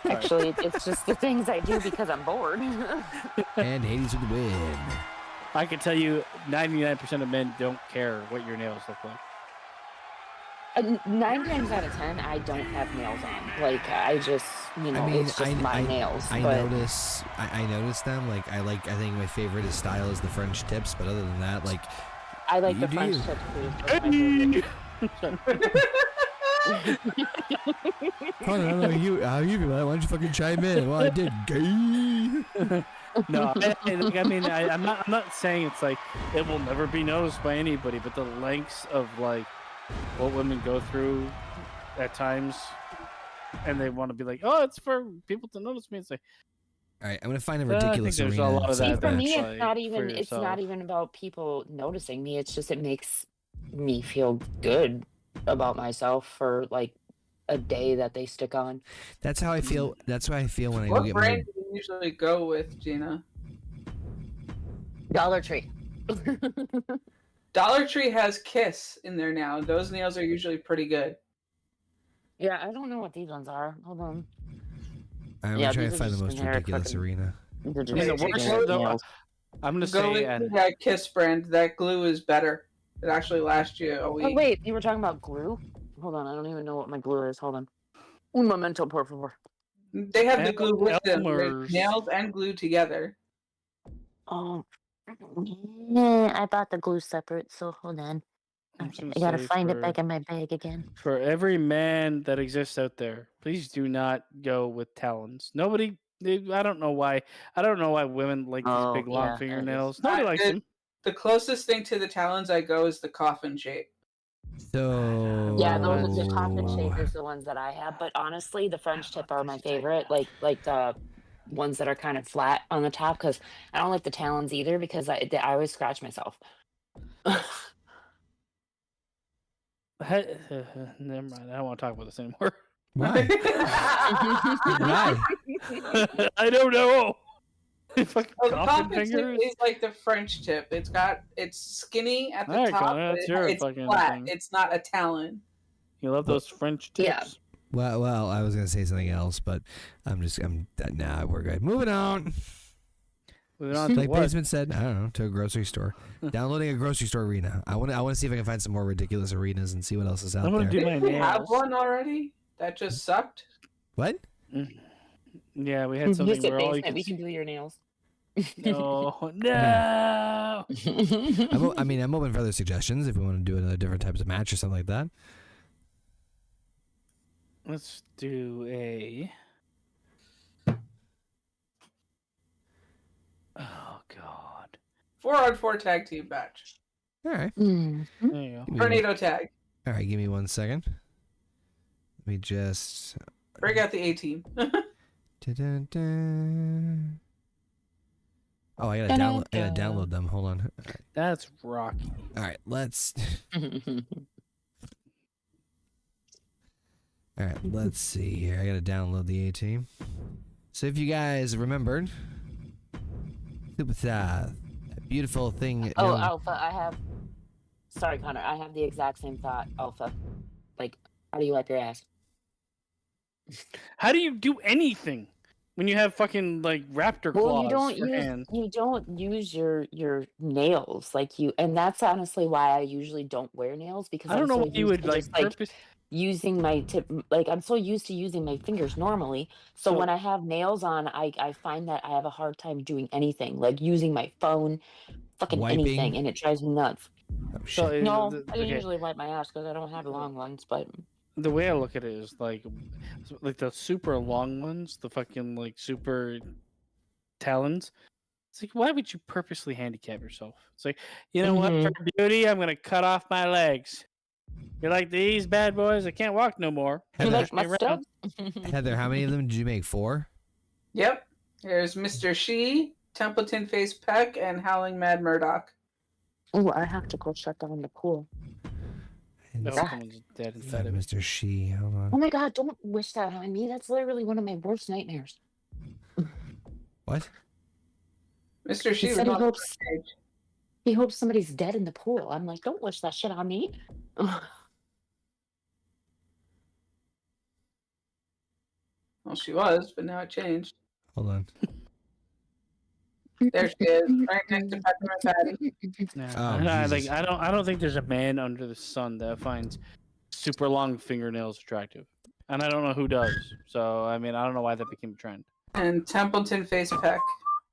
Actually, it's just the things I do because I'm bored. And Hades with the win. I can tell you 99% of men don't care what your nails look like. 9 times out of 10, I don't have nails on. Like, I just, you know, it's just my nails. I but notice them. Like, I think my favorite style is the French tips, but other than that, like, I like you the do French you. tips too. That's my favorite. Connor, I don't know how you feel. Why don't you fucking chime in? Well, I did. Gay. No, I'm not saying it's like it will never be noticed by anybody, but the lengths of like what women go through at times, and they want to be like, oh, it's for people to notice me. It's like, All right, I'm gonna find a I think ridiculous there's a arena. lot of See, that for me, that's, it's not like, even. for It's not yourself. even about people noticing me. It's just it makes me feel good about myself for like a day that they stick on. That's how I feel. That's how I feel when I go What get brand my. do you usually go with, Gina? Dollar Tree. Dollar Tree has Kiss in there now. Those nails are usually pretty good. Yeah, I don't know what these ones are. Hold on. I'm Yeah, trying to these are find the just most generic ridiculous fucking- arena. These are I mean, the just worst generic though, nails. I'm gonna Go say, with and that Kiss brand. That glue is better. It actually lasts you a week. Oh wait, you were talking about glue? Hold on, I don't even know what my glue is. Hold on. Un momento, por favor. They have the glue with them. They're Elmer's. nails and glue together. Oh, yeah, I bought the glue separate, so hold on. I'm just I gonna gotta say find it for- back in my bag again. For every man that exists out there, please do not go with talons. Nobody. I don't know why. I don't know why women like these Oh, big long yeah, that is- fingernails. Nobody likes them. The closest thing to the talons I go is the coffin shape. So. Yeah, those are the coffin shape is the ones that I have. But honestly, the French tip are my favorite. Like the ones that are kind of flat on the top, because I don't like the talons either because I always scratch myself. Never mind. I don't want to talk about this anymore. Why? Why? I don't know. Fucking Oh, the coffin coffin tip fingers. is like the French tip. It's skinny at the Alright, top, Connor, but that's your it's fucking flat. thing. It's not a talon. You love those French tips. Yeah. Well, I was gonna say something else, but nah, we're good. Moving on. Moving on to Like what? Basement said, I don't know, to a grocery store. Downloading a grocery store arena. I want to see if I can find some more ridiculous arenas and see what else is out I'm gonna there. do my Didn't we have nails. one already? That just sucked. What? Yeah, we had Use something it, where all you basement. can We can do your nails. No, no. I'm open for other suggestions if we want to do another different types of match or something like that. Let's do a. Oh God. 4-on-4 tag team match. All right. Mm. There you go. Tornado tag. All right, give me 1 second. Let me just. Bring out the A team. Dun-dun-dun. Oh, I gotta download them. Hold on. That's Rocky. All right, let's. All right, let's see here. I gotta download the A team. So if you guys remembered, that beautiful thing. Oh, no, Alpha, I have. Sorry, Connor. I have the exact same thought, Alpha. Like, how do you wipe your ass? How do you do anything when you have fucking like raptor claws Well, you don't for use hands? you don't use your nails like you, and that's honestly why I usually don't wear nails because I don't I'm know so what you used would to like just, like purpose. using my tip. Like I'm so used to using my fingers normally, so So- when I have nails on, I find that I have a hard time doing anything, like using my phone, fucking Wiping? anything, and it drives me nuts. oh, So shit. No, I okay. usually wipe my ass because I don't have long ones, but The way I look at it is like the super long ones, the fucking like super talons. It's like, why would you purposely handicap yourself? It's like, you know what? For beauty, I'm gonna cut off my legs. You're like these bad boys. I can't walk no more. You Heather, like my stuff? Heather, how many of them did you make? 4? Yep. There's Mr. She, Templeton Face Peck, and Howling Mad Murdoch. Oh, I have to go shut down the pool. No, Ah. someone's dead inside of it. Mr. She, hold on. Oh my god, don't wish that on me. That's literally one of my worst nightmares. What? Mr. She He was said he on the hopes, stage. he hopes somebody's dead in the pool. I'm like, don't wish that shit on me. Well, she was, but now it changed. Hold on. There she is, right next to Peppermint Patty. Yeah. Oh, And I, Jesus. I don't think there's a man under the sun that finds super long fingernails attractive, and I don't know who does. So I mean, I don't know why that became a trend. And Templeton Face Peck.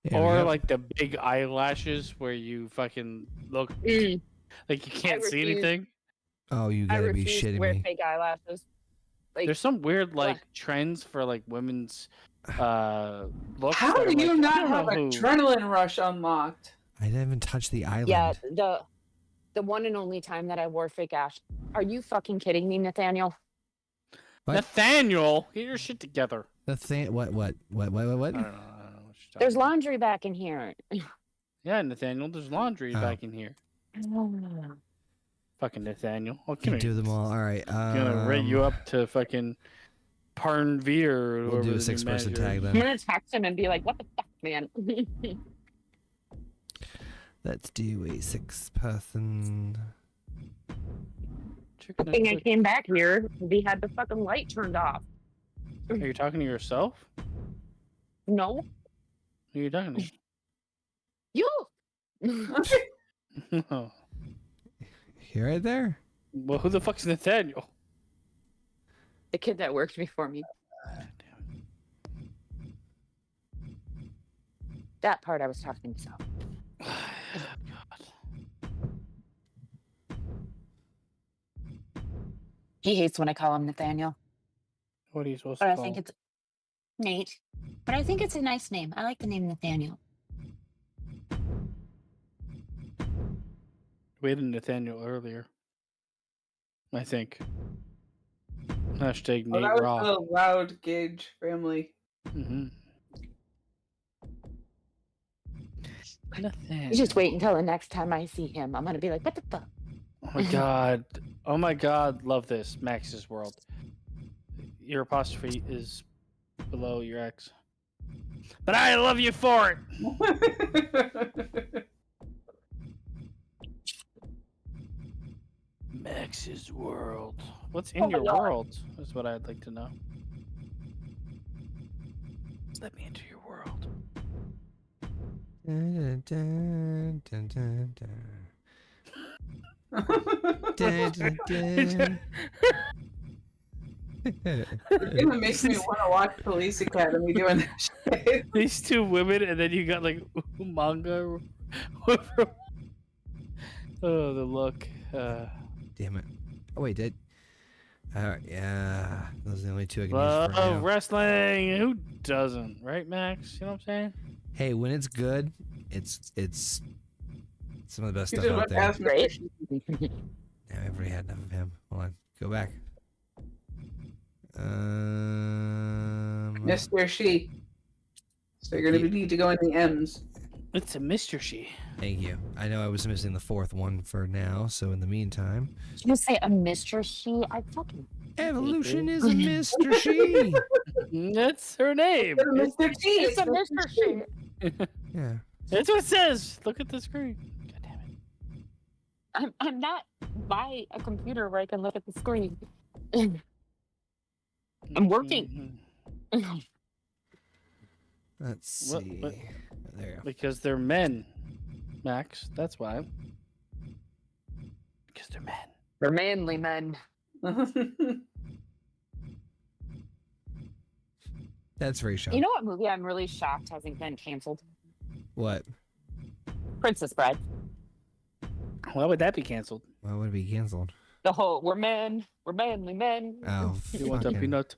Yeah, Or we got- like the big eyelashes where you fucking look Mm. like you can't see refuse. anything. Oh, you I gotta be refuse to shitting wear me. fake eyelashes. Like, There's some weird like trends for like women's looks. How that do I'm you like, I not don't have know who- adrenaline rush unlocked? I didn't even touch the island. yeah, the one and only time that I wore fake ash. Are you fucking kidding me, Nathaniel? What? Nathaniel, get your shit together. The thing. What? I don't know. I don't know what you're talking There's about. laundry back in here. Yeah, Nathaniel, there's laundry Oh. back in here. Fucking Nathaniel. Oh, Can come do here. them all. All right. I'm gonna rate you up to fucking Parnveer. or We'll whoever do a the new 6-person manager tag is. then. I'm gonna text him and be like, "What the fuck, man?" Let's do a 6-person. Chicken Good thing I and came back here. We had the fucking light turned off. Are you talking to yourself? No, Who are you talking you. to? Oh. You right there? Well, who the fuck's Nathaniel? The kid that worked before me. That part I was talking to. He hates when I call him Nathaniel. What are you supposed But to I call think him? it's Nate. But I think it's a nice name. I like the name Nathaniel. We had a Nathaniel earlier. I think. Hashtag Oh, Nate that was Raw. the Loud Gauge family. Mm-hmm. You just wait until the next time I see him. I'm gonna be like, what the fuck? Oh my god. Oh my god. Love this. Max's World. Your apostrophe is below your X. But I love you for it. Max's World. What's in Oh my your God. world? That's what I'd like to know. Let me into your world. Dun, dun, dun, dun, dun. Dun, dun, dun. It makes me want to watch Police Academy doing that shit. These two women, and then you got like manga. Oh, the look. Damn it. Oh, wait, did. Yeah. Those are the only two I can use for Love now. wrestling. Who doesn't, right, Max? You know what I'm saying? Hey, when it's good, it's some of the best You stuff just out went there. past Great. Mr. Yeah, I've already had enough of him. Hold on. Go back. Mr. She. So you're gonna need to go in the M's. It's a Mr. She. Thank you. I know I was missing the 4th one for now, so in the meantime, You say a Mr. She? I fucking evolution is a Mr. She. That's her name. Mr. She. It's a Mr. She. Yeah. That's what it says. Look at the screen. God damn it. I'm not by a computer where I can look at the screen. I'm working. Mhm. Let's What- see. what- Oh, there you go. Because they're men, Max. That's why. Because they're men. They're manly men. That's Rayshawn. You know what movie I'm really shocked hasn't been canceled? What? Princess Bride. Why would that be canceled? Why would it be canceled? The whole we're men, we're manly men. Oh, You want a fucking- peanut?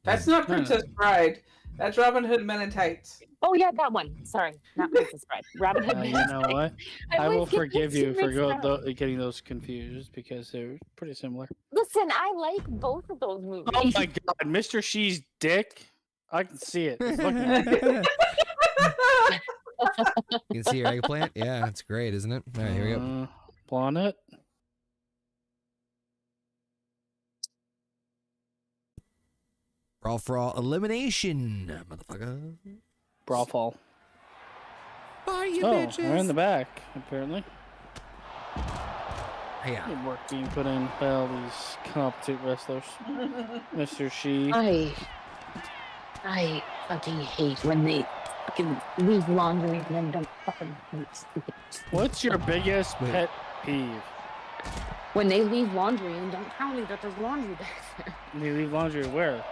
That's not No, no. Princess Bride. That's Robin Hood Men in Tights. Oh yeah, that one. Sorry, not Princess Bride. Robin Hood. You know what? I will always get forgive those you for mixed up. getting those confused because they're pretty similar. Listen, I like both of those movies. Oh my god, Mr. Shee's dick. I can see it. It's looking at me. You can see your eggplant? Yeah, it's great, isn't it? All right, here we go. Pawn it. Brawl for all elimination, motherfucker. Brawl fall. Bye, you Oh, bitches. we're in the back, apparently. Yeah. Good work being put in by all these competent wrestlers. Mr. Shee. I fucking hate when they fucking leave laundry and then don't fucking stupid. What's your biggest pet peeve? When they leave laundry and don't tell me that there's laundry back there. They leave laundry where?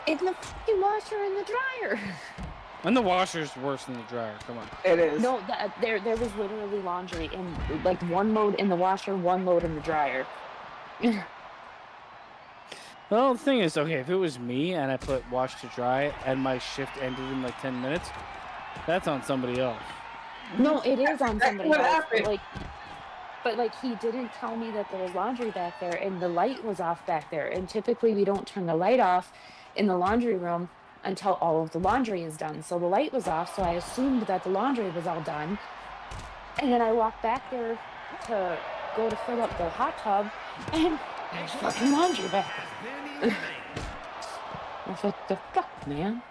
In the fucking washer and the dryer. And the washer's worse than the dryer. Come on. It is. No, there was literally laundry in like one load in the washer, one load in the dryer. Well, the thing is, okay, if it was me and I put wash to dry and my shift ended in like 10 minutes, that's on somebody else. No, it is on somebody what else. happened. But he didn't tell me that there was laundry back there, and the light was off back there. And typically we don't turn the light off in the laundry room until all of the laundry is done. So the light was off, so I assumed that the laundry was all done. And then I walked back there to go to fill up the hot tub, and there's fucking laundry back there. I was like, the fuck, man?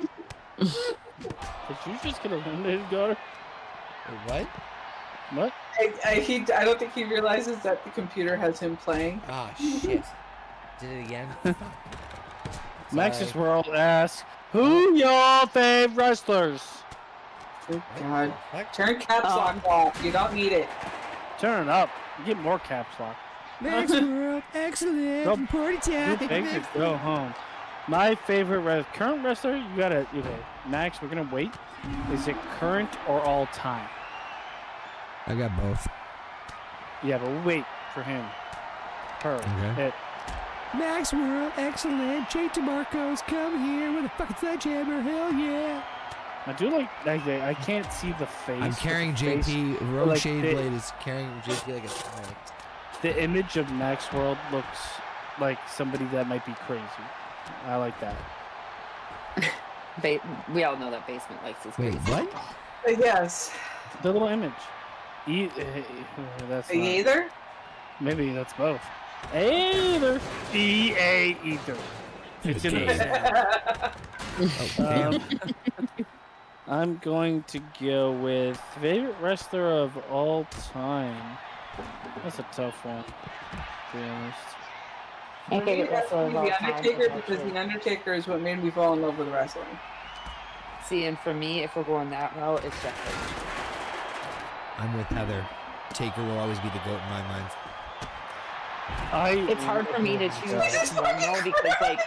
Did you just get eliminated, daughter? What? What? I don't think he realizes that the computer has him playing. Oh, shit. Did it again? Max's World asks, who y'all fave wrestlers? Good God. Turn caps lock off. You don't need it. Turn it up. Get more caps lock. Max World, excellent. Party time. Beg to go home. My favorite current wrestler, you gotta, okay, Max, we're gonna wait. Is it current or all time? I got both. Yeah, but wait for him. Her. Okay. It. Max World, excellent. Jake DeMarco's come here with a fucking sledgehammer. Hell yeah. I do like I can't see the face. I'm carrying but the face- JP. Rogue like Shade the- Blade is carrying JP like a child. The image of Max World looks like somebody that might be crazy. I like that. We all know that Basement likes his Wait, crazy. what? Yes. The little image. That's not, Either? maybe that's both. Either. EA either. It's in the Oh, damn. I'm going to go with favorite wrestler of all time. That's a tough one, to be honest. My favorite wrestler of all The time Undertaker, is because actually- The Undertaker is what made me fall in love with wrestling. See, and for me, if we're going that route, it's Deathwish. I'm with Heather. Taker will always be the GOAT in my mind. It's hard for me to choose just one though, because like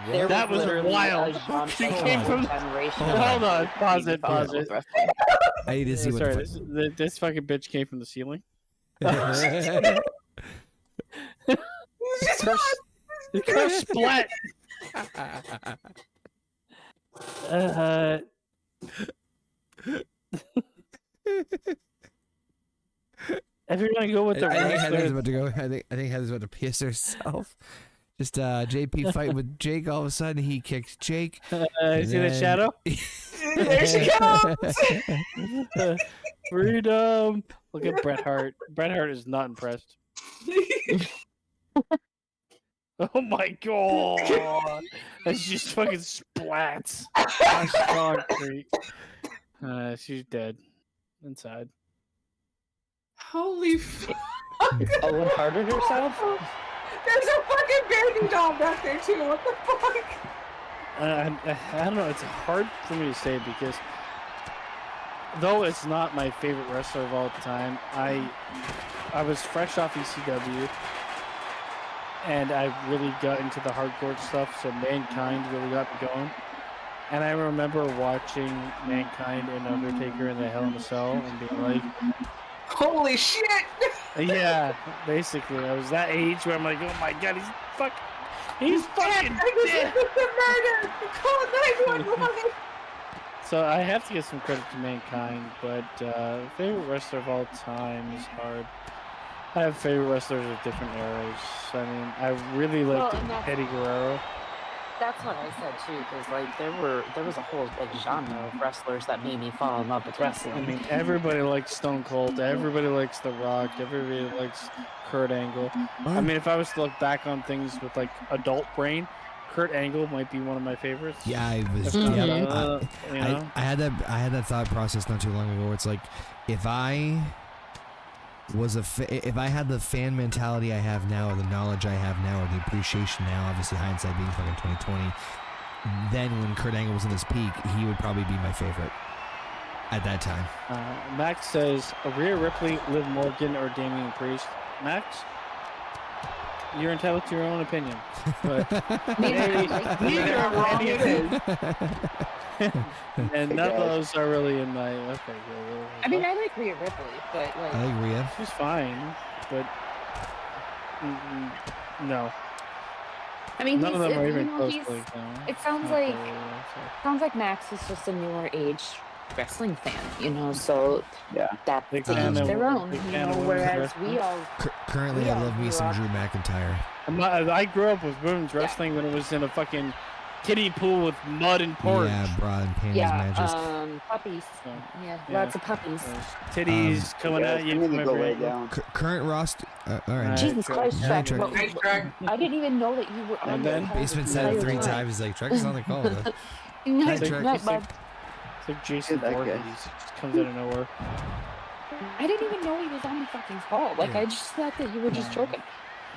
there That was literally wild. a genre She came from- generation. Hold on, pause it. I need to see what Sorry, the this fucking bitch came from the ceiling. fuck. It got splat. If you're gonna go with the I think Heather's wrestler, about to go. I think Heather's about to piss herself. Just JP fighting with Jake. All of a sudden, he kicks Jake. you see the shadow? There she comes! Freedom. Look at Bret Hart. Bret Hart is not impressed. Oh my god! That's just fucking splats. On concrete. She's dead. Inside. Holy fuck! Owen hardened herself. There's a fucking baby doll back there too. What the fuck? I don't know. It's hard for me to say because though it's not my favorite wrestler of all time, I was fresh off ECW and I really got into the hardcore stuff. So Mankind really got me going. And I remember watching Mankind and Undertaker in the Hell in a Cell and being like, Holy shit! yeah, basically. I was that age where I'm like, oh my god, he's fuck. He's fucking dead. Murder! Call 911! So I have to give some credit to Mankind, but favorite wrestler of all time is hard. I have favorite wrestlers of different eras. I mean, I really like Eddie Guerrero. That's what I said too, because like there was a whole like genre of wrestlers that made me fall in love with wrestling. I mean, everybody likes Stone Cold. Everybody likes The Rock. Everybody likes Kurt Angle. I mean, if I was to look back on things with like adult brain, Kurt Angle might be one of my favors. Yeah, I was. You Yeah, know? I had that thought process not too long ago. Where it's like, if I was if I had the fan mentality I have now, or the knowledge I have now, or the appreciation now, obviously hindsight being fucking 2020, then when Kurt Angle was in his peak, he would probably be my favorite at that time. Max says Rhea Ripley, Liv Morgan, or Damian Priest. Max, you're entitled to your own opinion, but neither are any of these. And none of those are really in my. Okay, I mean, I like Rhea Ripley, but like. I like Rhea. She's fine, but no. I mean, none of them are even close. It sounds like Max is just a newer age wrestling fan, you know. So yeah, that's to each their own, you know. Whereas we all currently, I love me some Drew McIntyre. I grew up with women's wrestling when it was in a fucking kiddie pool with mud and porridge. Yeah, bra and panties matches. Puppies. Yeah, lots of puppies. Titties coming at you. Current roster. All right. Jesus Christ, Trek. I didn't even know that you were on the call. Basement said it 3 times. He's like, Trek is on the call. Night, bud. It's like Jason Voorhees. Just comes out of nowhere. I didn't even know he was on the fucking call. Like, I just thought that you were just joking.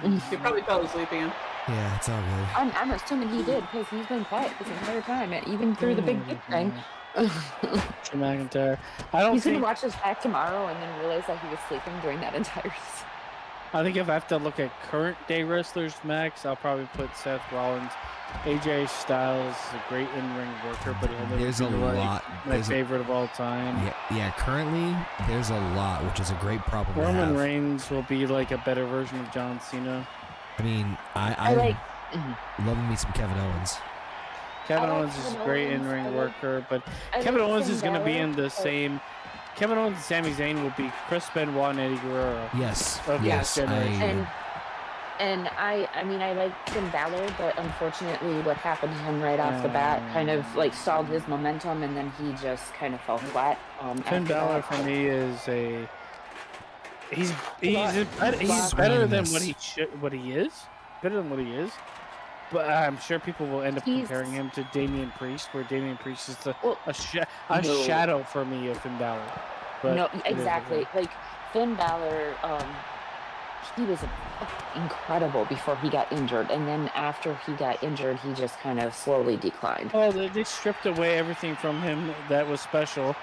He probably fell asleep again. Yeah, it's all good. I'm assuming he did, because he's been quiet this entire time, even through the big thing. McIntyre. He's gonna watch this back tomorrow and then realize that he was sleeping during that entire. I think if I have to look at current day wrestlers, Max, I'll probably put Seth Rollins. AJ Styles is a great in-ring worker, but there's a lot. My favorite of all time. Yeah. Currently, there's a lot, which is a great problem. Roman Reigns will be like a better version of John Cena. I mean, I like loving me some Kevin Owens. Kevin Owens is a great in-ring worker, but Kevin Owens is going to be in the same. Kevin Owens and Sami Zayn will be Chris Benoit and Eddie Guerrero. Yes. Yes. And I mean, I like Finn Balor, but unfortunately what happened to him right off the bat kind of like stalled his momentum, and then he just kind of fell flat. Finn Balor for me is he's better than what he is. Better than what he is. But I'm sure people will end up comparing him to Damian Priest, where Damian Priest is a shadow for me of Finn Balor. But no, exactly. Like Finn Balor, he was incredible before he got injured, and then after he got injured, he just kind of slowly declined. Well, they stripped away everything from him that was special,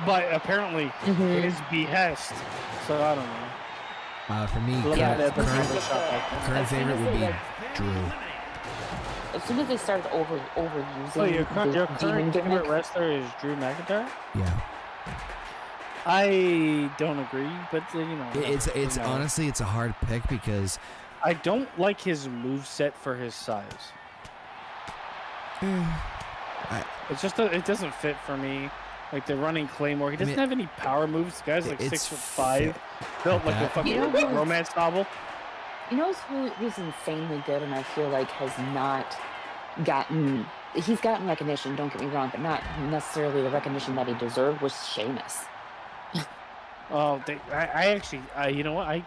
but apparently his behest. So I don't know. For me, current favorite would be Drew. As soon as they started overusing, so your current favorite wrestler is Drew McIntyre? Yeah. I don't agree, but you know. It's honestly, it's a hard pick because I don't like his moveset for his size. It's just it doesn't fit for me. Like the running Claymore, he doesn't have any power moves. The guy's like 6'5", built like a fucking romance novel. You know who's insanely good, and I feel like has not gotten. He's gotten recognition. Don't get me wrong, but not necessarily the recognition that he deserved. Was Sheamus. Oh, I actually, you know what? I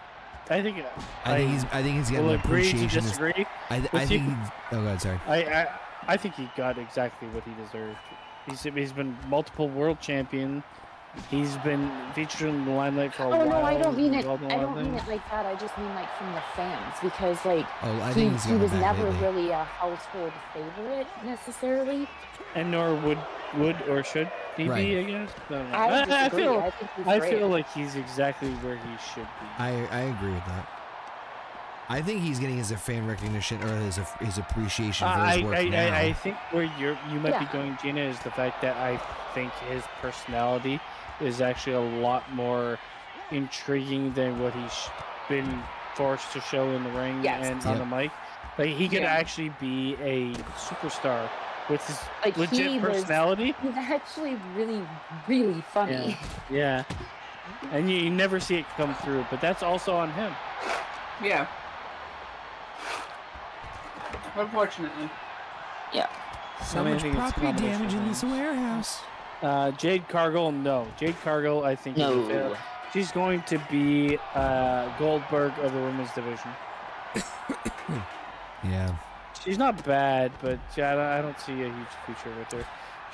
think he's getting appreciation. To disagree. I think. Oh God, sorry. I think he got exactly what he deserved. He's been multiple world champion. He's been featured in the limelight for a while. Oh no, I don't mean it. I don't mean it like that. I just mean like from the fans, because like he was never really a household favorite necessarily. And nor would or should he be, I guess. I feel like he's exactly where he should be. I agree with that. I think he's getting his fan recognition or his appreciation for his work now. I think where you might be going, Gina, is the fact that I think his personality is actually a lot more intriguing than what he's been forced to show in the ring and on the mic. Like he could actually be a superstar with his Like, legit personality. He's actually really, really funny. Yeah. And you never see it come through, but that's also on him. Yeah. Unfortunately. Yeah. So much property damage in this warehouse. Jade Cargill, no. Jade Cargill, I think, No. she's going to be Goldberg of the women's division. Yeah. She's not bad, but I don't see a huge future with her.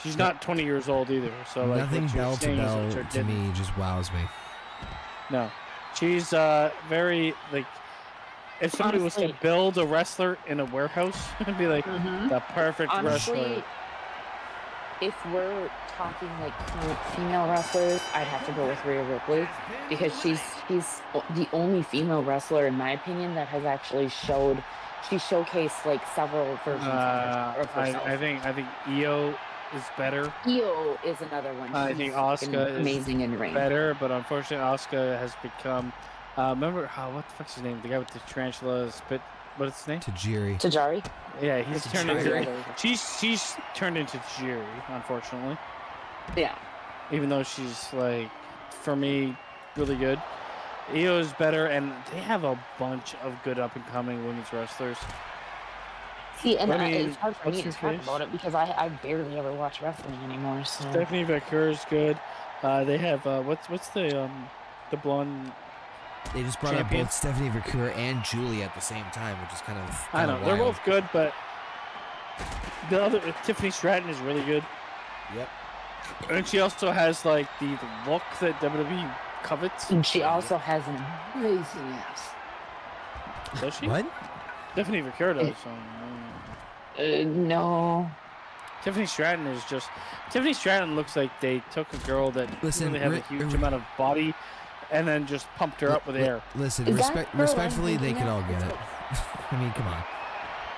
She's not 20 years old either, so like Nothing what you're bell to saying is bell that you're to me just wows me. No, she's very like. If somebody was to build a wrestler in a warehouse, it'd be like the perfect wrestler. If we're talking like current female wrestlers, I'd have to go with Rhea Ripley because she's the only female wrestler, in my opinion, that has actually showcased like several versions of herself. I think Io is better. Io is another one. I think Asuka amazing in ring. Better, but unfortunately, Asuka has become. Remember what the fuck's his name? The guy with the tarantula spit. What's his name? Tajiri. Yeah, he's turned into. She's turned into Tajiri, unfortunately. Yeah. Even though she's like, for me, really good. Io is better, and they have a bunch of good up and coming women's wrestlers. See, and it's hard for me to talk about it because I barely ever watch wrestling anymore. So. Stephanie Vaquer is good. They have what's the blonde. They just brought up both Stephanie Vaquer and Julie at the same time, which is kind of I know they're both good, but the other Tiffany Stratton is really good. Yep. And she also has like the look that WWE covets. And she also has an amazing ass. Does she? What? Stephanie Vaquer does. No. Tiffany Stratton is just. Tiffany Stratton looks like they took a girl that really had a huge amount of body. And then just pumped her up with air. Listen, respectfully, they could all get it. I mean, come on.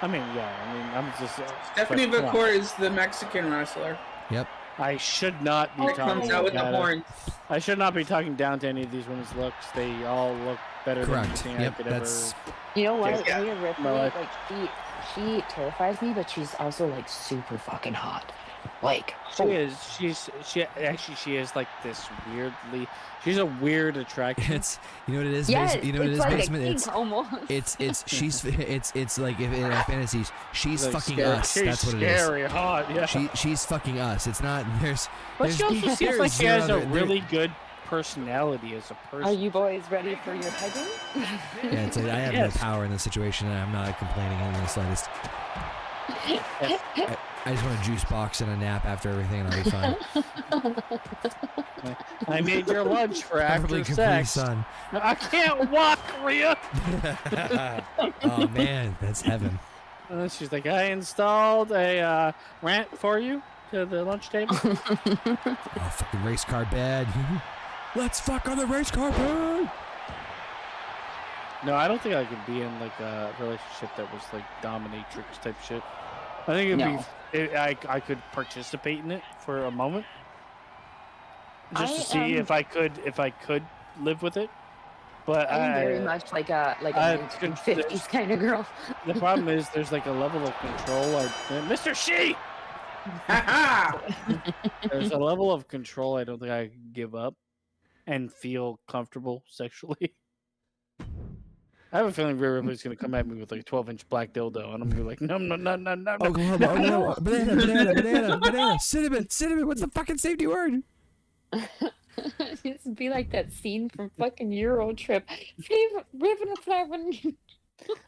I mean, yeah. I mean, I'm just. Stephanie Vaquer is the Mexican wrestler. Yep. I should not be talking. Comes out with the horns. I should not be talking down to any of these women's looks. They all look better than anything I could ever. You know what? Yeah. Rhea Ripley, like she terrifies me, but she's also like super fucking hot. Like she is. She is like this weirdly. She's a weird attraction. It's you know what it is. Yes, you know what it is. like Basement. It's like if in our fantasies, she's like fucking us. That's what it is. Scary hot. Yeah. She's fucking us. It's not. But she also seems like she has a really good personality as a person. Are you boys ready for your pegging? Yeah, it's like I have no power in this situation, and I'm not complaining in the slightest. I just want a juice box and a nap after everything, and I'll be fine. I made your lunch for after sex. Son. I can't walk, Rhea. Oh man, that's heaven. And she's like, I installed a ramp for you to the lunch table. Oh, fucking race car bed. Let's fuck on the race car bed. No, I don't think I could be in like a relationship that was like dominatrix type shit. I think it'd be. I could participate in it for a moment, just to see if I could live with it. But I'm very much like a 1950s kind of girl. The problem is there's like a level of control. Mr. She. There's a level of control I don't think I could give up and feel comfortable sexually. I have a feeling Rhea Ripley's going to come at me with like a 12-inch black dildo, and I'm going to be like, no. Oklahoma, banana, cinnamon, what's the fucking safety word? It'd be like that scene from fucking Euro Trip. Ribbon of flavor.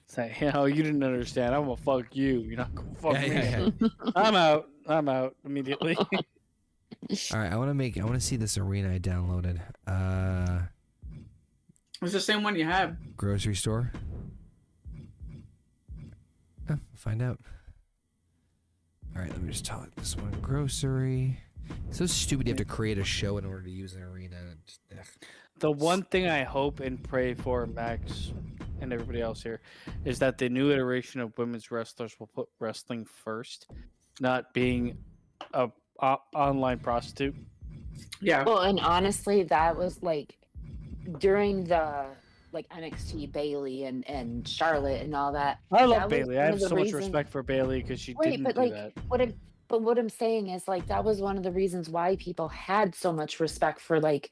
It's like, you didn't understand. I'm going to fuck you. You're not going to fuck me. Yeah. I'm out immediately. All right, I want to see this arena I downloaded. It's the same one you have. Grocery store. Oh, find out. All right, let me just talk this one. Grocery. It's so stupid you have to create a show in order to use an arena. The one thing I hope and pray for, Max and everybody else here, is that the new iteration of women's wrestlers will put wrestling first, not being a online prostitute. Yeah. Well, and honestly, that was like during the like NXT Bailey and Charlotte and all that. I That love was Bailey. I one have of the so much reasons- respect for Bailey because she Right, didn't but do like that. what I'm saying is like that was one of the reasons why people had so much respect for like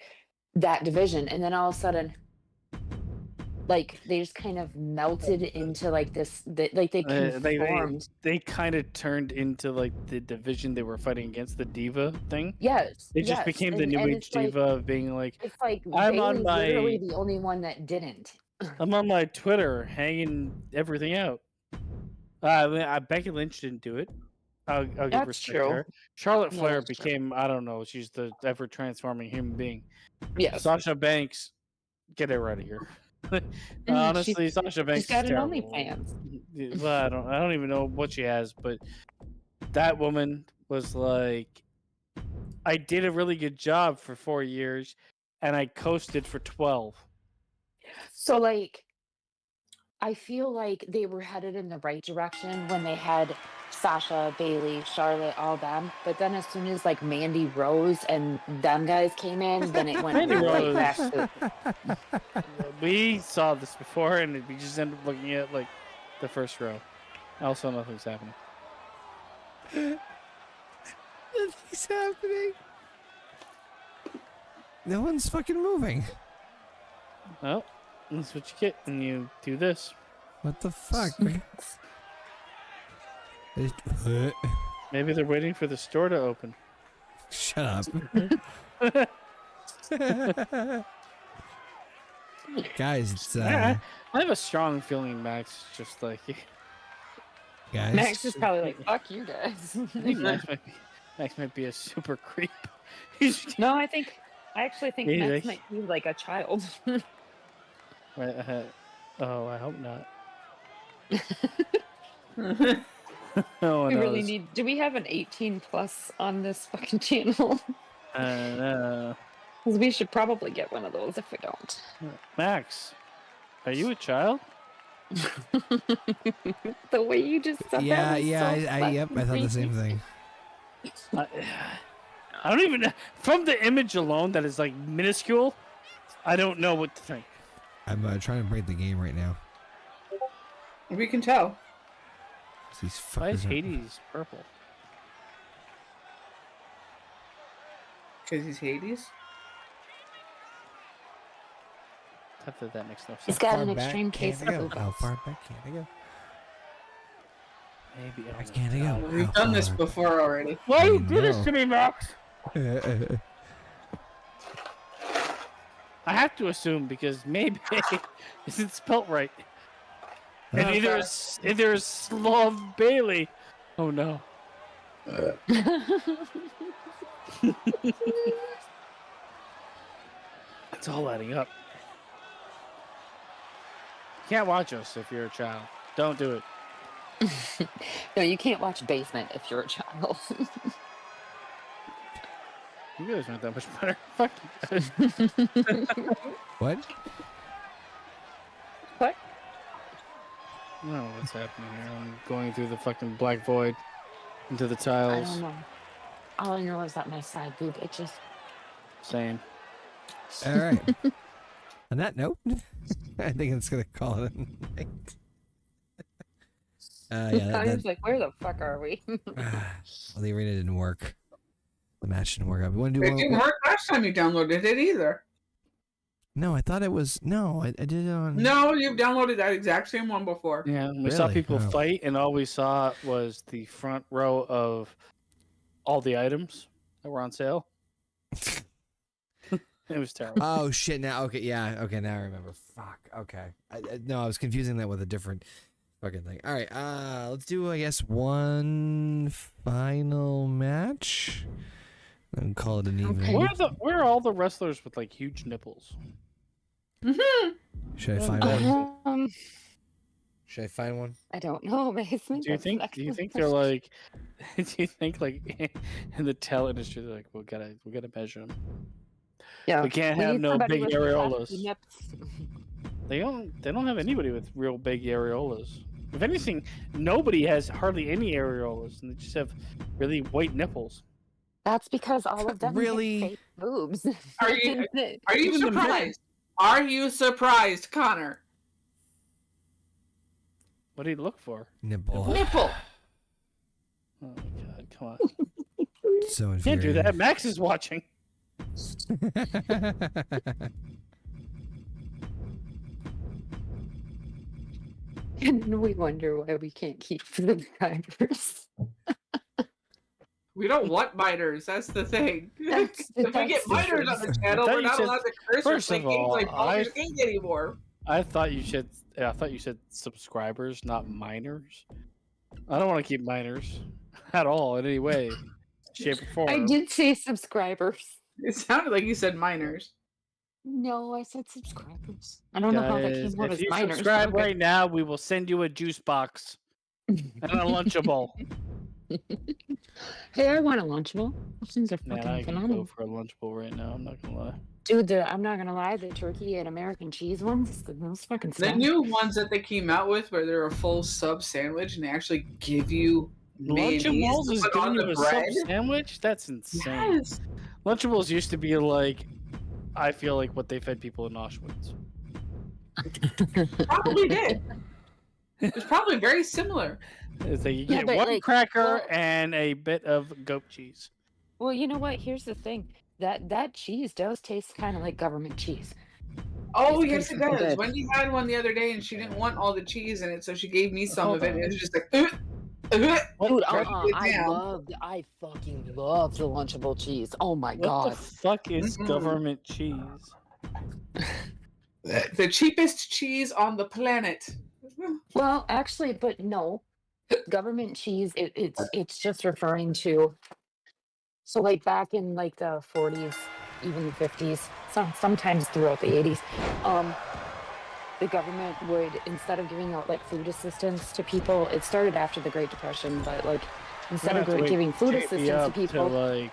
that division, and then all of a sudden, like they just kind of melted into like this. Like they conformed. They kind of turned into like the division they were fighting against, the Diva thing. Yes, They just yes, became the and New Age it's like- Diva of being like, It's like I'm on Bailey's my- literally the only one that didn't. I'm on my Twitter hanging everything out. Becky Lynch didn't do it. I'll give That's respect true. to her. Charlotte Yeah, Flair that's true. became, I don't know, she's the ever transforming human being. Yes, Sasha Banks, get her out of here. she's- Honestly, Sasha Banks she's got is an terrible. OnlyFans. Well, I don't even know what she has, but that woman was like, I did a really good job for 4 years, and I coasted for 12. So like, I feel like they were headed in the right direction when they had Sasha, Bailey, Charlotte, all them. But then as soon as like Mandy Rose and them guys came in, then it went Mandy right Rose. back to We saw this before, and we just ended up looking at like the first row. Also, nothing's happening. Nothing's happening. No one's fucking moving. Well, that's what you get when you do this. What the fuck? Maybe they're waiting for the store to open. Shut up. Guys, it's I have a strong feeling Max is just like guys. Max is probably like, fuck you guys. I think Max might be a super creep. He's No, I actually think Yeah, Max like- might be like a child. Oh, I hope not. Oh, We no, really this- need. Do we have an 18 plus on this fucking channel? no. Because we should probably get one of those if we don't. Max, are you a child? The way you just said Yeah, that. was yeah, so yep, I thought the fucking same thing. I don't even know. From the image alone, that is like minuscule. I don't know what to think. I'm trying to break the game right now. We can tell. These Why is fuckers are- Hades purple? Because he's Hades. That makes no sense. He's got Far an back extreme can't case I of go? lupus. How far back can I go? Maybe I can't go. We've How done this far? before already. Why I you do this know. to me, Max? I have to assume because maybe isn't spelt right. And Okay. either is Slav Bailey. Oh no. It's all adding up. You can't watch us if you're a child. Don't do it. No, you can't watch Basement if you're a child. You guys aren't that much better. Fuck you guys. What? What? I don't know what's happening here. I'm going through the fucking black void into the I tiles. don't know. All I know is that my side boob itches. Same. All right. On that note, I think it's gonna call it a night. Yeah, I was like, where the fuck are we? well, the arena didn't work. The match didn't work out. We want to do It one. didn't work last time you downloaded it either. No, I thought it was. No, I did it on. No, you've downloaded that exact same one before. Yeah, we saw Really? people Oh. fight, and all we saw was the front row of all the items that were on sale. It was terrible. Oh shit! Now, okay, yeah, okay. Now I remember. Fuck. Okay. No, I was confusing that with a different fucking thing. All right. Let's do, I guess, one final match, and call it an evening. Okay. Where are all the wrestlers with like huge nipples? Should I find one? Um, Should I find one? I don't know, Basement. Do you That's think? an Do you excellent think they're question. like? Do you think like in the tell industry they're like, we gotta measure them. Yeah. We can't We have need no somebody big with areolas. hefty nips. They don't have anybody with real big areolas. If anything, nobody has hardly any areolas, and they just have really white nipples. That's because all of them Really? have fake boobs. Are you Even the men. surprised? Are you surprised, Connor? What do you look for? Nipple. Nipple. Oh my god, come on. So Can't do infuriating. that. Max is watching. And we wonder why we can't keep subscribers. We don't want minors. That's the thing. That's If we get the minors on the truth. channel, I thought we're you not said- allowed to curse or first play of games all, like Baldur's Gate anymore. I thought you said subscribers, not minors. I don't want to keep minors at all in any way, shape, or form. I did say subscribers. It sounded like you said minors. No, I said subscribers. I don't know how that Guys, came out if as you minors. subscribe but okay. right now, we will send you a juice box and a Lunchable. Hey, I want a Lunchable. Those things are Man, fucking I can go phenomenal. for a Lunchable right now. I'm not gonna lie. Dude, I'm not gonna lie, the turkey and American cheese ones, those fucking The slap. new ones that they came out with, where they're a full sub sandwich and they actually give you mayonnaise Lunchables to is put on giving the you a bread. sub sandwich? That's insane. Yes. Lunchables used to be like, I feel like what they fed people in Auschwitz. Probably did. It's probably very similar. It's like you Yeah, get but, one like, cracker well- and a bit of goat cheese. Well, you know what? Here's the thing. That cheese does taste kind of like government cheese. Oh, It's yes, it pretty does. good. Wendy had one the other day and she didn't want all the cheese in it, so she gave me some Hold of it. on. And it was just like, What, Dude, Try to get down. I fucking love the Lunchable cheese. Oh my what god. the fuck is Mm-mm. government cheese? the cheapest cheese on the planet. Well, actually, but no. Government cheese, it's just referring to, so like back in like the 40s, even the 50s, sometimes throughout the 80s, the government would, instead of giving out like food assistance to people, it started after the Great Depression, but like instead We're of gonna have to giving food wake assistance me to up people, like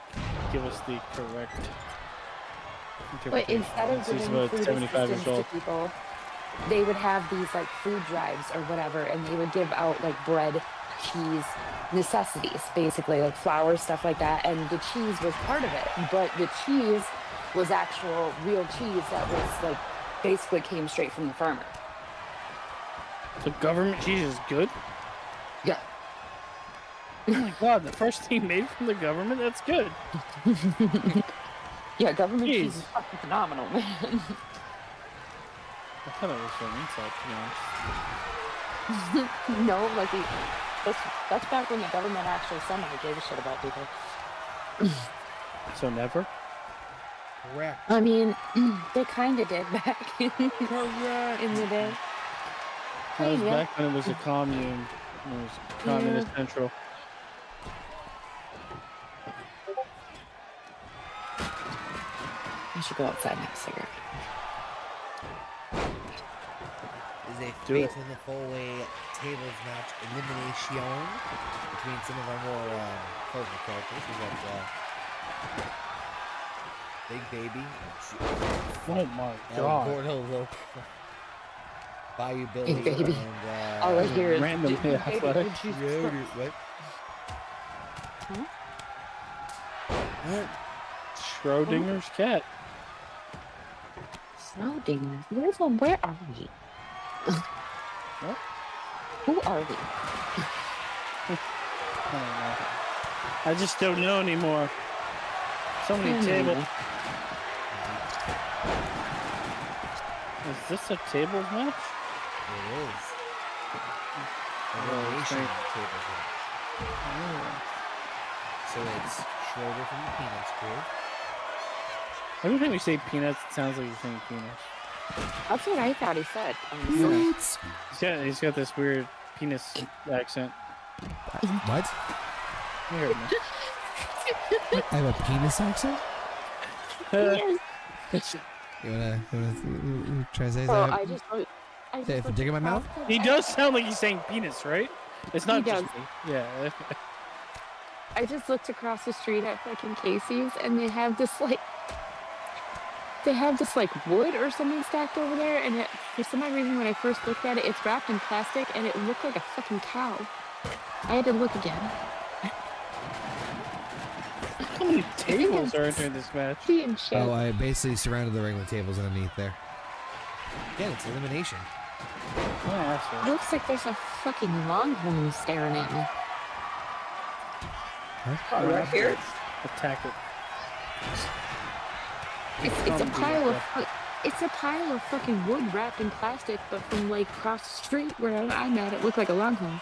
give us the correct. but instead of She's giving about food 75 years assistance to old. people, they would have these like food drives or whatever, and they would give out like bread, cheese, necessities, basically like flour, stuff like that, and the cheese was part of it. But the cheese was actual real cheese that was like basically came straight from the farmer. The government cheese is good. Yeah. Oh my god, the first thing made from the government? That's good. Yeah, government cheese Jeez. is fucking phenomenal, man. I thought it was an insult, to be honest. No, like that's back when the government actually somehow gave a shit about people. So never? Correct. I mean, they kind of did back in the day. That was Yeah. back when it was a commune. It was communist central. I should go outside and have a cigarette. Is a Do it. fatal four-way tables match elimination between some of our more colorful characters. We got Big Baby, Oh my El god. Gordo Loco, Bayou Billy, Big Baby. and All I hear is randomly "Baby, athletic. Jesus Yoder, Christ." what? Huh? What? Schrodinger's cat. Snowdinger. Where are we? What? Who are we? I don't know. I just don't know anymore. So many tables. Is this a tables match? It is. Oh, Elimination okay. tables match. Oh. So it's Schroeder from the Peanuts crew. Every time you say peanuts, it sounds like you're saying penis. That's what I thought he said. He's got this weird penis accent. What? You heard me. I have a penis accent? Yes. You wanna try to say So something? I just Say if I'm digging my mouth? He does sound like he's saying penis, right? It's not He just does. me. Yeah. I just looked across the street at fucking Casey's, and they have this like wood or something stacked over there, and for some odd reason when I first looked at it, it's wrapped in plastic and it looked like a fucking cow. I had to look again. How many tables are entering this match? Being shit. Oh, I basically surrounded the regular tables underneath there. Again, it's elimination. It looks like there's a fucking longhorn staring at me. Oh, right here? Attack it. It's a pile of fucking wood wrapped in plastic, but from like across the street where I'm at, it looked like a longhorn.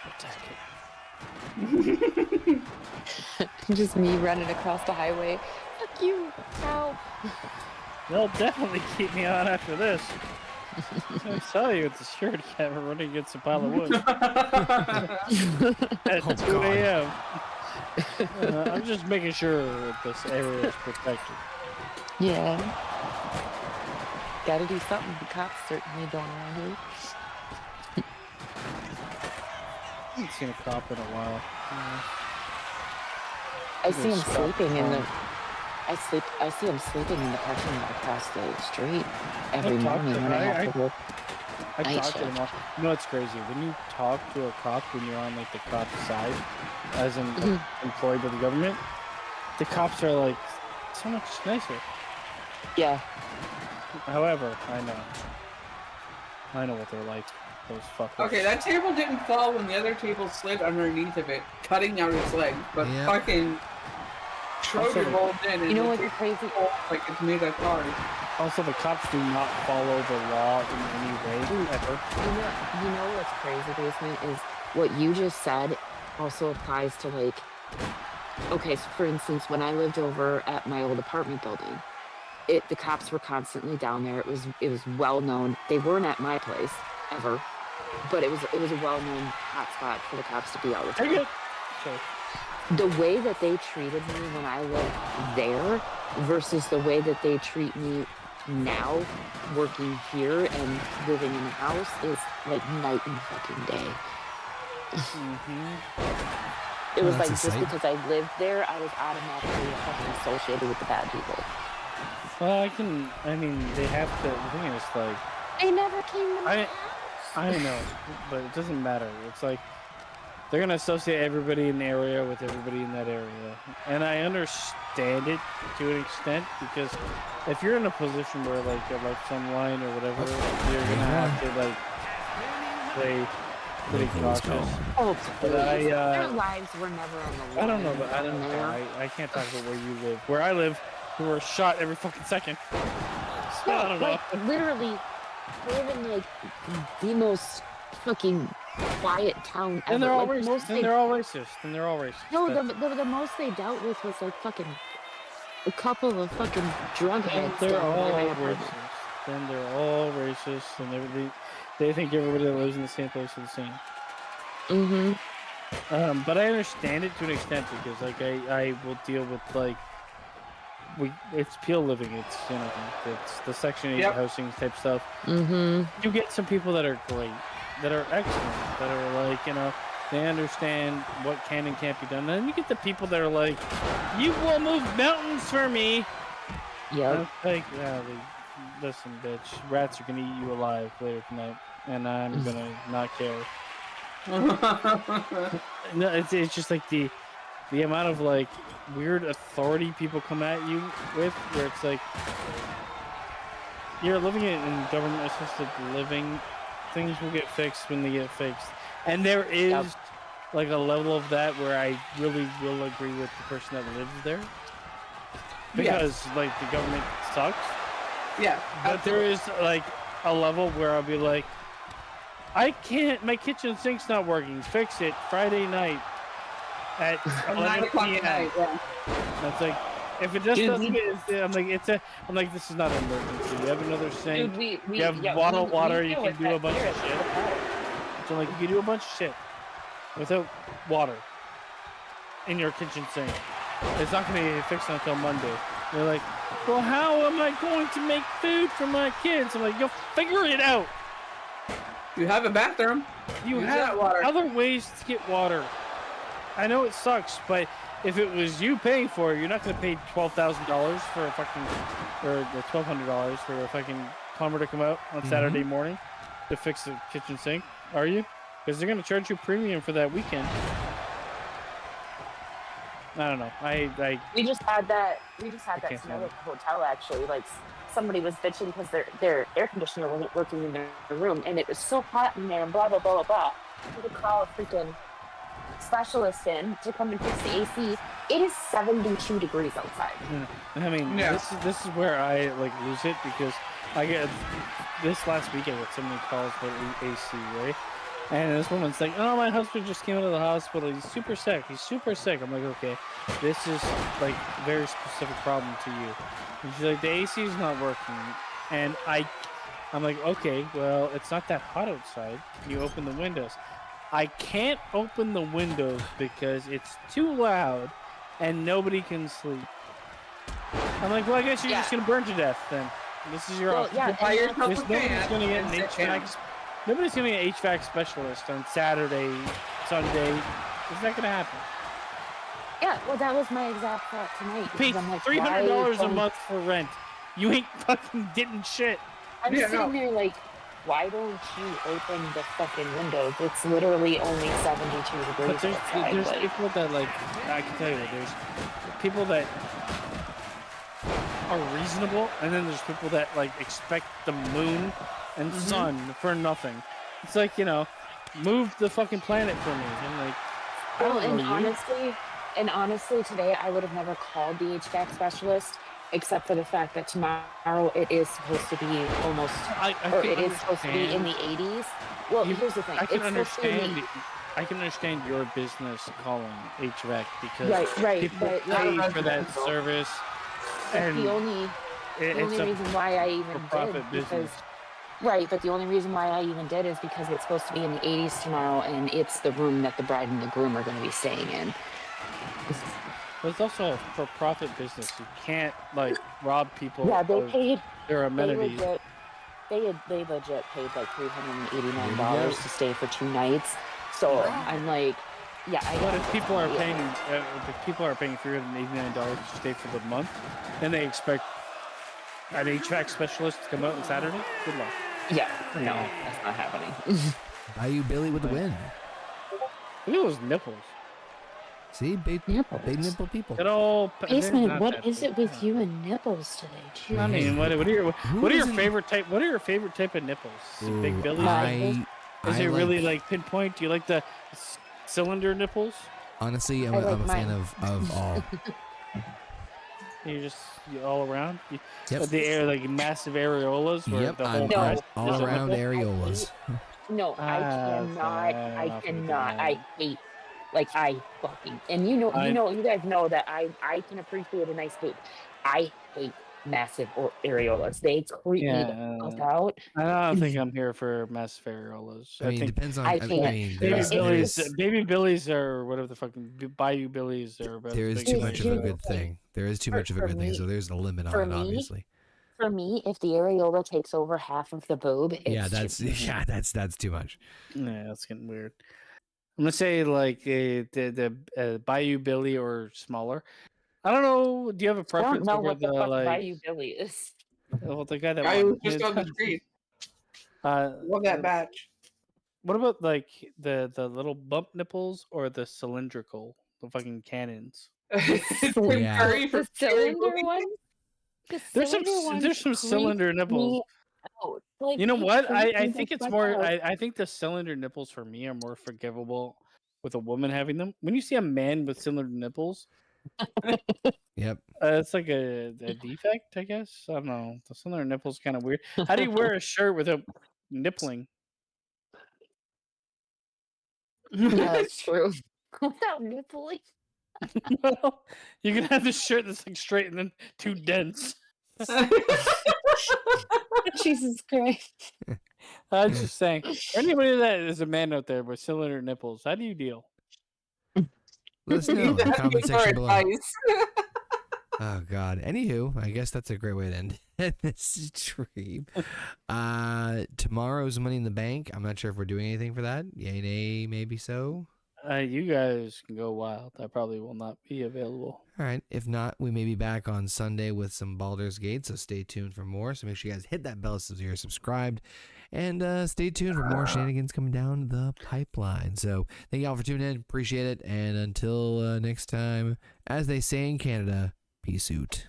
Attack it. Just me running across the highway. Fuck you! Help! They'll definitely keep me on after this. I saw you with the security camera running against a pile of wood at 2 a.m. I'm just making sure that this area is protected. Yeah. Gotta do something. The cops certainly don't around here. I haven't seen a cop in a while. I see him sleeping in the. I see him sleeping in the parking lot across the street every morning when I have to work. I talk to them all. You know what's crazy? When you talk to a cop when you're on like the cop's side, as an employee by the government, the cops are like so much nicer. Yeah. However, I know what they're like. Those fuckers. Okay, that table didn't fall when the other table slid underneath of it, cutting out its leg. But fucking Schroeder rolled in, and you know what's crazy? Like it's made of cars. Also, the cops do not follow the law in any way ever. You know what's crazy, Basement, is what you just said also applies to like. Okay, so for instance, when I lived over at my old apartment building, the cops were constantly down there. It was well known. They weren't at my place ever, but it was a well known hot spot for the cops to be all the time. Take it. Okay. The way that they treated me when I lived there versus the way that they treat me now, working here and living in a house, is like night and fucking day. It was like just because I lived there, I was automatically fucking associated with the bad people. Well, I mean, they have to. The thing is, like, they never came to my house. I know, but it doesn't matter. It's like they're gonna associate everybody in the area with everybody in that area, and I understand it to an extent because if you're in a position where like your life's on line or whatever, you're gonna have to like play pretty cautious. Oh, but their lives were never on the line. I don't know, but I don't know. I can't talk about where you live. Where I live, we were shot every fucking second. So, I don't know. Like, literally, we live in like the most fucking quiet town ever. And they're all like, racist. And they're all racist. And they're all racist. No, the most they dealt with was like fucking a couple of fucking drug heads. They're all racist. Then they're all racist, and they think everybody that lives in the same place is the same. But I understand it to an extent because like I will deal with like it's Peel living. It's it's the Section 8 housing type stuff. You get some people that are great, that are excellent, that are like they understand what can and can't be done. And then you get the people that are like, you will move mountains for me. Yeah. Like listen, bitch, rats are gonna eat you alive later tonight, and I'm gonna not care. No, it's just like the amount of like weird authority people come at you with, where it's like you're living in government-assisted living. Things will get fixed when they get fixed, and there is like a level of that where I really will agree with the person that lives there because like the government sucks. Yeah, but there is like a level where I'll be like, I can't. My kitchen sink's not working. Fix it Friday night at 11 p.m. That's like, if it just doesn't, I'm like, this is not an emergency. You have another sink. Dude, you have bottled water. You can do a bunch of shit. So like, you can do a bunch of shit without water in your kitchen sink. It's not going to be fixed until Monday. They're like, well, how am I going to make food for my kids? I'm like, you'll figure it out. You have a bathroom. You have other ways to get water. I know it sucks, but if it was you paying for it, you're not going to pay $12,000 for a fucking, or $1,200 for a fucking plumber to come out on Saturday morning to fix the kitchen sink, are you? Because they're going to charge you premium for that weekend. I don't know. We just had that. We just had that can't snow stand at the hotel. Actually, like somebody was bitching because their air conditioner wasn't working in their room, and it was so hot in there. And blah blah blah blah blah. We had to call a freaking specialist in to come and fix the AC. It is 72 degrees outside. I mean, this is where I like lose it because I get this last week I got so many calls about AC, right? And this woman's like, "Oh, my husband just came out of the hospital. He's super sick. He's super sick." I'm like, "Okay, this is like a very specific problem to you." And she's like, "The AC is not working," and I'm like, "Okay, well, it's not that hot outside. Can you open the windows?" I can't open the windows because it's too loud and nobody can sleep. I'm like, well, I guess you're just gonna burn to death then. This is your option. Buy yourself a Nobody's fan gonna get and an sit down. HVAC. Nobody's gonna get an HVAC specialist on Saturday, Sunday. It's not gonna happen. Yeah, well, that was my exact thought tonight. Pay because I'm like, $300 why a month for rent. You ain't fucking getting shit. I'm Yeah, sitting no. there like, why don't you open the fucking windows? It's literally only 72 But degrees outside. there's like, people that like I can tell you there's people that are reasonable, and then there's people that like expect the moon and sun for nothing. It's like, you know, move the fucking planet for me. I'm like, I well, don't know you. honestly, today I would have never called the HVAC specialist, except for the fact that tomorrow it is supposed to be almost, or it is supposed to be in the 80s. Well, here's the thing. I can It's supposed to be in understand. I can understand your business calling HVAC because Right, people but pay for that service, and the only it's a reason why I even for-profit did business. but the only reason why I even did is because it's supposed to be in the 80s tomorrow, and it's the room that the bride and the groom are going to be staying in. But it's also a for-profit business. You can't like rob people Yeah, they of paid. their They amenities. legit, they legit paid like $389 to stay for 2 nights. So I'm like, yeah, I But got if people are paying, $389 to stay for the month, then they expect an HVAC specialist to come out on Saturday. Good luck. Yeah, no, that's not happening. Bayou Billy with the win. Look at those nipples. See, big Nipples. nipple people. Good old. Basement, what is it with you and nipples today? I Jeez. mean, what are your doesn't- favorite type? What are your favorite type of nipples? Is it big Ooh, bellies? Is I it really like pinpoint? Do you like the cylinder nipples? Honestly, I'm I a like fan mine. of all. You all around? Yep. The air like massive areolas where Yep, the whole I'm breast all is a around nipple? areolas. No, I cannot. I cannot. I hate. Like I fucking, and you guys know that I can appreciate a nice boob. I hate massive areolas. They creep me the fuck out. I don't think I'm here for massive areolas. I mean, it think depends on. I I can't. mean, baby billies are whatever the fucking Bayou Billies are. About there as is big too as much of they a are. good thing. There is too much of a good thing, so there's a limit on it, obviously. For me, if the areola takes over half of the boob, it's Yeah, that's too much. Yeah, that's getting weird. I'm gonna say like the Bayou Billy or smaller. I don't know. Do you have a I don't preference know over what the the fuck like? Bayou Billy is. Well, the guy that Guy won. was just on the street. Love that batch. What about like the little bump nipples or the cylindrical, the fucking cannons? Tim Yeah. Curry for The cylinder one. There's some cylinder nipples. Like, You know what? I creep me think the it's fuck more. out. I think the cylinder nipples for me are more forgivable with a woman having them. When you see a man with cylinder nipples, Yep. it's like a defect, I guess. I don't know. The cylinder nipples kind of weird. How do you wear a shirt without nippling? Yeah, that's true. Without nippling. Well, you can have this shirt that's like straight and then too dense. Jesus Christ. I'm just saying. For anybody that is a man out there with cylinder nipples, how do you deal? Let us know in the Asking comment for section below. advice. Oh God. Anywho, I guess that's a great way to end this stream. Tomorrow's Money in the Bank. I'm not sure if we're doing anything for that. Yay, nay, maybe so. You guys can go wild. I probably will not be available. All right. If not, we may be back on Sunday with some Baldur's Gate, so stay tuned for more. So make sure you guys hit that bell so you're subscribed. And stay tuned for more shenanigans coming down the pipeline. So thank y'all for tuning in. Appreciate it. And until next time, as they say in Canada, peace out.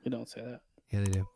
You don't say that. Yeah, they do.